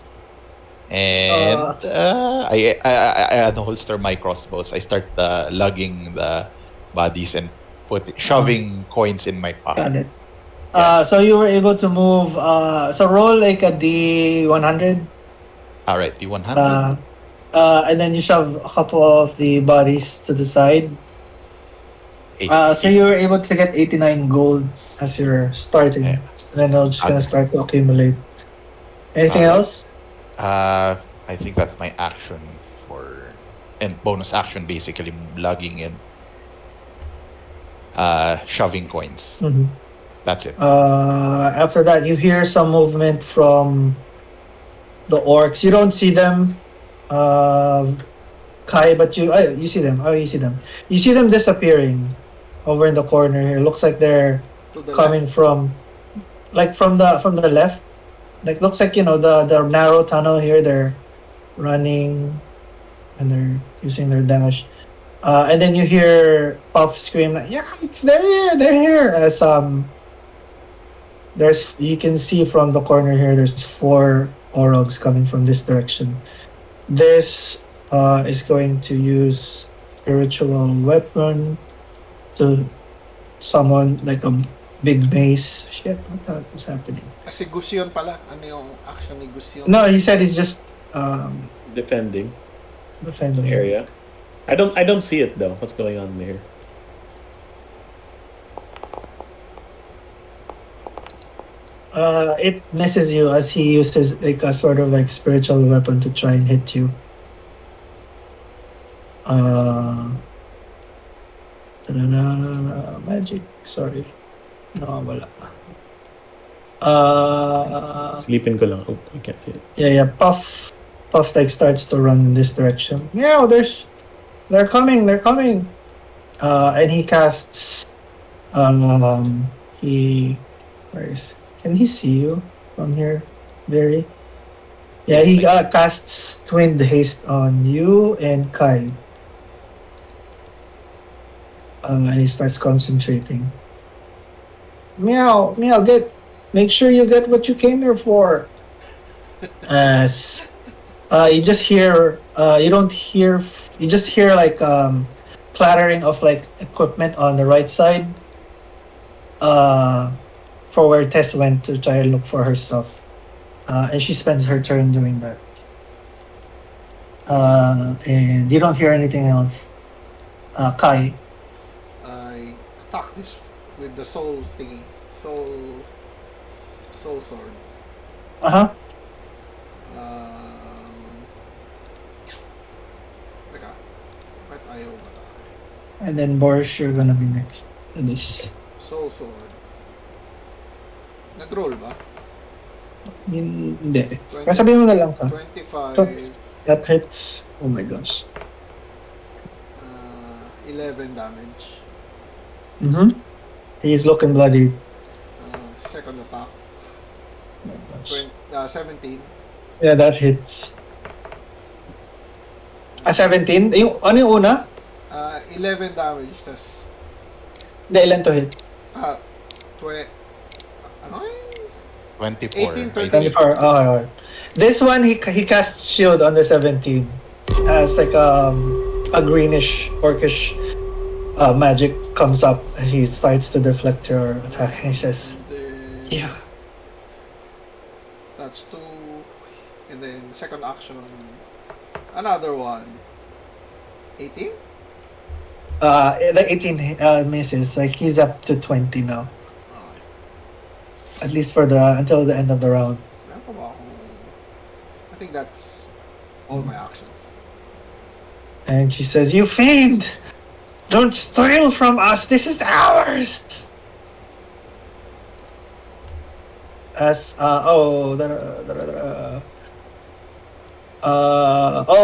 And I unholster my crossbows. I start lugging the bodies and shoving coins in my Got pocket. it. So you were able to move. So roll like a D100. All right, D100. And then you shove a couple of the bodies to the side. So you were able to get 89 gold as you're starting. Yeah. And then it's just gonna start to accumulate. Anything Alright. else? I think that's my action and bonus action basically lugging and shoving coins. Mm-hmm. That's it. After that, you hear some movement from the orcs. You don't see them, Kai, but you see them. Oh, you see them. You see them disappearing over in the corner here. Looks like they're To the coming left. from the left. Like looks like the narrow tunnel here. They're running, and they're using their dash. And then you hear Puff scream like, "Yeah, they're here! They're here!" As you can see from the corner here. There's 4 Orogs coming from this direction. This is going to use spiritual weapon to summon like a big mace. Shit, what the hell is happening? Kasi Gusion pala. Ano yung action ni Gusion? No, he said he's just Defending the defending. area. I don't see it though. What's going on there? It misses you as he uses like a sort of like spiritual weapon to try and hit you. Magic. Sorry. No, wala. Sleeping ko lang. Oh, I can't see it. Yeah. Puff like starts to run in this direction. Yeah, they're coming. And he casts. Can he see you from here, Verri? Yeah, he casts Twinned Haste on you and Kai. And he starts concentrating. Meow, make sure you get what you came here for. As you just hear, you just hear like clattering of like equipment on the right side. For where Tess went to try and look for her stuff. And she spends her turn doing that. And you don't hear anything else. Kai. I attack this with the soul thingy. Soul sword. Uh-huh. Teka. Ba't ayaw ba? And then Borsh, you're gonna be next to this. Soul sword. Nag-roll ba? Hindi. Sabihin mo na lang ka. 25, That hits. Oh my gosh. 11 damage. Mm-hmm. He's looking bloody. Second attack, Oh my gosh. 17. Yeah, that hits. 17? Ano yung una? 11 damage, tas Hindi, ilan to hit? ano yun? 24. 18, 24. Oh, okay. This one, he casts shield on the 17. As like a greenish, orcish magic comes up. He starts to deflect your attack and he says, Then, yeah. That's 2. And then second action, another one. 18? The 18 misses. Like he's up to 20 now. Okay. At least for until the end of the round. Meron pa ba ako? I think that's all my actions. And she says, "You fiend! Don't steal from us! This is ours!" As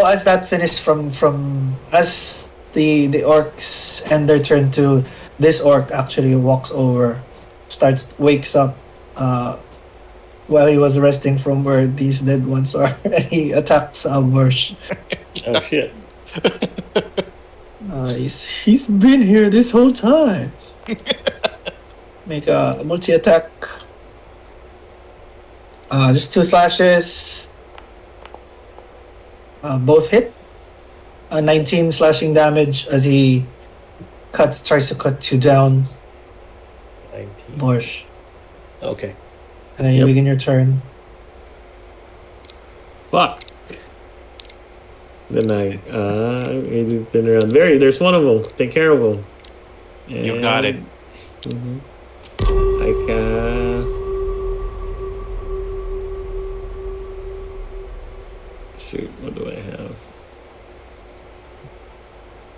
as that finished as the orcs end their turn to this orc actually walks over, wakes up while he was resting from where these dead ones are, and he attacks Borsh. Oh shit. He's been here this whole time. Make a multi-attack. Just 2 slashes. Both hit. 19 slashing damage as he tries to cut you down, 19. Borsh. Okay. And then you Yep. begin your turn. Fuck. Then I maybe spin around. Verri, there's one of them. Take care of them. You got it. I cast. Shoot, what do I have?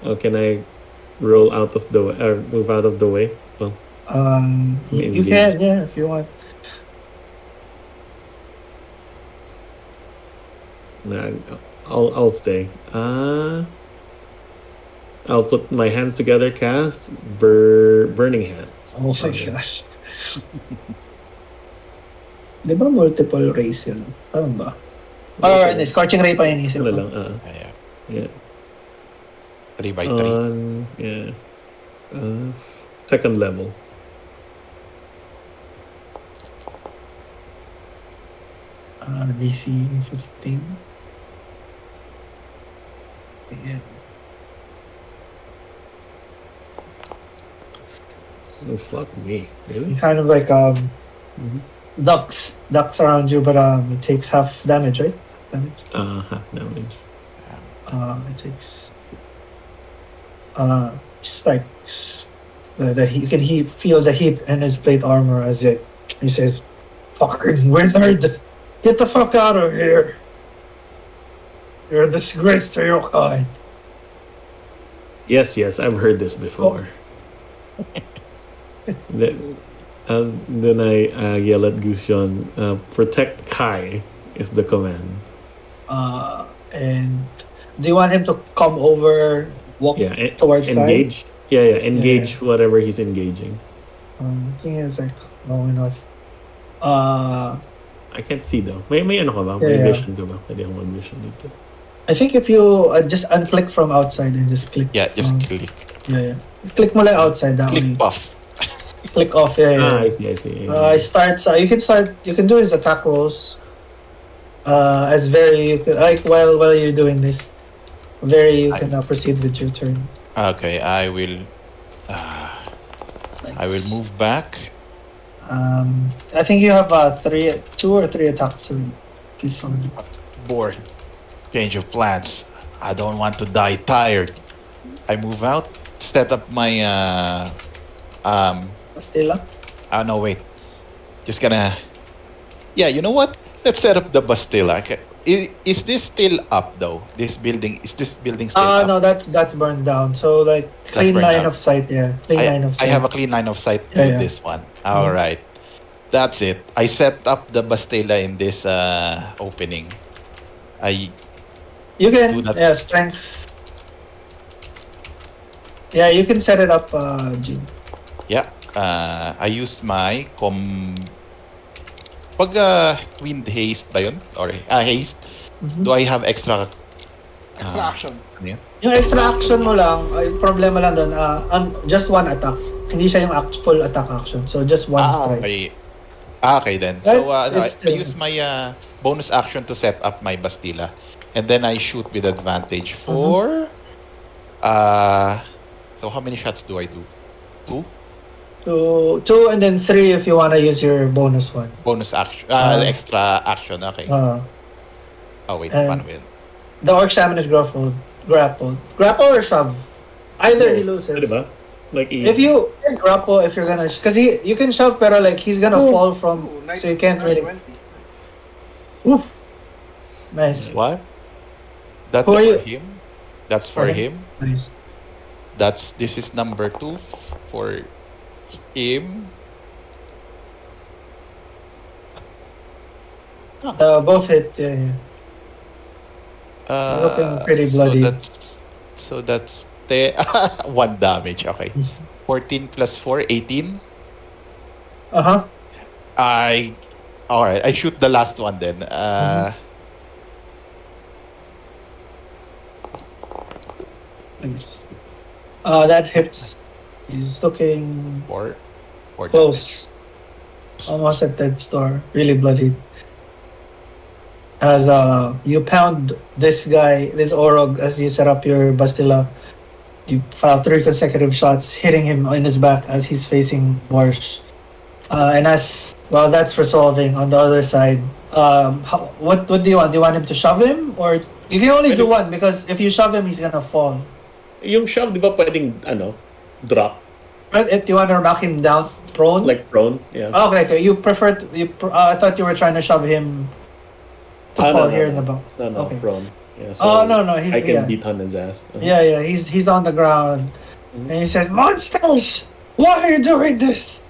Oh, can I roll out of the way or move out of the way? Well, You can, yeah, if you want. nah, I'll stay. I'll put my hands together. Cast burning hands. Oh my gosh. Di ba multiple rays yun? Ano ba? Or scorching ray pa rin inisip Ano ko. lang, Yeah. yeah. 3 by 3. Yeah. Second level. DC 15. Yeah. Oh, fuck me. You Really? kind of like Mhm. ducks around you, but it takes half damage, right? Damage. Half damage. It takes strikes. You can feel the heat in his plate armor as he says, "Fucking wizard, get the fuck out of here! You're a disgrace to your kind." Yes, I've heard this before. Then I yell at Gusion, protect Kai is the command. And do you want him to come over, walk Yeah, towards Kai? engage. Yeah, engage whatever he's engaging. I think it's like low enough. I can't see though. May ano ka ba? May Yeah. vision ka ba? Pwede akong mag-vision dito. I think if you just unclick from outside and just click. Yeah, just from- click. Yeah. Click mo lang outside that way. Click buff. Click off. Yeah. I see. It starts. You can start. You can do his attack rolls. As Verri, you can, like while you're doing this, Verri, you can proceed with your turn. Okay, I will move back. I think you have 2 or 3 attacks. So please Bored. Change of plans. I don't want to die tired. I move out. Set up my Bastilla. no, wait. Just gonna. Yeah, you know what? Let's set up the Bastilla. Okay. Is this still up though? Is this building still up? No, that's burned down. So like clean burned line down. of sight. Yeah, clean line of I sight. have a clean line of sight Yeah, with yeah. this one. All right. That's it. I set up the Bastilla in this opening. You can, do that. yeah, strength. Yeah, you can set it up, Gene. Yeah. I used my Pag Twinned Haste ba yun? Or Haste? Mhm. Do I have extra? Extra action. Ano yun? Yung extra action mo lang, ay problema lang doon, just one attack. Hindi siya yung full attack action. So just one strike. Okay. Okay then. Well, So it's I still- use my bonus action to set up my Bastilla. And then I shoot with advantage for... So how many shots do I do? 2? 2 and then 3 if you wanna use your bonus one. Bonus action. Extra action. Okay. Oh wait, and- paano yun? The Orc Shaman is grappled. Grapple or shove. Either he loses. Pwede ba? Like If you can grapple, if you're gonna, because you can shove, pero like he's gonna fall from, Ooh, so you can't really. 20. Oof. Nice, What? That's Who are for you? him. That's for For him. nice. This is number 2 for him. Both hit. Yeah. Looking pretty bloody. So that's 1 damage. Okay. 14 plus 4, 18. Uh huh. Alright, I shoot the last one then. Nice. That hits. He's looking Or close. Almost at death's door. Really bloodied. As you pound this guy, this Orog, as you set up your Bastilla, you fire 3 consecutive shots, hitting him in his back as he's facing Borsh. And as well, that's resolving on the other side. What do you want? Do you want him to shove him, or you can only do one because if you shove him, he's gonna fall. Yung shove, di ba pwedeng, drop? But if you want to knock him down, prone. Like prone? Yeah. Okay. You prefer? I thought you were trying to shove him to fall here in the box. No, Okay. prone. Yeah, so Oh no, I can beat on his ass. Yeah. He's on the ground, and he says, "Monsters, why are you doing this?"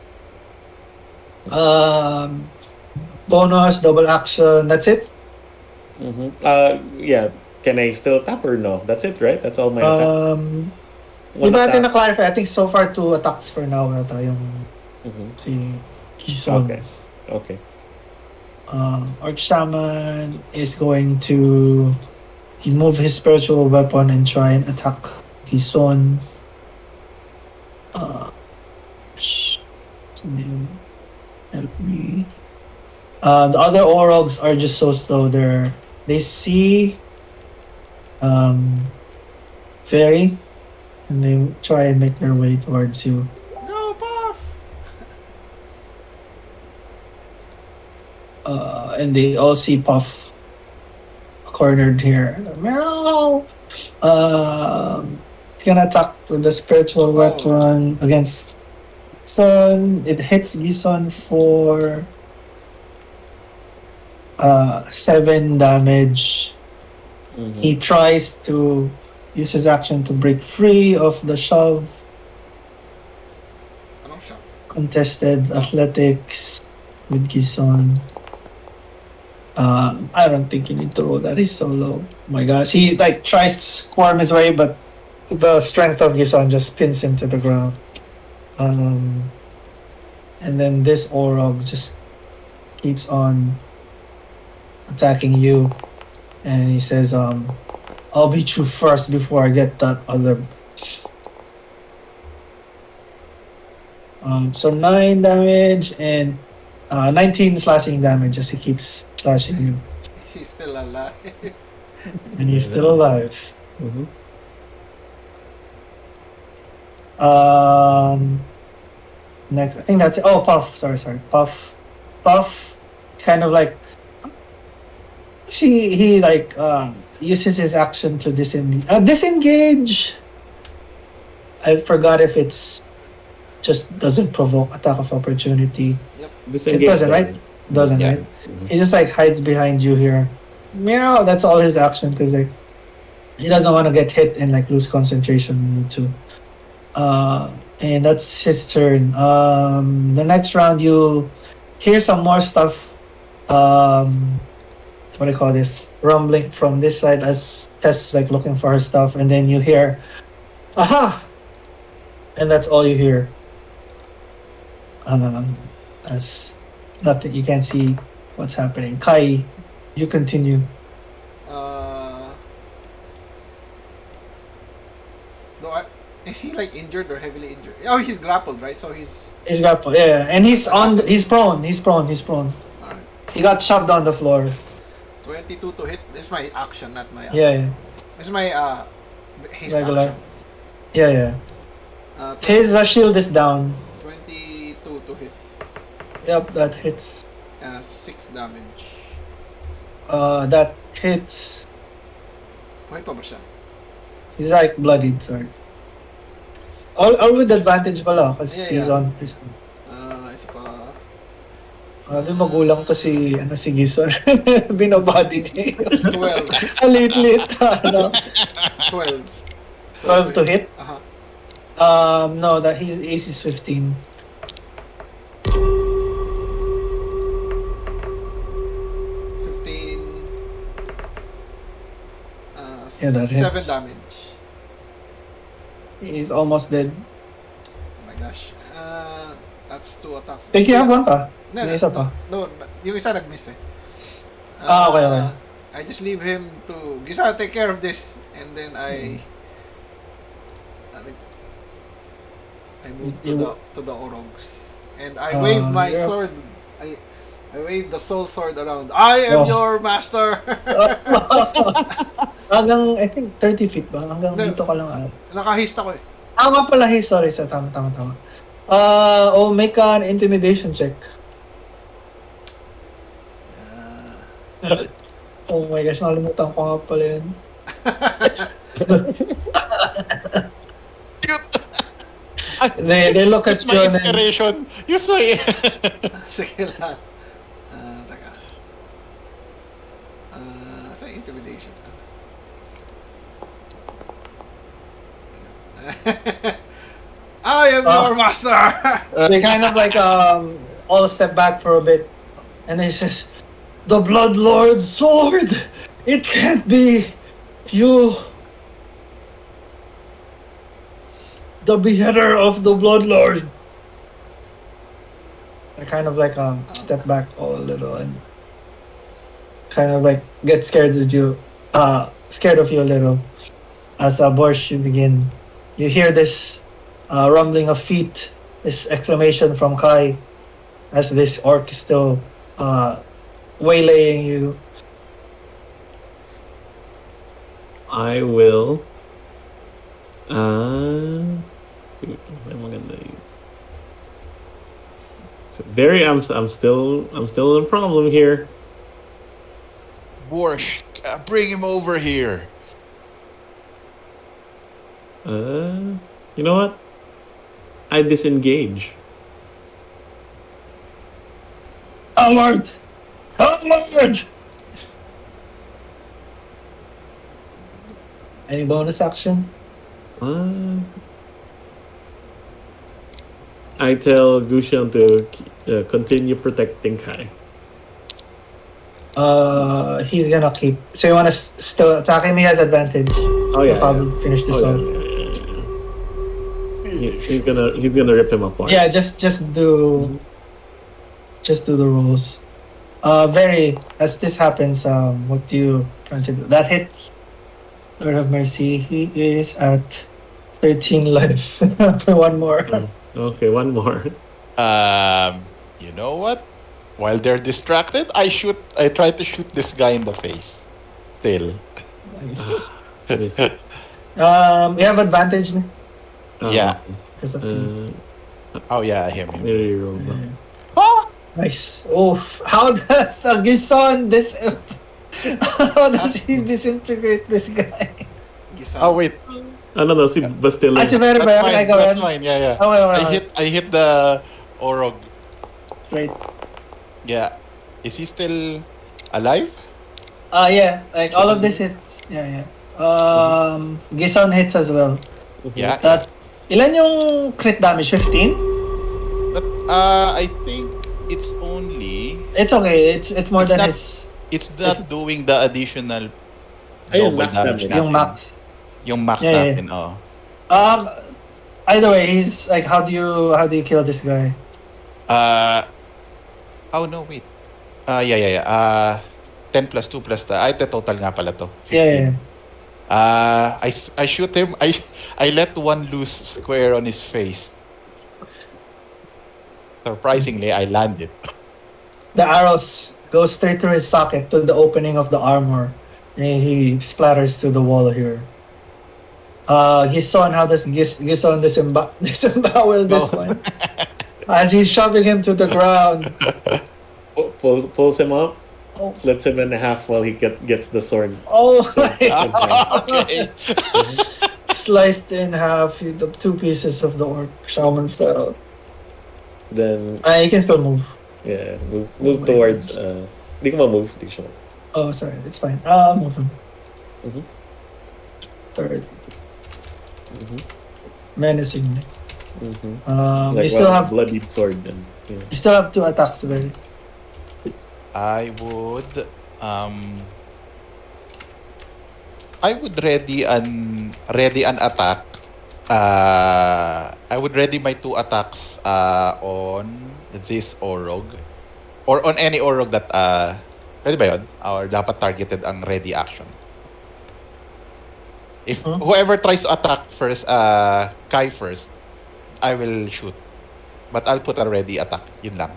Bonus, double action. That's it. Yeah. Can I still tap or no? That's it, right? That's all my attack. Di ba natin na-clarify? I think so far 2 attacks for now ata yung si Kison. Okay. Orc Shaman is going to move his spiritual weapon and try and attack Kison. Help me. The other Orogs are just so slow. They see Verri, and they try and make their way towards you. No, Puff! And they all see Puff cornered here. Meow! It's gonna attack with the spiritual weapon against Gison. It hits Gison for 7 damage. He tries to use his action to break free of the shove. Anong shove? Contested athletics with Gison. I don't think you need to roll that. He's so low. Oh my gosh. He tries to squirm his way, but the strength of Gison just pins him to the ground. And then this Orog just keeps on attacking you. And he says, I'll beat you first before I get that other. So 9 damage and 19 slashing damage as he keeps slashing you. She's still alive. And he's still alive. Next, I think that's it. Oh, Puff. Sorry. Puff. Kind of like he uses his action to disengage. I forgot if it's just doesn't provoke attack of opportunity. It doesn't, right? Doesn't, Yeah. right? He just hides behind you here. Meow. That's all his action because he doesn't want to get hit and lose concentration on you too. And that's his turn. The next round you hear some more stuff. What do you call this? Rumbling from this side as Tess is looking for her stuff, and then you hear, "Aha!" And that's all you hear. As nothing, you can't see what's happening. Kai, you continue. Is he injured or heavily injured? Oh, he's grappled, right? So he's grappled, yeah, and he's prone. He's prone. alright. He got shoved on the floor. 22 to hit. This is my action, not my. Yeah. This is my haste Regular. action. Yeah. His shield is down. 22 to hit. Yep, that hits. 6 damage. That hits. Buhay pa ba siya? He's bloodied, sorry. All with advantage pala kasi he's on. Isa pa. Magulang to si Gison. Binabody niya. 12. Lit. 12. 12 to hit? Uh-huh. No, that his AC is 15. 15. Yeah, that 7 hits. damage. He's almost dead. Oh my gosh. That's 2 attacks. Think you have one pa? No, May isa pa. No, yung isa nag-miss eh. Okay. I just leave him to... Gisa, take care of this. And then I I move You- to the Orogs. And I wave my you're- sword. I wave the soul sword around. I am Oh. your master! Hanggang, I think, 30 feet ba? Hanggang Hindi. dito ka lang ata. Nakahista ko eh. Tama pala, hey, sorry. Tama. Make an intimidation check. Oh my gosh, nakalimutan ko nga pala yun. They look at Use you my and then, inspiration. Use my... Sige lang. Taka. Sa intimidation. I am your master! they kind of like all step back for a bit, and he says, "The Blood Lord's sword! It can't be you, the beheader of the Blood Lord." I kind of like step back a little and kind of like get scared of you a little. As Borsh, you begin. You hear this rumbling of feet, this exclamation from Kai, as this orc is still waylaying you. I will. What am I gonna do? So Verri, I'm still in a problem here. Borsh, bring him over here. You know what? I disengage. Onward! Onward! Any bonus action? I tell Gushan to continue protecting Kai. He's gonna keep. So you wanna still attack him? He has advantage. Oh yeah, He'll probably finish this Oh, off. yeah. He's gonna rip him apart. Yeah, just do the rolls. Very as this happens, what do you plan to do? That hits. Lord of Mercy. He is at 13 life. One more. Okay, one more. You know what? While they're distracted, I try to shoot this guy in the face. Still. Nice. Miss. You have advantage Yeah. because of the. Oh yeah, I hear him. Maybe roll back. Nice. Oof. How does Gison how does he disintegrate this guy? Oh wait, No, si Bastille. Si Verri ba that's yan? fine. Ikaw That's yan? fine. Yeah. Okay. I hit the Orog. Right. Yeah. Is he still alive? Yeah. Like all of this hits. Yeah. Gison hits as well. Yeah. That. Ilan yung crit damage? 15? But I think it's only It's okay. It's more It's than not- his. it's not doing the additional Ayun, double max damage damage. natin. Yung max. Yung max Yeah, natin, oh. Either way, he's like, how do you kill this guy? Oh no, wait. Yeah. 10 plus 2 plus the total nga pala to. 15. Yeah. I shoot him. I let one loose square on his face. Surprisingly, I land it. The arrows go straight through his socket to the opening of the armor. And he splatters to the wall here. Gison, how does Gison disembowel this one? As he's shoving him to the ground. Pulls him up, Oh, splits him in half while he gets the sword. oh Okay. Sliced in half the two pieces of the orc shaman fell out. Then You can still move. yeah, move Oh my towards. gosh. Di ko ma-move. Di ko siya. Oh, sorry, it's fine. I'll move him. Mhm. Third, Mhm. menacing. Mhm. You still have bloodied sword and you still have 2 attacks, Verri. I would ready an attack. I would ready my 2 attacks on this Orog or on any Orog that pwede ba yun? Or dapat targeted ang ready action. If Huh? whoever tries to attack first, Kai first, I will shoot. But I'll put a ready attack. Yun lang.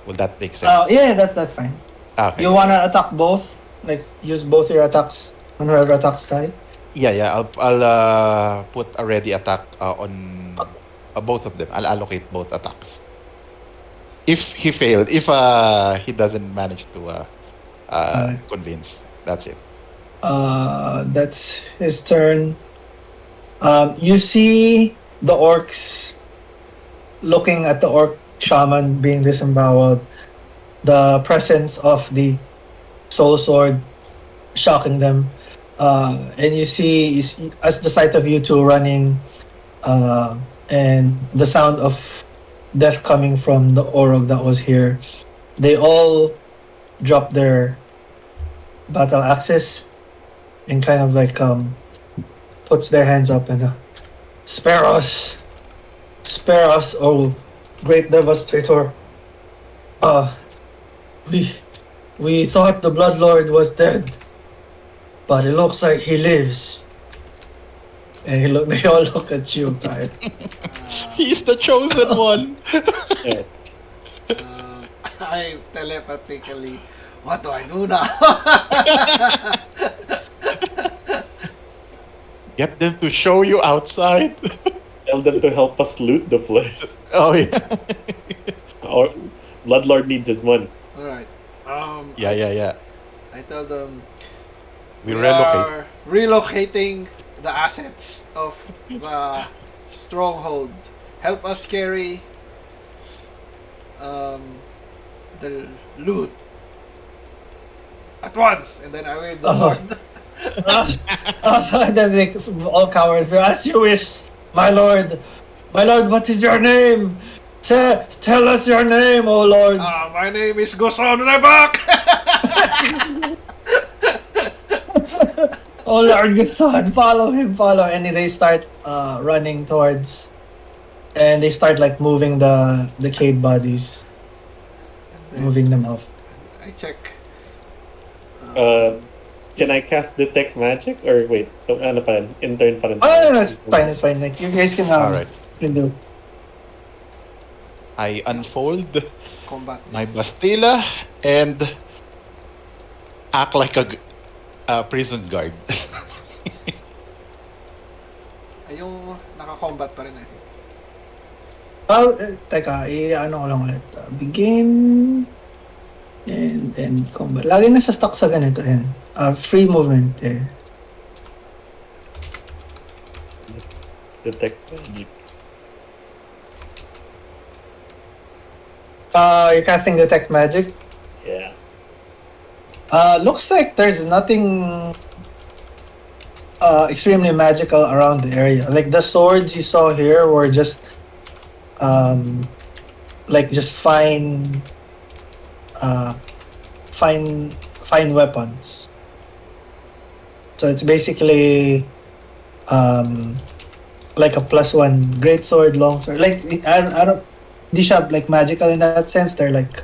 Will that make sense? Yeah, that's fine. Okay. You wanna attack both? Like use both your attacks on whoever attacks Kai? Yeah. I'll put a ready attack on both of them. I'll allocate both attacks. If he failed, if he doesn't manage to convince, that's it. That's his turn. You see the orcs looking at the orc shaman being disemboweled. The presence of the soul sword shocking them. And you see as the sight of you two running, and the sound of death coming from the orc that was here, they all drop their battle axes and kind of like puts their hands up and spare us, oh great devastator. We thought the Bloodlord was dead, but it looks like he lives. And they all look at you, Kai. He's the chosen one. Yeah. I telepathically, what do I do now? Get them to show you outside. Tell them to help us loot the place. Oh yeah. Or Bloodlord needs his money. Alright. Yeah. I tell them We relocate. are relocating the assets of the stronghold. Help us carry the loot at once, and then I wave the sword. Then they all cowered. As you wish, my lord. My lord, what is your name? Tell us your name, oh lord. My name is Goson Rebak. Oh lord, good son. Follow him, follow. And they start running towards, and they start like moving the decayed bodies, moving them off. I check. Can I cast detect magic or wait? Ano pa rin? Intern pa rin. Oh no, it's fine, it's fine. Like you guys can Alright. can do. I unfold Combat. my Bastilla and act like a prison guard. Ay, yung naka-combat pa rin I think. Teka, ano ko lang ulit. Begin and combat. Lagi nasa stock sa ganito yan. Free movement eh. Detect magic. You're casting detect magic. Yeah. Looks like there's nothing extremely magical around the area. Like the swords you saw here were just like just fine weapons. So it's basically like a +1 great sword, long sword. Like I don't. These are like magical in that sense. They're like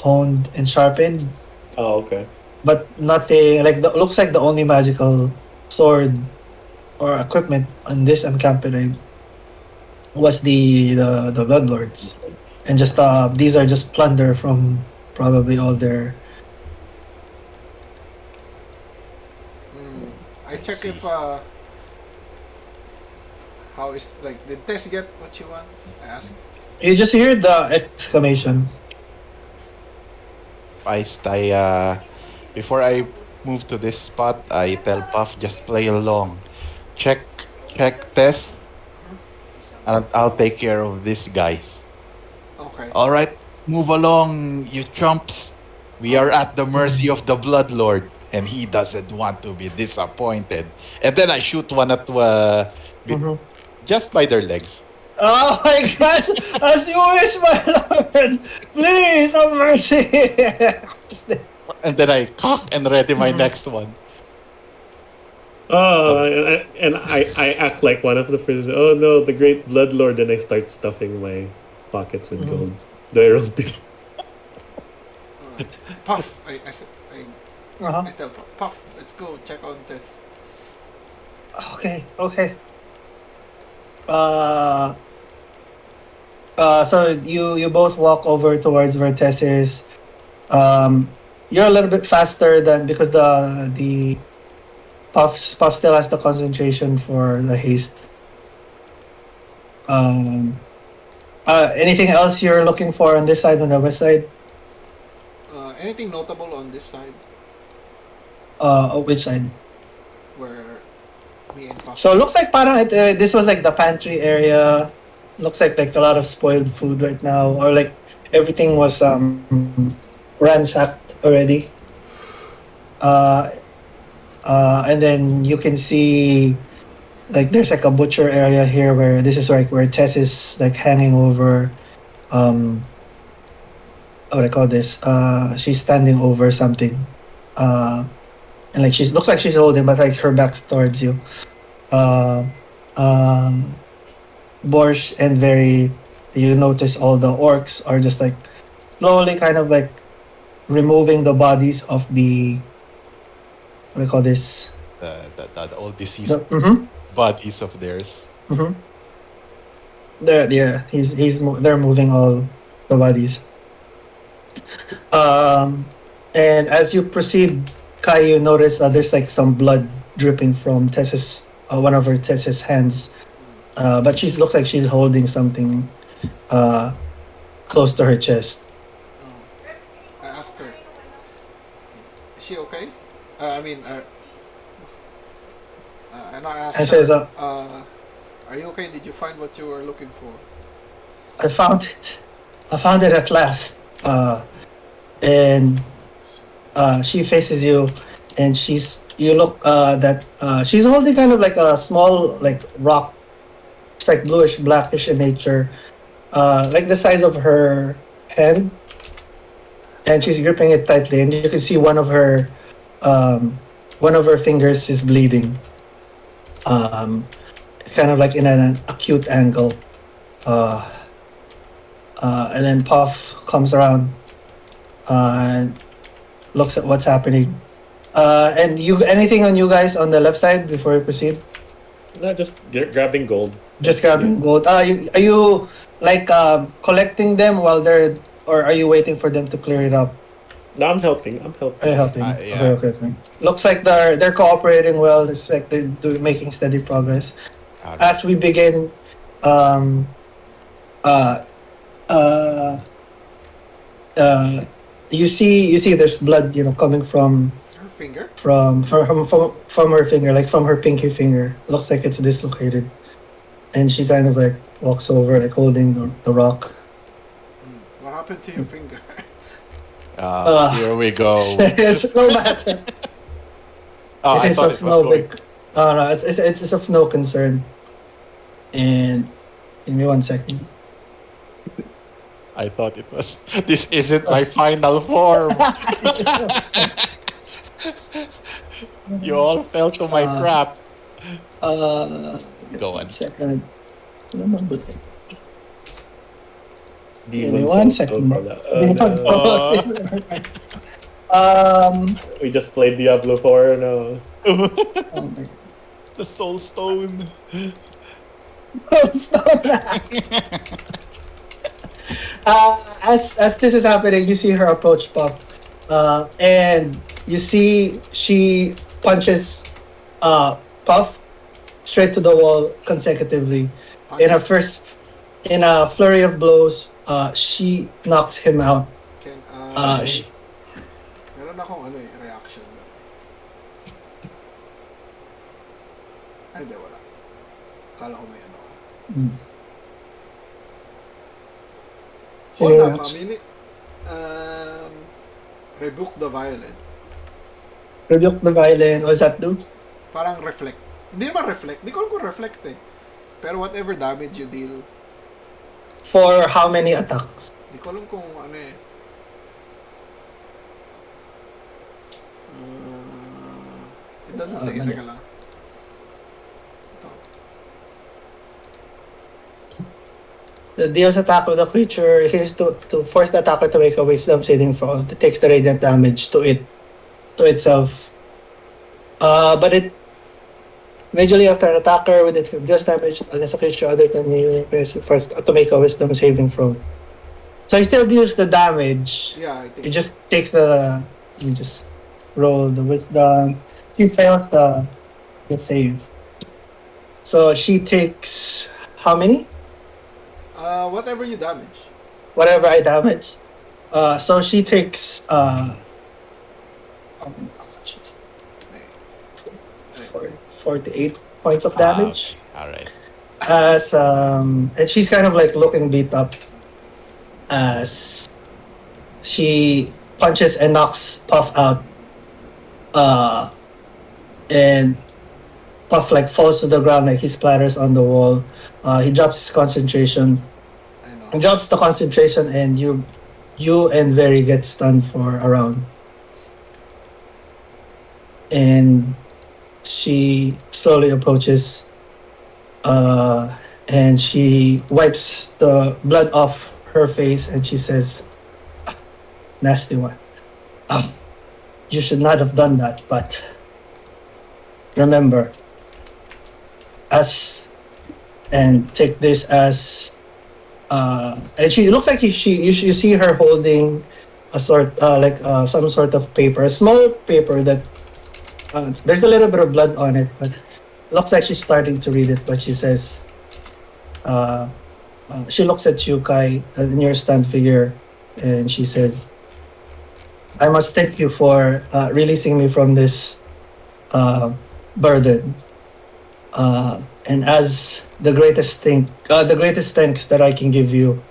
honed and sharpened. Oh, okay. But nothing like looks like the only magical sword or equipment on this encampment was the Bloodlords, and just these are just plunder from probably all their. I check if how is like did Tess get what she wants? I ask. You just hear the exclamation. Before I move to this spot, I tell Puff just play along. Check test. And I'll take care of this guy. Okay. All right, move along, you chumps. We are at the mercy of the Bloodlord, and he doesn't want to be disappointed. And then I shoot one at just by their legs. Oh my gosh! As you wish, my lord! Please, have mercy! And then I cock and ready my next one. Oh, and I act like one of the first. Oh no, the great Bloodlord, and I start stuffing my pockets with gold. The arrow thing. Alright. Puff. I tell Puff, let's go check on Tess. Okay. Uh, so you both walk over towards where Tess is. You're a little bit faster than because the Puff still has the concentration for the haste. Anything else you're looking for on this side, on the west side? Anything notable on this side Which side? where me and Puff? So it looks like parang this was like the pantry area. Looks like a lot of spoiled food right now, or like everything was ransacked already. And then you can see like there's like a butcher area here where this is like where Tess is like hanging over. What do I call this? She's standing over something. And like she looks like she's holding, but like her back's towards you. Uh, Borsh and Verri, you notice all the orcs are just like slowly kind of like removing the bodies of the what do you call this? The old deceased Mm-hmm. bodies of theirs. Mm-hmm. Yeah, they're moving all the bodies. And as you proceed, Kai, you notice there's like some blood dripping from Tess's one of her Tess's hands. But she looks like she's holding something close to her chest. Oh. I asked her, is she okay? And I asked And her, says, are you okay? Did you find what you were looking for? I found it. I found it at last. And she faces you, and you look that she's holding kind of like a small like rock. It's like bluish blackish in nature, like the size of her hand, and she's gripping it tightly, and you can see one of her fingers is bleeding. It's kind of like in an acute angle. And then Puff comes around and looks at what's happening. And anything on you guys on the left side before we proceed? No, just grabbing gold. Just grabbing gold. Are you like collecting them while they're, or are you waiting for them to clear it up? No, I'm helping. Are you helping? Yeah. Okay. Looks like they're cooperating well. It's like they're making steady progress. As we begin, you see there's blood, coming from Her finger? from her finger, like from her pinky finger. Looks like it's dislocated, and she kind of like walks over, like holding the rock. What happened to your finger? Here we go. It's no matter. Oh, I is thought of it was no going. big. No, it's of no concern. And give me 1 second. I thought it was. This isn't my final form. You all fell to my trap. Go on. 1 second. Remember it. Give me Demons 1 also second. pala. We just played Diablo 4, no? Oh my The soul stone. As this is happening, you see her approach Puff, and you see she punches Puff straight to the wall consecutively. In a flurry of blows, she knocks him out. Meron akong reaction. Ay, hindi, wala. Kala ko may ano. Hold Any up a reaction? minute. Rebuke the violent. Rebuke the violent. What does that do? Parang reflect. Hindi naman reflect. Hindi ko alam kung reflect eh. Pero whatever damage you deal, For how many attacks? hindi ko alam kung ano eh. It doesn't say. Mali. Teka lang. Ito. The deals attack with the creature. It is to force the attacker to make a wisdom saving throw. It takes the radiant damage to itself. But it Immediately after an attacker with it deals damage against a creature other than you first to make a wisdom saving throw. So he still deals the damage. Yeah, I think. He just takes you just roll the wisdom. She fails the save. So she takes how many? Whatever you damage. Whatever I damage. So she takes 48 points of damage. All right. As and she's kind of like looking beat up as she punches and knocks Puff out. And Puff like falls to the ground, like he splatters on the wall. He drops his concentration. I know. He drops the concentration, and you and Verri get stunned for a round. And she slowly approaches, and she wipes the blood off her face, and she says, "Nasty one. You should not have done that, but remember, and take this as." And she looks like you see her holding a some sort of paper, a small paper that there's a little bit of blood on it, but looks like she's starting to read it. But she says, she looks at you, Kai, in your stand figure, and she says, "I must thank you for releasing me from this burden. And as the greatest thanks that I can give you,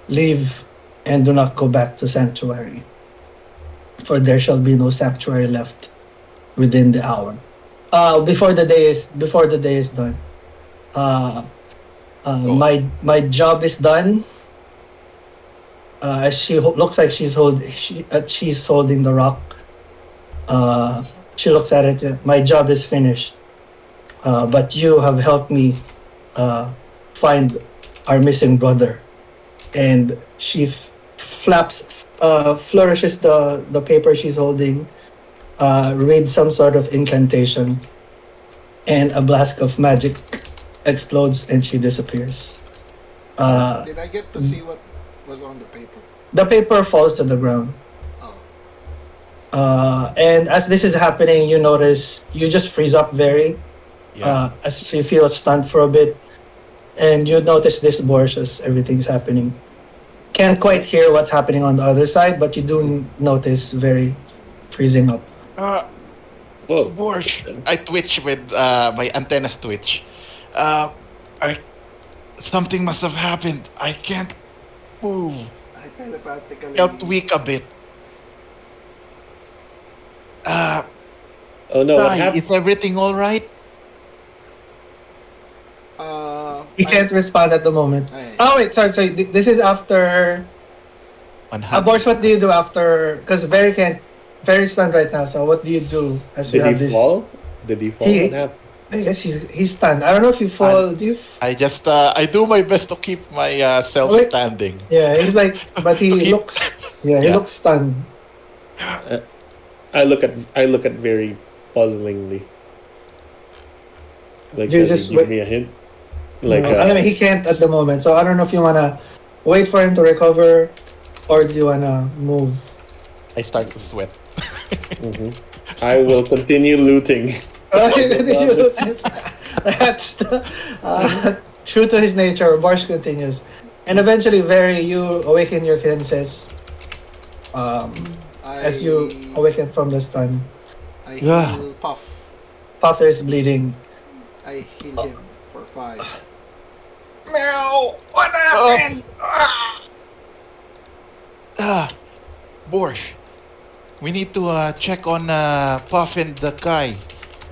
leave and do not go back to sanctuary, for there shall be no sanctuary left within the hour. Before the day is done. My job is done." As she looks like she's holding the rock. She looks at it. "My job is finished. But you have helped me find our missing brother." And she flourishes the paper she's holding, reads some sort of incantation, and a blast of magic explodes, and she disappears. Did I get to see what was on the paper? The paper falls to the ground. And as this is happening, you notice you just freeze up Verri. Yeah. As you feel stunned for a bit, and you notice this Borsh as everything's happening. Can't quite hear what's happening on the other side, but you do notice Verri freezing up. Whoa. Borsh, I twitch with my antennas twitch. Something must have happened. I can't move. I telepathically. Felt weak a bit. Oh no, what Kai, happened? is everything all right? He can't respond at the moment. Ay. Oh wait, sorry. This is after. Borsh, what do you do after? Because Verri's stunned right now. So what do you do as you Did have he this? fall? Did he fall? He- What happened? I guess he's stunned. I don't know if you fall. Do you? I just I do my best to keep my self Wait. standing. Yeah, he's like, but he Keep- looks. Yeah, he Yeah. looks stunned. I look at very puzzlingly. Like, You does just he give wait- me a hint? Like, I mean, he can't at the moment. So I don't know if you wanna wait for him to recover, or do you wanna move? I start to sweat. mhm. I will continue looting. That's true to his nature. Borsh continues, and eventually, Verri, you awaken your senses. As you awaken from the stun, I Yeah. heal Puff. Puff is bleeding. I heal him for 5. Meow! What happened? Borsh, we need to check on Puff and the Kai.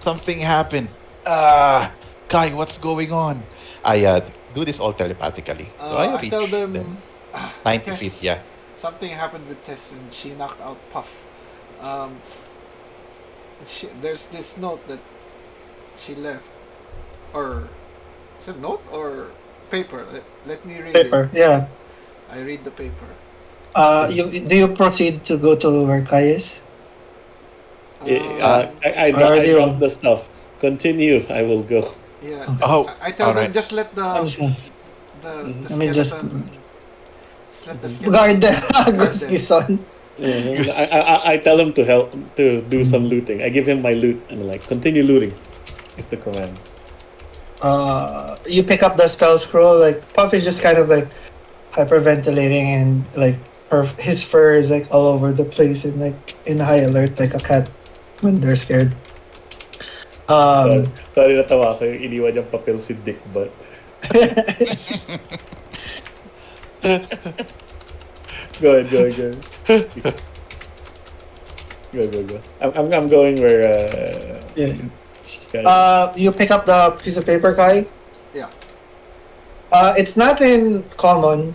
Something happened. Kai, what's going on? I do this all telepathically. Do I I reach tell them 90 Tess, feet, yeah. something happened with Tess and she knocked out Puff. There's this note that she left, or is it note or paper? Let me read Paper. it. Yeah. I read the paper. Do you proceed to go to where Kai is? I Where are you? dropped the stuff. Continue. I will go. Yeah. Oh, I tell them alright. just let the I'm sorry. the Let me just skeleton. Just let the skeleton guard the guard them. Gusgison. I tell him to help to do some looting. I give him my loot and like continue looting. Is the command. You pick up the spell scroll. Like Puff is just kind of like hyperventilating, and like his fur is like all over the place and like in high alert, like a cat when they're scared. Sorry, natawa ko yung iniwan niyang papel si Dick Butt. Go ahead. Go. I'm going where. Yeah. You pick up the piece of paper, Kai. Yeah. It's not in common.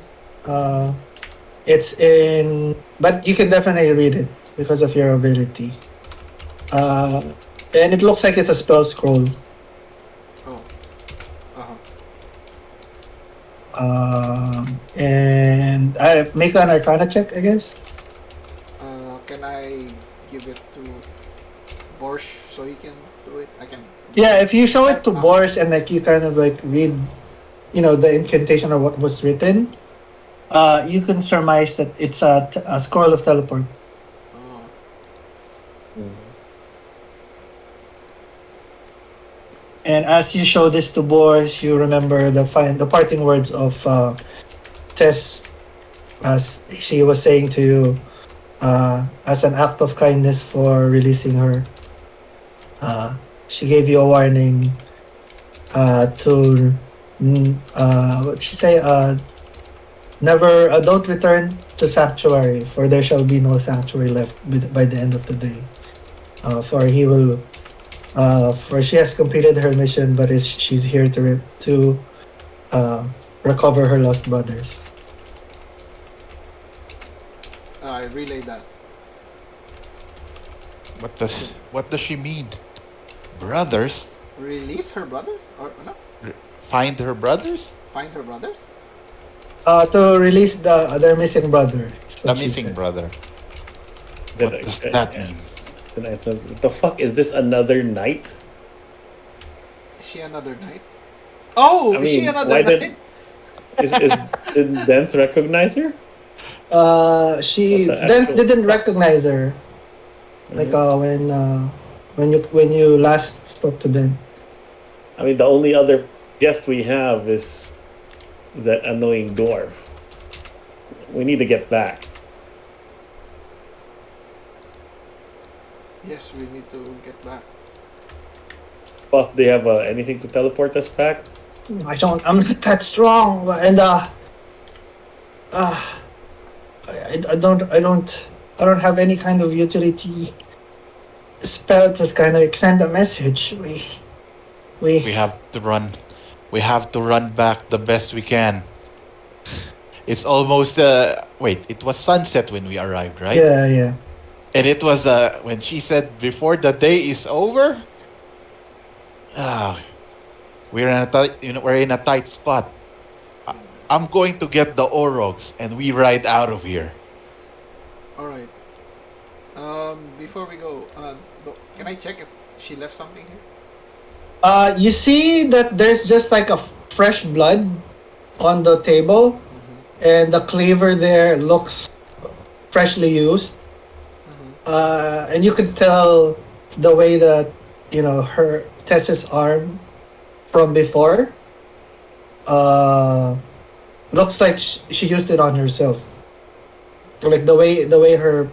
It's in, but you can definitely read it because of your ability. And it looks like it's a spell scroll. Oh. Uh-huh. And I make an Arcana check, I guess. Can I give it to Borsh so he can do it? I can. Yeah, if you show it to Borsh and like you kind of like read, the incantation or what was written, you can surmise that it's a scroll of teleport. Oh. And as you show this to Borsh, you remember the parting words of Tess, as she was saying to you, as an act of kindness for releasing her. She gave you a warning to what she say? Never, don't return to sanctuary, for there shall be no sanctuary left by the end of the day. For he will. For she has completed her mission, but she's here to recover her lost brothers. I relay that. What does she mean? Brothers? Release her brothers or no? Find her brothers? Find her brothers? To release their missing brother. is The what she missing said. brother. What does that mean? Then I said, "What the fuck is this? Another night?" Is she another knight? Oh, I is she mean, another why knight? did Dent recognize her? She What the then actual didn't fuck? recognize her. Like when you last spoke to them. I mean, the only other guest we have is that annoying dwarf. We need to get back. Yes, we need to get back. But they have anything to teleport us back? I'm not that strong, and I don't have any kind of utility spell to kind of send a message. We have to run. We have to run back the best we can. It's almost wait, it was sunset when we arrived, right? Yeah. And it was when she said before the day is over. We're in a tight spot. I'm going to get the Orogs and we ride out of here. All right. Before we go, can I check if she left something here? You see that there's just like a fresh blood on the table, and the cleaver there looks freshly used. And you could tell the way that her Tess's arm from before looks like she used it on herself. Like the way her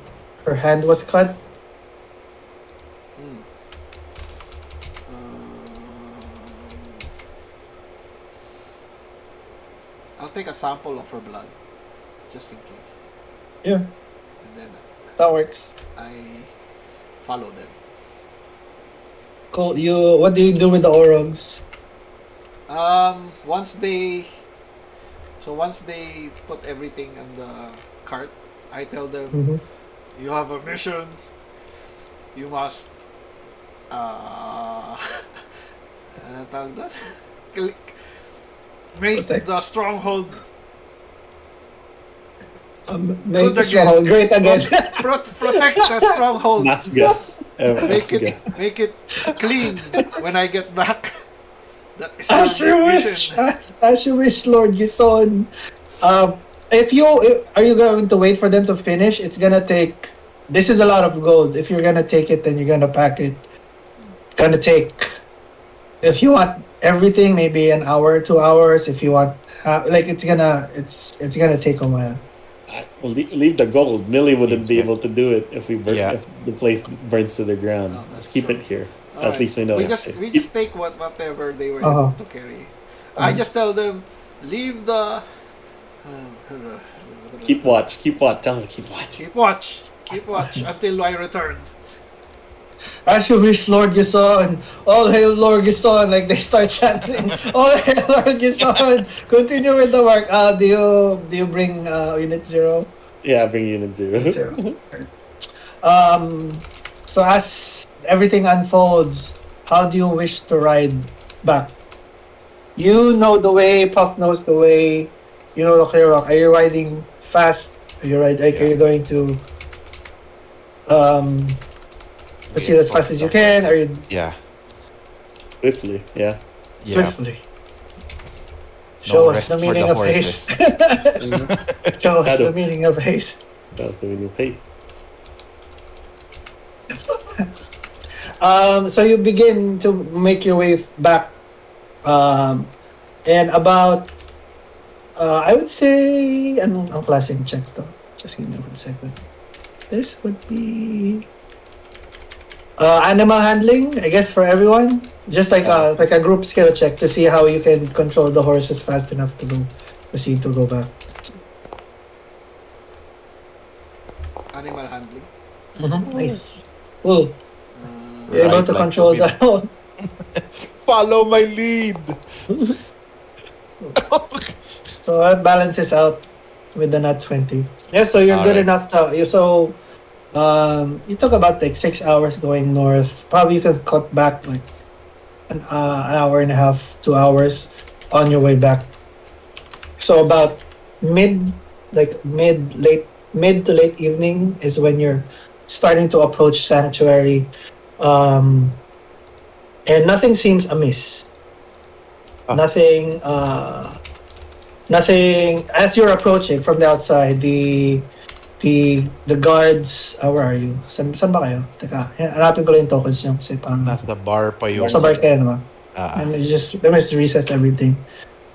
hand was cut. I'll take a sample of her blood, just in case. Yeah, And then that works. I follow them. Cool. What do you do with the Orogs? Once they put everything on the cart, I tell them, you have a mission. You must tawag doon? Make Protect. the stronghold Make Good the stronghold great again. protect the stronghold. Masga. Make it clean when I get back. That is As your you wish, mission. as you wish, Lord Gison. Are you going to wait for them to finish? It's gonna take. This is a lot of gold. If you're gonna take it, then you're gonna pack it. Gonna take. If you want everything, maybe an hour, 2 hours. If you want, it's gonna take a while. We'll leave the gold. Millie wouldn't be Yeah. able to do it if Yeah. if the place burns to the ground. Oh, that's Let's keep true. it here. All At least we know. We it's just safe. take whatever they were Uh-huh. able to carry. I just tell them leave the. Keep watch. Keep watch. Tell them keep watch. Keep watch until I return. As you wish, Lord Gison. All hail, Lord Gison. Like they start chanting. All hail, Lord Gison. Continue with the work. Do you bring unit 0? Yeah, bring unit 0. Unit 0. So as everything unfolds, how do you wish to ride back? You know the way. Puff knows the way. You know the clear rock. Are you riding fast? Are you Are you going to proceed as fast as you can? Are you Yeah. Swiftly. Yeah. Yeah. swiftly? Show us rest the for meaning the of horses. haste. Show us Shadow. the meaning of haste. That's the new pay. So you begin to make your way back, and about, I would say, ang klaseng check to. Just give me 1 second. This would be animal handling, I guess, for everyone. Just like a group skill check to see how you can control the horses fast enough to proceed to go back. Animal handling. Nice. Cool. Uh, You're able Right, to like control to the. Follow my lead. So that balances out with the nat 20. Yeah, so you're good Alright. enough to you took about like 6 hours going north. Probably you can cut back like an hour and a half, 2 hours on your way back. So about mid to late evening is when you're starting to approach sanctuary. And nothing seems amiss. Ah. Nothing as you're approaching from the outside, the guards, where are you? San ba kayo? Teka, hanapin ko lang yung tokens nyo kasi parang Nasa bar pa yung... sa bar kayo naman. Ah, Let me just reset everything.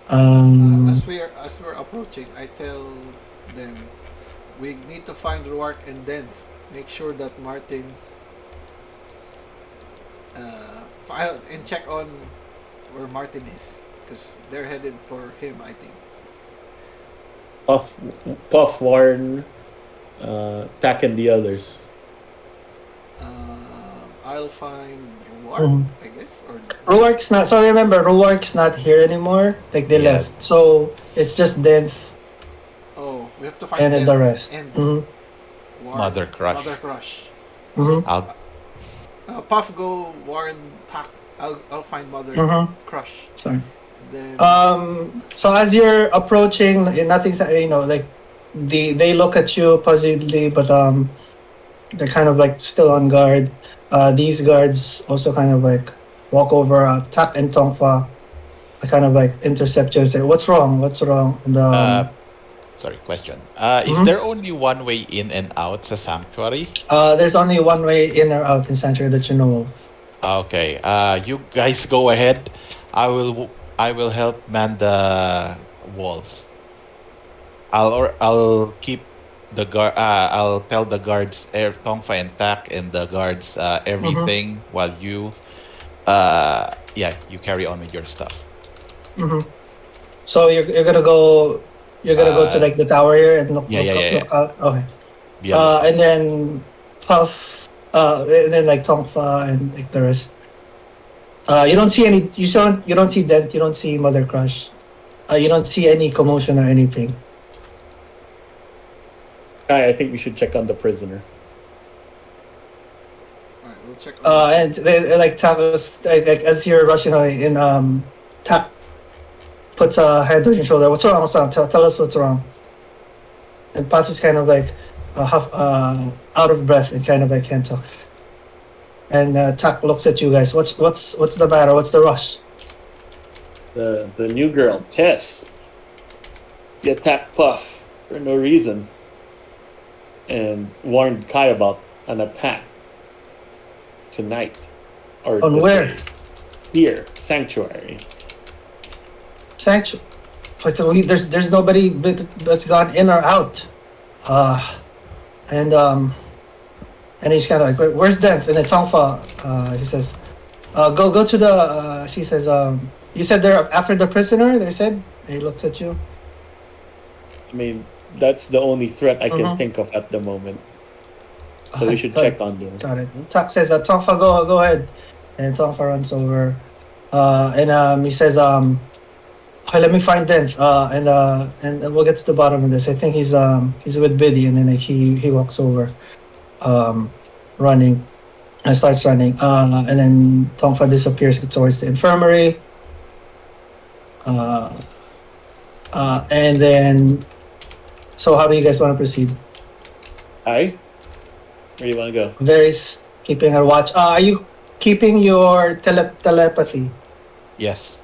as we're approaching, I tell them we need to find Ruark and Denth. Make sure that Martin and check on where Martin is because they're headed for him. I think. Puff, Warren, Tack, and the others. I'll find Ruark, I guess, or Ruark's not. So remember, Ruark's not here anymore. Like they Yeah. left. So it's just Denth oh, we have to find and then them. the rest. And Mhm. Warren, Mother Crush. Mother Crush. Mhm. I'll... Puff, go Warren, Tack. I'll find Mother Mhm. Crush. Sorry. Then So as you're approaching, nothing's like they look at you positively, but they're kind of like still on guard. These guards also kind of like walk over, Tak and Tongfa. I kind of like intercept you and say, "What's wrong? What's wrong?" And Sorry, question. Is Mhm. there only one way in and out sa sanctuary? there's only one way in or out in Sanctuary that you know of. Okay. You guys go ahead. I will help man the walls. I'll keep the guard. I'll tell the guards, Tongfa and Tak, and the guards everything while you, you carry on with your stuff. Mm-hmm. So you're gonna go. You're gonna go to like the tower here and look out. Okay. Yeah. And then Puff, and then like Tongfa and like the rest. You don't see any. You don't see Dent. You don't see Mother Crush. You don't see any commotion or anything. I think we should check on the prisoner. alright, we'll check. On And they, like tackles like as you're rushing away, and Tack puts a hand on your shoulder. What's wrong? What's wrong? Tell us what's wrong. And Puff is kind of like half out of breath and kind of like can't talk. And Tak looks at you guys. What's the matter? What's the rush? The new girl, Tess, he attacked Puff for no reason and warned Kai about an attack tonight. Or On where? Here, Sanctuary. Sanctuary. But there's nobody that's gone in or out. And he's kind of like, where's Death? And then Tongfa, he says, go to the. She says, you said they're after the prisoner. They said. He looks at you. I mean, that's the only threat I can Mhm. think of at the moment. So we should check on them. Got it. Tak says, Tongfa, go ahead. And Tongfa runs over. And he says, okay, let me find Denf. And we'll get to the bottom of this. I think he's with Biddy, and then he walks over, running, and starts running. And then Tongfa disappears towards the infirmary. And then, so how do you guys want to proceed? Hi? Where do you want to go? Verri's keeping her watch. Are you keeping your telepathy? Yes.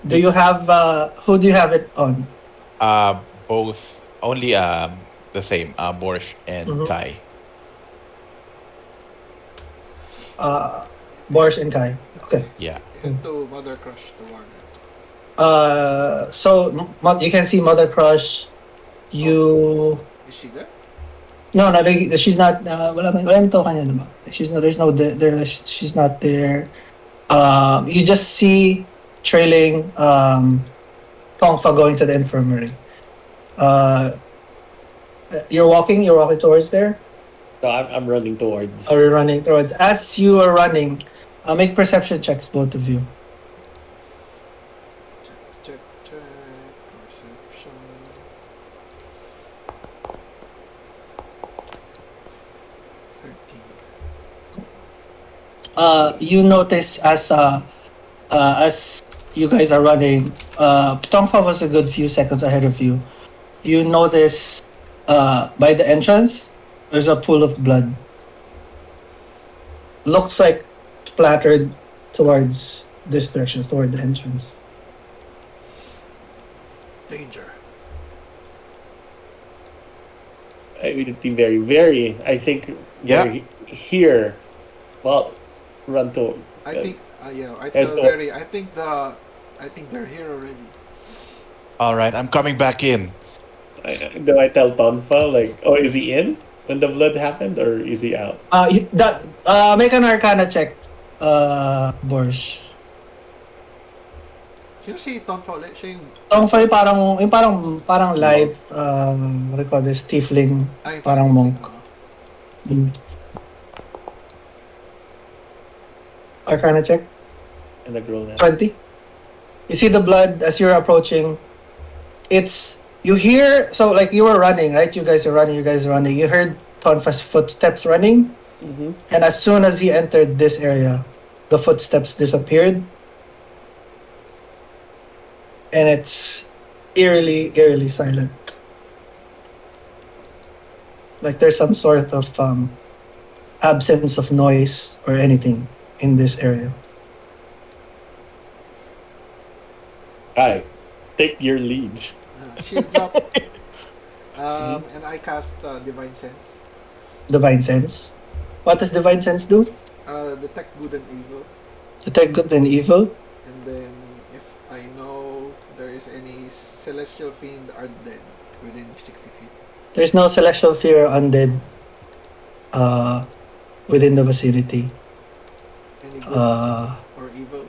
Do you have who do you have it on? Both. Only the same. Borsh and Mhm. Kai. Borsh and Kai. Okay. Yeah. Into Mother Crush to Warner. So you can see Mother Crush. You Is she there? no, she's not. Wala nito kanya diba? She's not. There's no. She's not there. You just see trailing Tongfa going to the infirmary. You're walking towards there. So I'm running towards. Or you're running towards. As you are running, make perception checks, both of you. Check. Perception. You notice as you guys are running, Tongfa was a good few seconds ahead of you. You notice by the entrance, there's a pool of blood. Looks like splattered towards this direction, toward the entrance. Danger. I mean, it'd be very. I think Yeah. they're here. Well, run to. I think. Yeah. I and tell to- Verri. I think they're here already. All right, I'm coming back in. Do I tell Tonfa like, oh, is he in when the blood happened, or is he out? Make an Arcana check, Borsh. Sino si Tonfa ulit? Siya yung... Tongfa yung parang light, what do you call this, tiefling, Ay, parang monk. Arcana check. And the girl now. 20. You see the blood as you're approaching. You hear, so like you were running, right? You guys are running. You heard Tonfa's footsteps running. Mm-hmm. And as soon as he entered this area, the footsteps disappeared. And it's eerily silent. Like there's some sort of absence of noise or anything in this area. Hi, take your lead. Shields up. And I cast Divine Sense. Divine Sense. What does Divine Sense do? Detect good and evil. Detect good and evil. And then if I know there is any celestial fiend are dead within 60 feet. There's no celestial fear or undead within the vicinity. Any good or evil?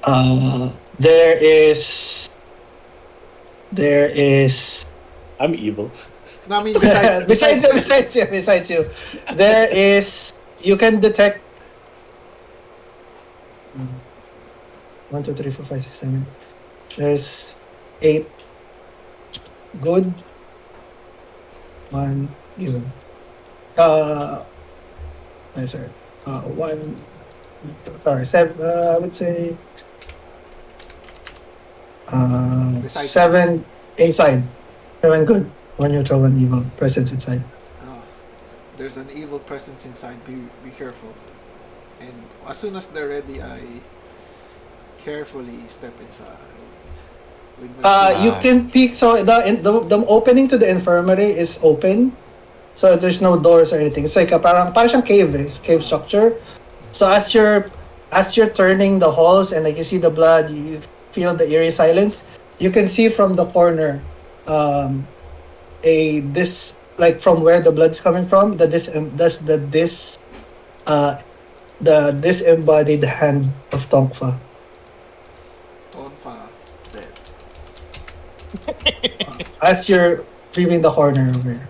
There is I'm evil. No, I mean besides you. There is, you can detect 1, 2, 3, 4, 5, 6, 7. There's 8 good, 1 evil. Sorry. 1. Sorry, 7. I would say. Besides 7 inside. 7 good. 1 neutral, 1 evil. Presence inside. There's an evil presence inside. Be careful. And as soon as they're ready, I carefully step inside. With my You can peek. So the opening to the infirmary is open. So there's no doors or anything. It's like parang siyang cave, it's a cave structure. So as you're turning the halls and like you see the blood, you feel the eerie silence. You can see from the corner, this like from where the blood's coming from, the disembodied hand of Tongfa. Tonfa dead. As you're viewing the corner over here.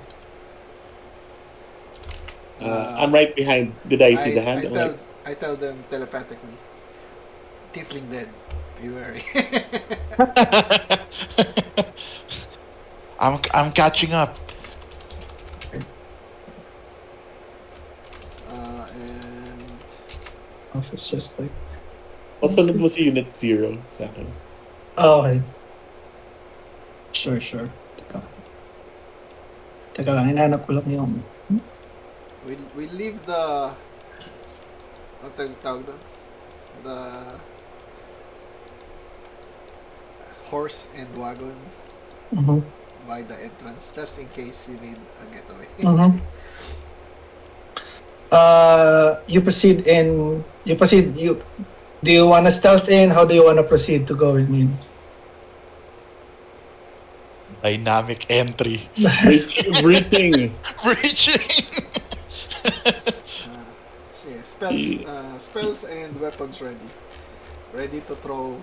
I'm right behind. Did I see the hand? I tell them telepathically. Tiefling dead. Be wary. I'm catching up. And It's just like, Also, mo si Unit 0 sa akin. oh, okay. Sure. Teka lang, hinahanap ko lang yung... we leave the tawag doon? The horse and wagon Mhm. by the entrance just in case you need a getaway. Mhm. Do you want to stealth in? How do you want to proceed to go with me? Dynamic entry. Breaching. Breaching. Spells and weapons ready to throw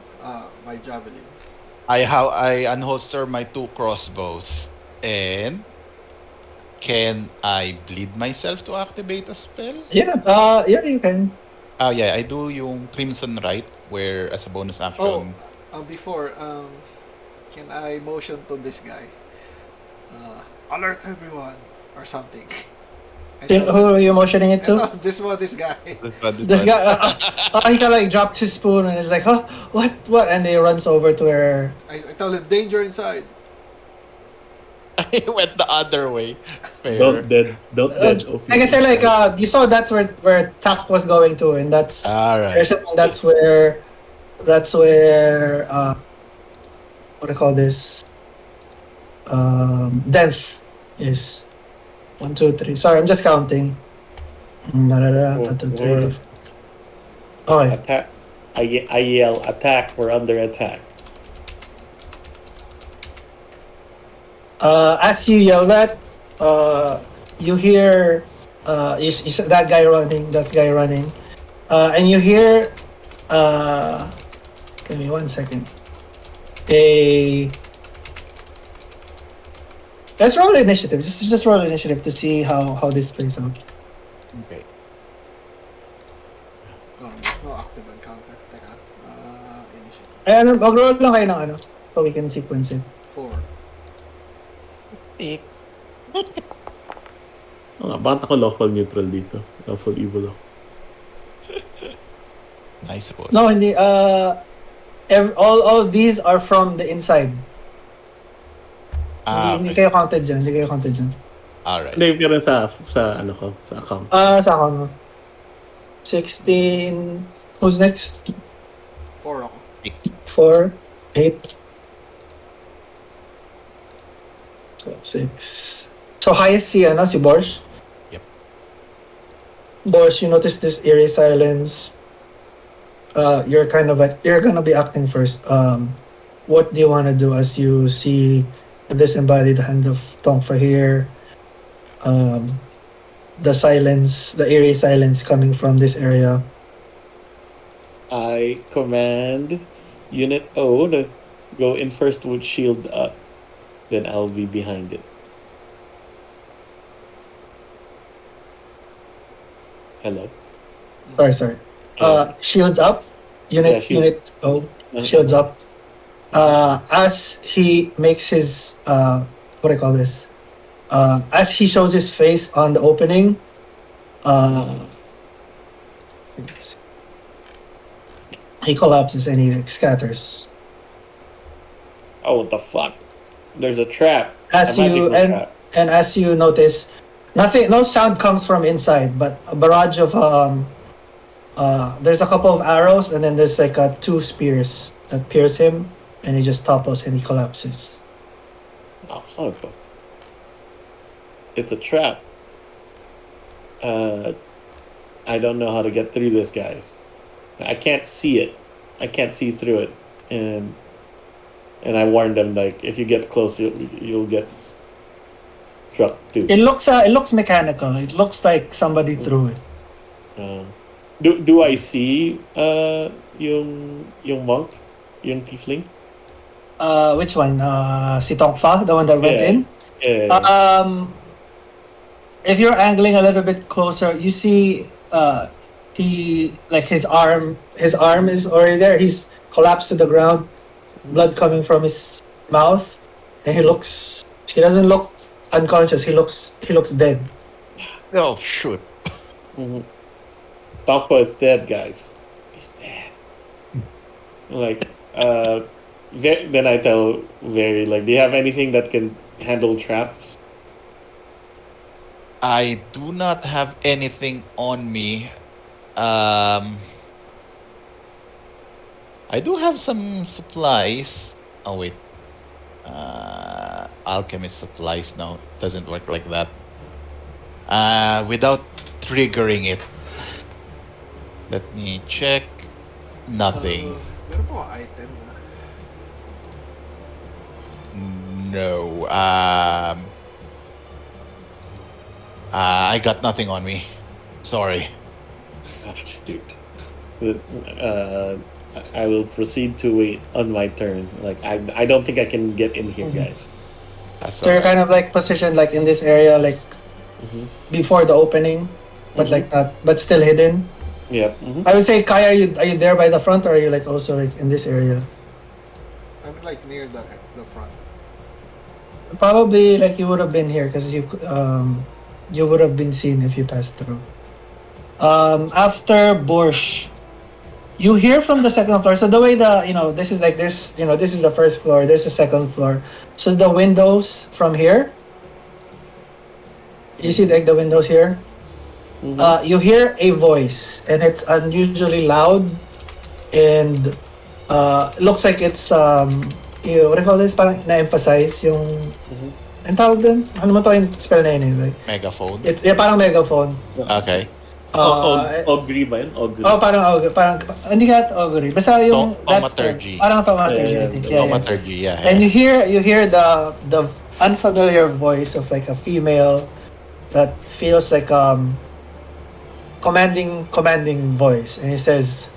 my javelin. I unholster my 2 crossbows. And can I bleed myself to activate a spell? Yeah, you can. Oh yeah, I do yung Crimson Rite where as a bonus action. Before, can I motion to this guy? Alert everyone or something. Who are you motioning it to? This guy. This guy, he kind of like drops his spoon and is like, huh? What? And he runs over to where... I tell him, danger inside. I went the other way. Fair. Don't dead. Like I said, like, you saw that's where Tak was going to, and that's... Alright. That's where, what do you call this? Denth is. 1, 2, 3. Sorry, I'm just counting. 1, 2, 3. Okay. Attack. I yell, attack. We're under attack. As you yell that, you hear that guy running, and you hear, give me 1 second. Let's roll initiative. Just roll initiative to see how this plays out. Okay. Oh, there's no active encounter. Teka. Initiative. Ayan, mag-roll lang kayo ng ano, so we can sequence it. 4. Bakit ako lawful neutral dito? Lawful evil ako. Nice roll. No, hindi. All of these are from the inside. Hindi kayo counted dyan. Alright. Hindi, pero sa ano ko, sa account. Sa ako, no? 16... Who's next? 4 ako. 4, 8, 6. So highest si Borsh? Yep. Borsh, you notice this eerie silence. You're gonna be acting first. What do you want to do as you see the disembodied hand of Tongfa here? The silence, the eerie silence coming from this area. I command Unit O to go in first with shield up. Then I'll be behind it. Hello? Sorry. Shields up. Yeah, shield. Unit O. Shields up. As he makes his what do I call this? As he shows his face on the opening, he collapses and he scatters. Oh, what the fuck? There's a trap. As A you magical trap. and as you notice, no sound comes from inside, but a barrage of There's a couple of arrows, and then there's like two spears that pierce him, and he just topples and he collapses. Oh, son of a... It's a trap. I don't know how to get through this, guys. I can't see it. I can't see through it, and I warned them, like, if you get close, you'll get struck too. It looks mechanical. It looks like somebody threw it. Do I see yung monk, yung tiefling? Which one? Si Tongfa, the one that went Yeah. in. Yeah. If you're angling a little bit closer, you see he like his arm is already there. He's collapsed to the ground, blood coming from his mouth, and he doesn't look unconscious. He looks dead. Oh shoot! Mm-hmm. Tongfa is dead, guys. He's dead. Like, then I tell Verri, like, do you have anything that can handle traps? I do not have anything on me. I do have some supplies. Oh wait. Alchemist supplies. No, it doesn't work like that. Without triggering it. Let me check. Nothing. Meron po item na. No. I got nothing on me. Sorry. Ah, shoot. I will proceed to wait on my turn. Like, I don't think I can get in here, guys. That's So you're alright. kind of like positioned like in this area, like Mm-hmm. before the opening, but like not, but still hidden. Yeah. Mm-hmm. I would say, Kai, are you there by the front, or are you like also like in this area? I'm like near the front. Probably like you would have been here because you would have been seen if you passed through. After Borsh, you hear from the second floor. So the way this is like this is the first floor. There's a second floor. So the windows from here. You see like the windows here. Mm-hmm. You hear a voice, and it's unusually loud, and looks like it's what do you call this? Parang na-emphasize yung Mm-hmm. ang tawag dun? Ano mo to yung spell na yun eh? Like, Megaphone. it's parang megaphone. Okay. Augury ba yun? Augury. Parang hindi ka augury. Basta yung that spell. Thaumaturgy. Parang thaumaturgy, Yeah, I think. Thaumaturgy, yeah. And you hear the unfamiliar voice of like a female that feels like commanding voice, and he says,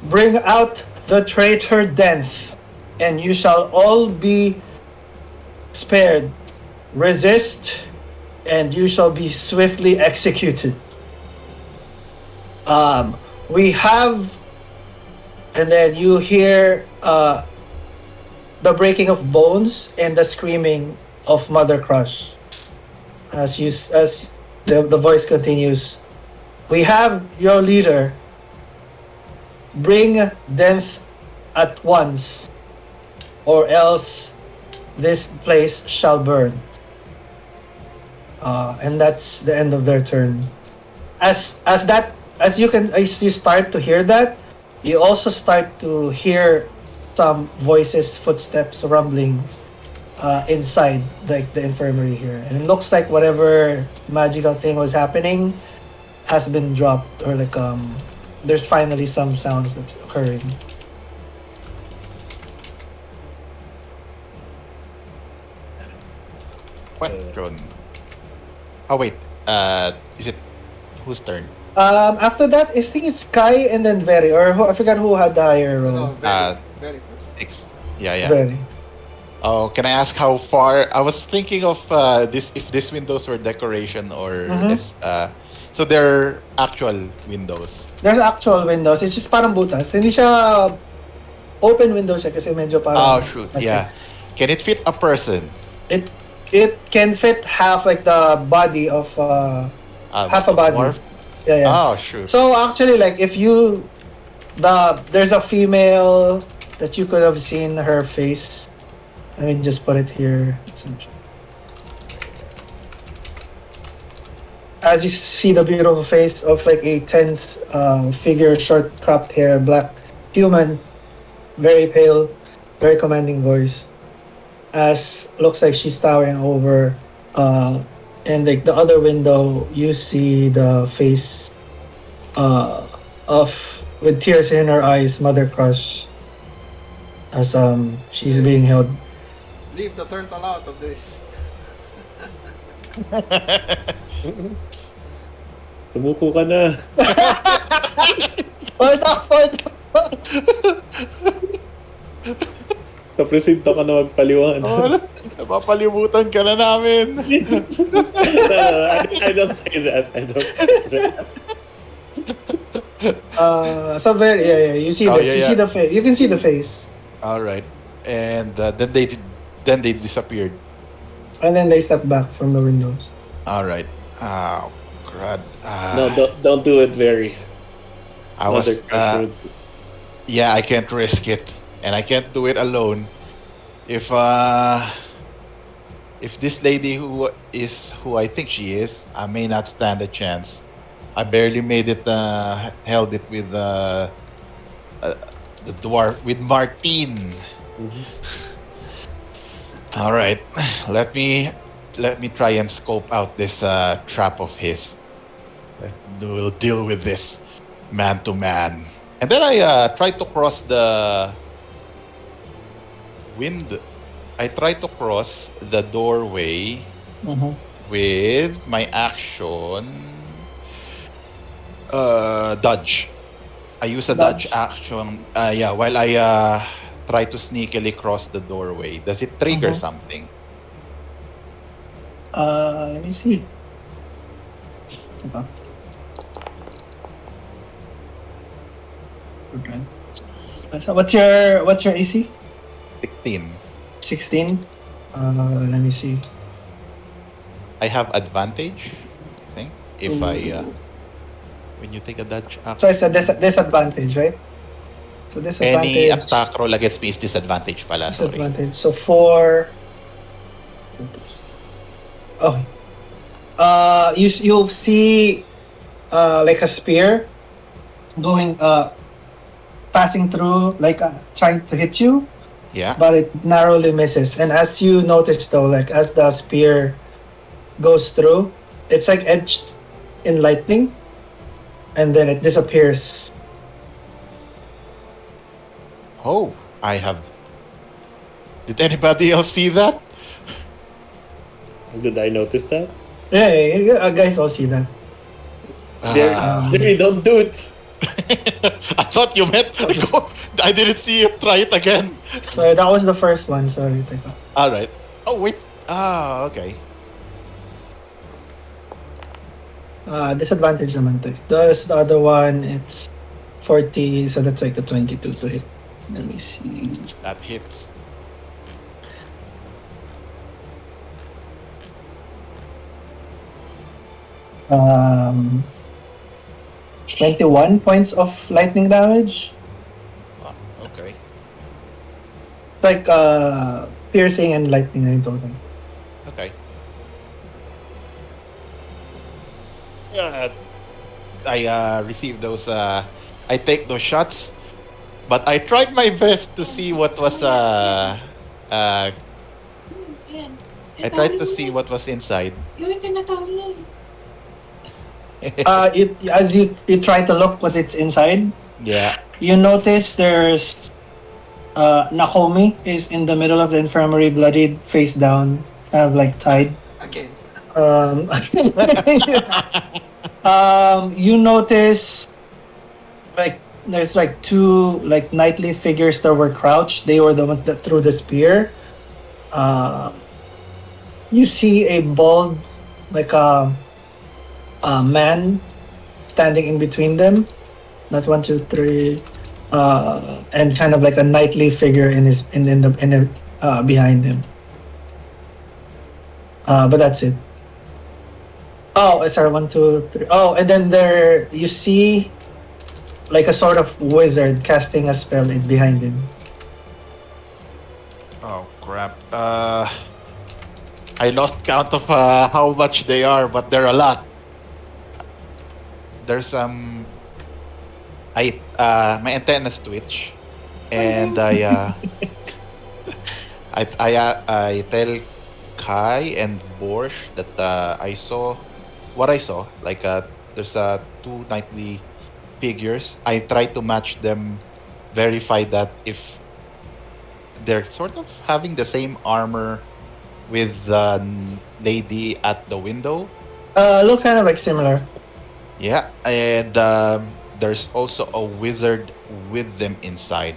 "Bring out the traitor Denth, and you shall all be spared. Resist, and you shall be swiftly executed." We have, and then you hear the breaking of bones and the screaming of Mother Crush. As the voice continues, "We have your leader. Bring Denth at once, or else this place shall burn." And that's the end of their turn. As you start to hear that, you also start to hear some voices, footsteps, rumblings inside like the infirmary here, and it looks like whatever magical thing was happening has been dropped, or like there's finally some sounds that's occurring. Question. Oh wait. Is it whose turn? After that, I think it's Kai and then Verri, or I forgot who had the higher roll. No, very first. Yeah. Verri. Oh, can I ask how far? I was thinking of if these windows were decoration or this. So they're actual windows. There's actual windows. It's just parang butas. Hindi siya open window siya kasi medyo parang... Oh shoot! Yeah. Can it fit a person? It can fit half like the body of half a body. Dwarf? Yeah. Oh shoot! So actually, like if there's a female that you could have seen her face. Let me just put it here. as you see the beautiful face of like a tense figure, short cropped hair, black human, very pale, very commanding voice. As looks like she's towering over, and like the other window, you see the face of with tears in her eyes, Mother Crush, as she's being held. Leave the turtle out of this. Sumuko ka na. Hold up. Sa presinto ka na magpaliwanag. Oh, napapalimutan ka na namin. I don't say that. So very yeah. You see Oh, this. yeah, You yeah. see the face. You can see the face, All right, and then they disappeared. and then they step back from the windows. All right. Oh, crud. No, don't do it, Verri. I was. Mother Crush. Yeah, I can't risk it, and I can't do it alone. If this lady who I think she is, I may not stand a chance. I barely made it. Held it with the dwarf with Martine. Mhm. All right, let me try and scope out this trap of his. We'll deal with this man to man. And then I try to cross the wind. I try to cross the doorway with my action. Dodge. I use a dodge action. Yeah, while I try to sneakily cross the doorway. Does it trigger something? Let me see. Okay. So what's your AC? 16. 16. Let me see. I have advantage, I think, if I when you take a dodge action. So it's a disadvantage, right? So disadvantage. Any attack roll against me is disadvantage pala. Sorry. Disadvantage. So 4. Oh. You see like a spear going passing through, like trying to hit you, Yeah. but it narrowly misses. And as you notice though, like as the spear goes through, it's like edged in lightning, and then it disappears. Oh, I have. Did anybody else see that? Did I notice that? Yeah, guys all see that. Verri, don't do it. I thought you meant. I didn't see it. Try it again. So that was the first one. Sorry, teka. All right. Oh wait. Ah, okay. Disadvantage naman to. There's the other one. It's 40, so that's like a 22 to hit. Let me see. That hits. Um, 21 points of lightning damage. Ah, okay. Like piercing and lightning in total. Okay. I received those. I take those shots, but I tried my best to see what was. Ayan. I tried to see what was inside. Gawin ka na tawag. As you try to look what it's inside, Yeah. you notice there's Nakomi is in the middle of the infirmary, bloodied, face down, kind of like tied. Again. You notice like there's like two like knightly figures that were crouched. They were the ones that threw the spear. You see a bald like a man standing in between them. That's 1, 2, 3, and kind of like a knightly figure in behind him. But that's it. Oh, sorry, 1, 2, 3. Oh, and then there you see like a sort of wizard casting a spell behind him. Oh crap. I lost count of how much they are, but they're a lot. there's my antennas twitch, and I tell Kai and Borsh that I saw what I saw. Like there's two nightly figures. I try to match them, verify that if they're sort of having the same armor with the lady at the window. Looks kind of like similar. Yeah, and there's also a wizard with them inside.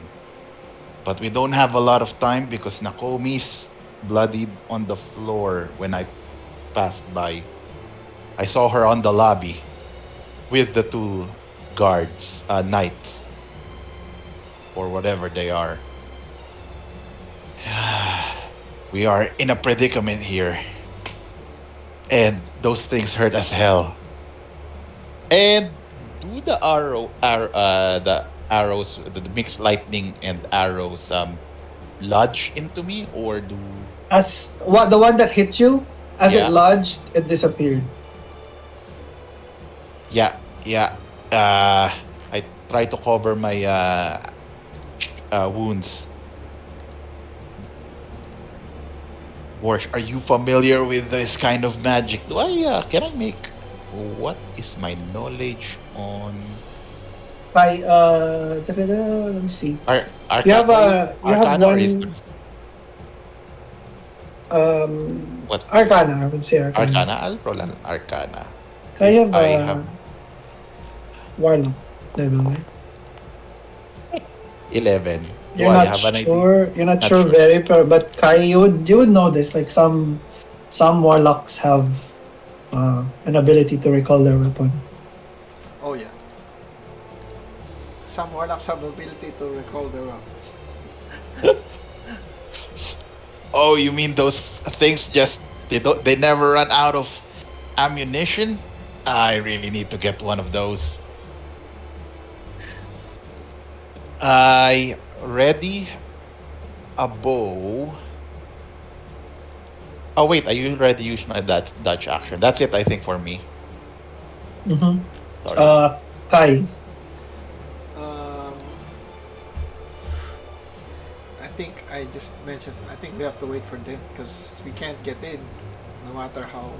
But we don't have a lot of time because Nakomi's bloodied on the floor when I passed by. I saw her on the lobby with the two guards, knights, or whatever they are. We are in a predicament here. And those things hurt as hell. And do the arrows, the mixed lightning and arrows, lodge into me, or do? As what the one that hit you, as Yeah. it lodged, it disappeared. Yeah. I try to cover my wounds. Borsh, are you familiar with this kind of magic? Can I make? What is my knowledge on? By let me see. Arcana, You have Arcana or one history? What? Arcana. I would say Arcana. Arcana? I'll roll an Arcana. I have I have Warlock level, right? 11. You're Do I not have an idea? sure. You're not Not sure sure. very, but Kai, you would know this. Like some warlocks have an ability to recall their weapon. Oh yeah. Some warlocks have the ability to recall their weapon. Oh, you mean those things they never run out of ammunition? I really need to get one of those. I ready a bow. Oh wait, I already used my Dutch action. That's it, I think, for me. Mm-hmm. Sorry. Kai. I think I just mentioned. I think we have to wait for them because we can't get in, no matter how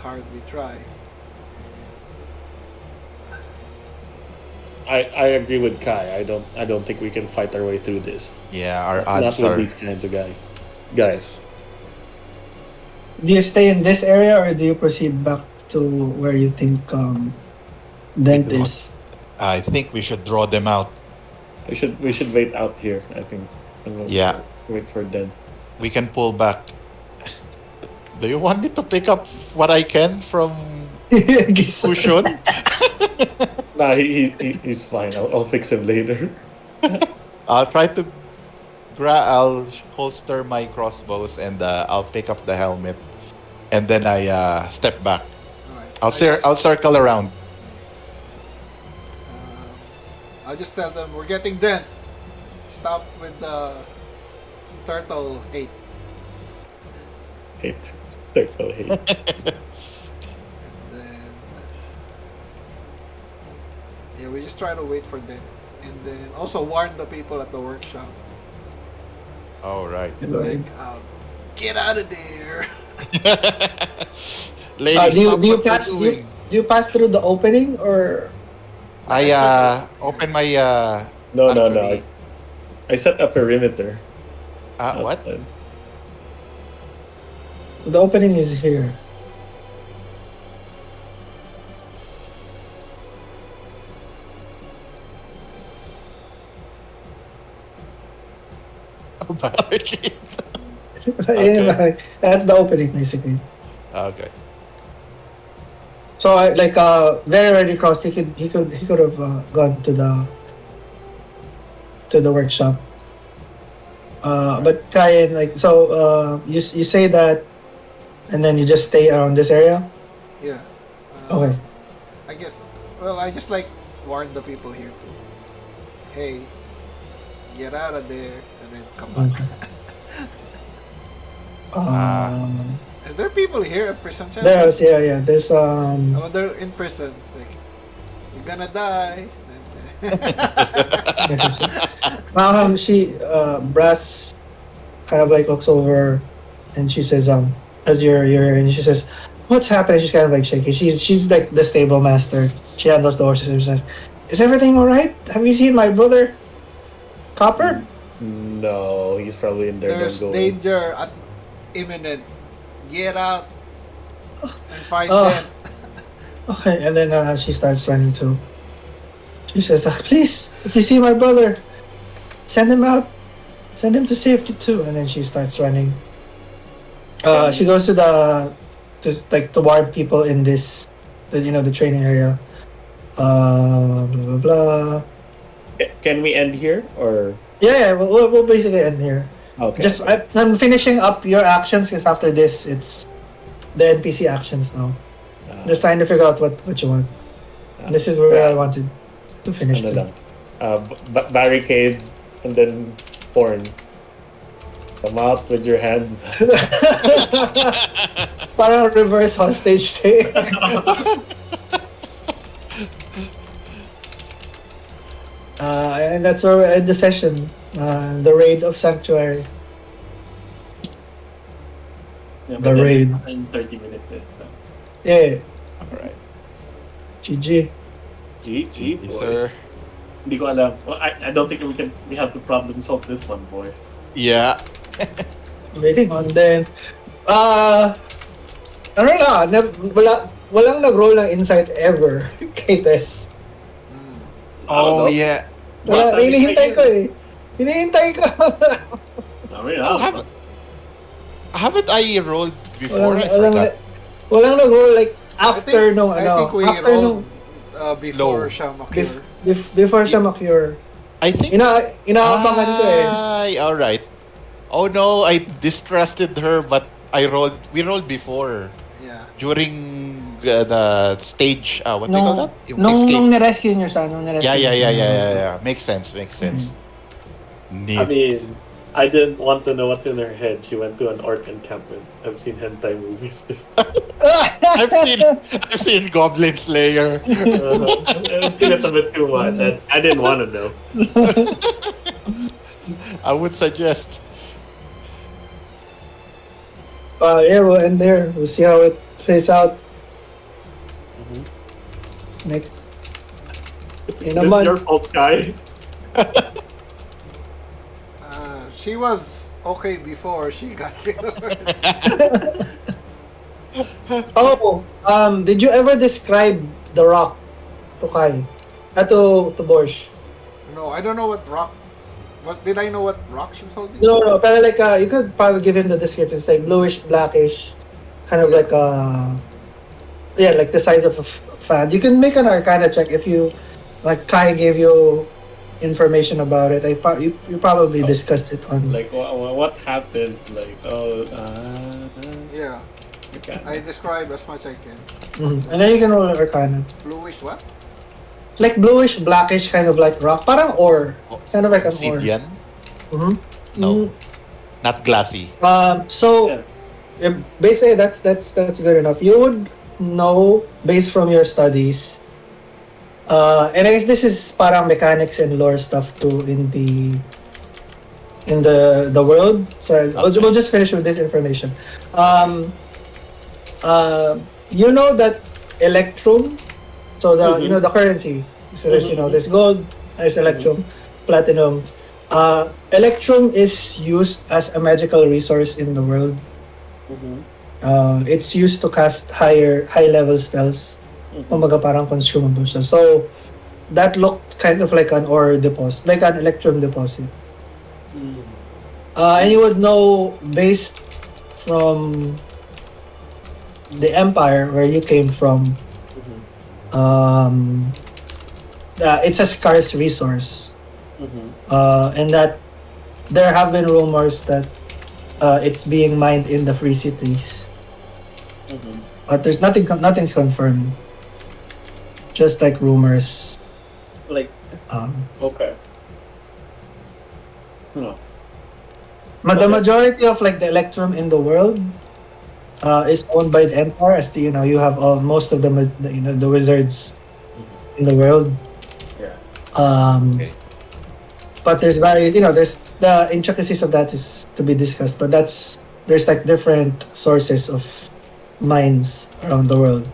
hard we try. I agree with Kai. I don't think we can fight our way through this. Yeah, our Not odds with are. these kinds of guys. Do you stay in this area or do you proceed back to where you think Dent We do. is? I think we should draw them out. We should wait out here, I think. And we'll Yeah. Wait for them. We can pull back. Do you want me to pick up what I can from Kushon? Nah, he's fine. I'll fix him later. I'll try to I'll holster my crossbows and I'll pick up the helmet, and then I step back. Alright. I'll circle around. I'll just tell them we're getting Dent. Stop with the turtle hate. Hate. Circle hate. Then yeah, we just try to wait for them, and then also warn the people at the workshop. All right. Like, get out of there. Ladies, do you stop what pass you're doing. do you pass through the opening or I open my No. Actually- I set a perimeter. what? outside. the opening is here? Barricade. Yeah, that's the opening basically. Okay. So very already crossed. He could have gone to the workshop. But Kyan, you say that, and then you just stay around this area. Yeah. Okay. I guess. Well, I just warn the people here too. Hey, get out of there, and then come back. Okay. Is there people here at prison cell? There's yeah. There's Oh, they're in prison. It's like, you're gonna die. she Brass kind of like looks over and she says as you're and she says, what's happening? She's kind of like shaky. She's like the stable master. She handles the horses and she says, is everything all right? Have you seen my brother Copper? No, he's probably in there. There's Don't go. danger at imminent. Get out and find Oh. them. Okay, and then she starts running too. She says, please, if you see my brother, send him out. Send him to safety too. And then she starts running. She goes to to warn people in this, the training area. Blah blah blah. Can we end here or? Yeah, we'll basically end here. Okay. Just I'm finishing up your actions because after this it's the NPC actions now. Just trying to figure out what you want. This is where I wanted to finish. Ano lang. Barricade and then porn. Come out with your hands. Parang reverse hostage stay. And that's where we end the session. The raid of Sanctuary. Yeah, The raid. In 30 minutes. Yeah. Alright. GG. GG, Yes, boys. sir. Hindi ko alam. Well, I don't think we have to problem solve this one, boys. Yeah. Moving on then. Ano lang, walang nag-roll ng insight ever kay Tess. Oh, yeah. Wala, hinihintay ko eh. Hinihintay ko. I mean, Oh, haven't I rolled before? I forgot. Walang nag-roll like after nung I think we after nung rolled before Low. siya ma-cure. before siya ma-cure. I think. Inaabangan ko eh. Ay, all right. Oh no, I distrusted her, but we rolled before Yeah. during the stage. What do you call that? Yung Nung escape. nirescue niyo siya, nung nirescue Yeah. niyo siya. Makes sense. Neat. I mean, I didn't want to know what's in her head. She went to an art encampment. I've seen hentai movies before. I've seen Goblin Slayer. I've seen it a bit too much. I didn't want to know. I would suggest. Yeah, we'll end there. We'll see how it plays out next. In a This month. your fault, Kai. She was okay before she got killed. Oh, did you ever describe the rock to Kai? To Borsh? No, I don't know what rock. What did I know? What rock she was holding? No, pero like you could probably give him the description. It's like bluish, blackish, kind of like like the size of a fan. You can make an Arcana check if you like. Kai gave you information about it. You probably discussed it on. Like, what happened? Like, Yeah, okay. I describe as much I can. And then you can roll an Arcana. Bluish what? Like bluish, blackish, kind of like rock, parang ore, kind of like an ore. Obsidian? Mhm. No. Not glassy. So basically that's good enough. You would know based from your studies. And I guess this is parang mechanics and lore stuff too in the world. Sorry, we'll just finish with this information. You know that electrum, so the the currency. So there's there's gold, there's electrum, platinum. Electrum is used as a magical resource in the world. It's used to cast high level spells. Kumbaga parang consumable siya. So that looked kind of like an ore deposit, like an electrum deposit. And you would know based from the empire where you came from. It's a scarce resource. And that there have been rumors that it's being mined in the free cities. But there's nothing's confirmed. Just like rumors. Like, okay. But the majority of like the electrum in the world is owned by the Empire. As the, you have most of the wizards in the world. Yeah. Um, Okay. But there's there's the intricacies of that is to be discussed. But there's like different sources of mines around the world.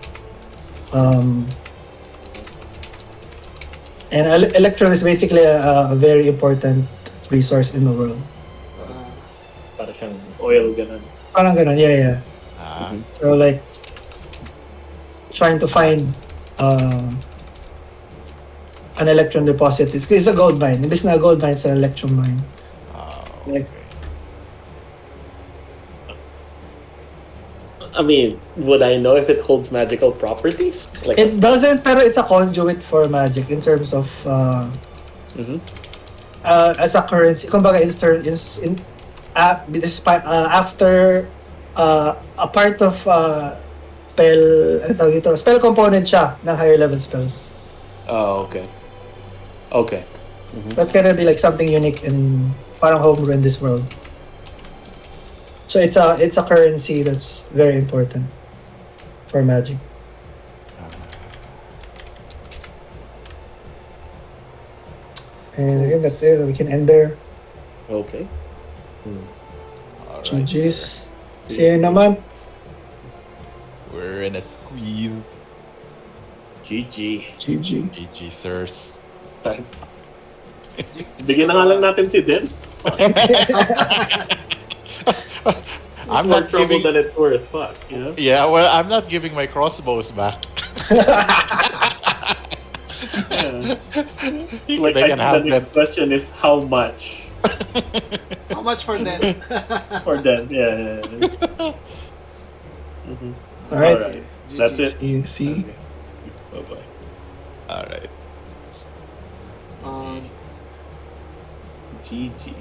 And electrum is basically a very important resource in the world. Para siyang oil, ganun. Parang ganun, yeah. Ah, So like trying to find an electrum deposit. It's a gold mine. Imbis na gold mine, it's an electrum mine. okay. I mean, would I know if it holds magical properties? Like It doesn't, pero it's a conduit for magic in terms of Mhm. as a currency. Kumbaga, after a part of spell, ano tawag ito? Spell component siya ng higher level spells. Oh, okay. Okay. That's gonna be like something unique in parang homebrew in this world. So it's a currency that's very important for magic. And I think that's it. We can end there. Okay. Alright, GG's. sir. See you naman. We're in a squeeze. GG. GG. GG, sirs. Bigyan na nga lang natin si Den. I'm It's more not trouble giving. than it's worth. Fuck, you know? Yeah, well, I'm not giving my crossbows back. Yeah. They I can think have the them. next question is how much How much for that? for them? Yeah. Mhm. All right. Alright. That's it. See. Okay. Bye-bye. All right. Um, GG.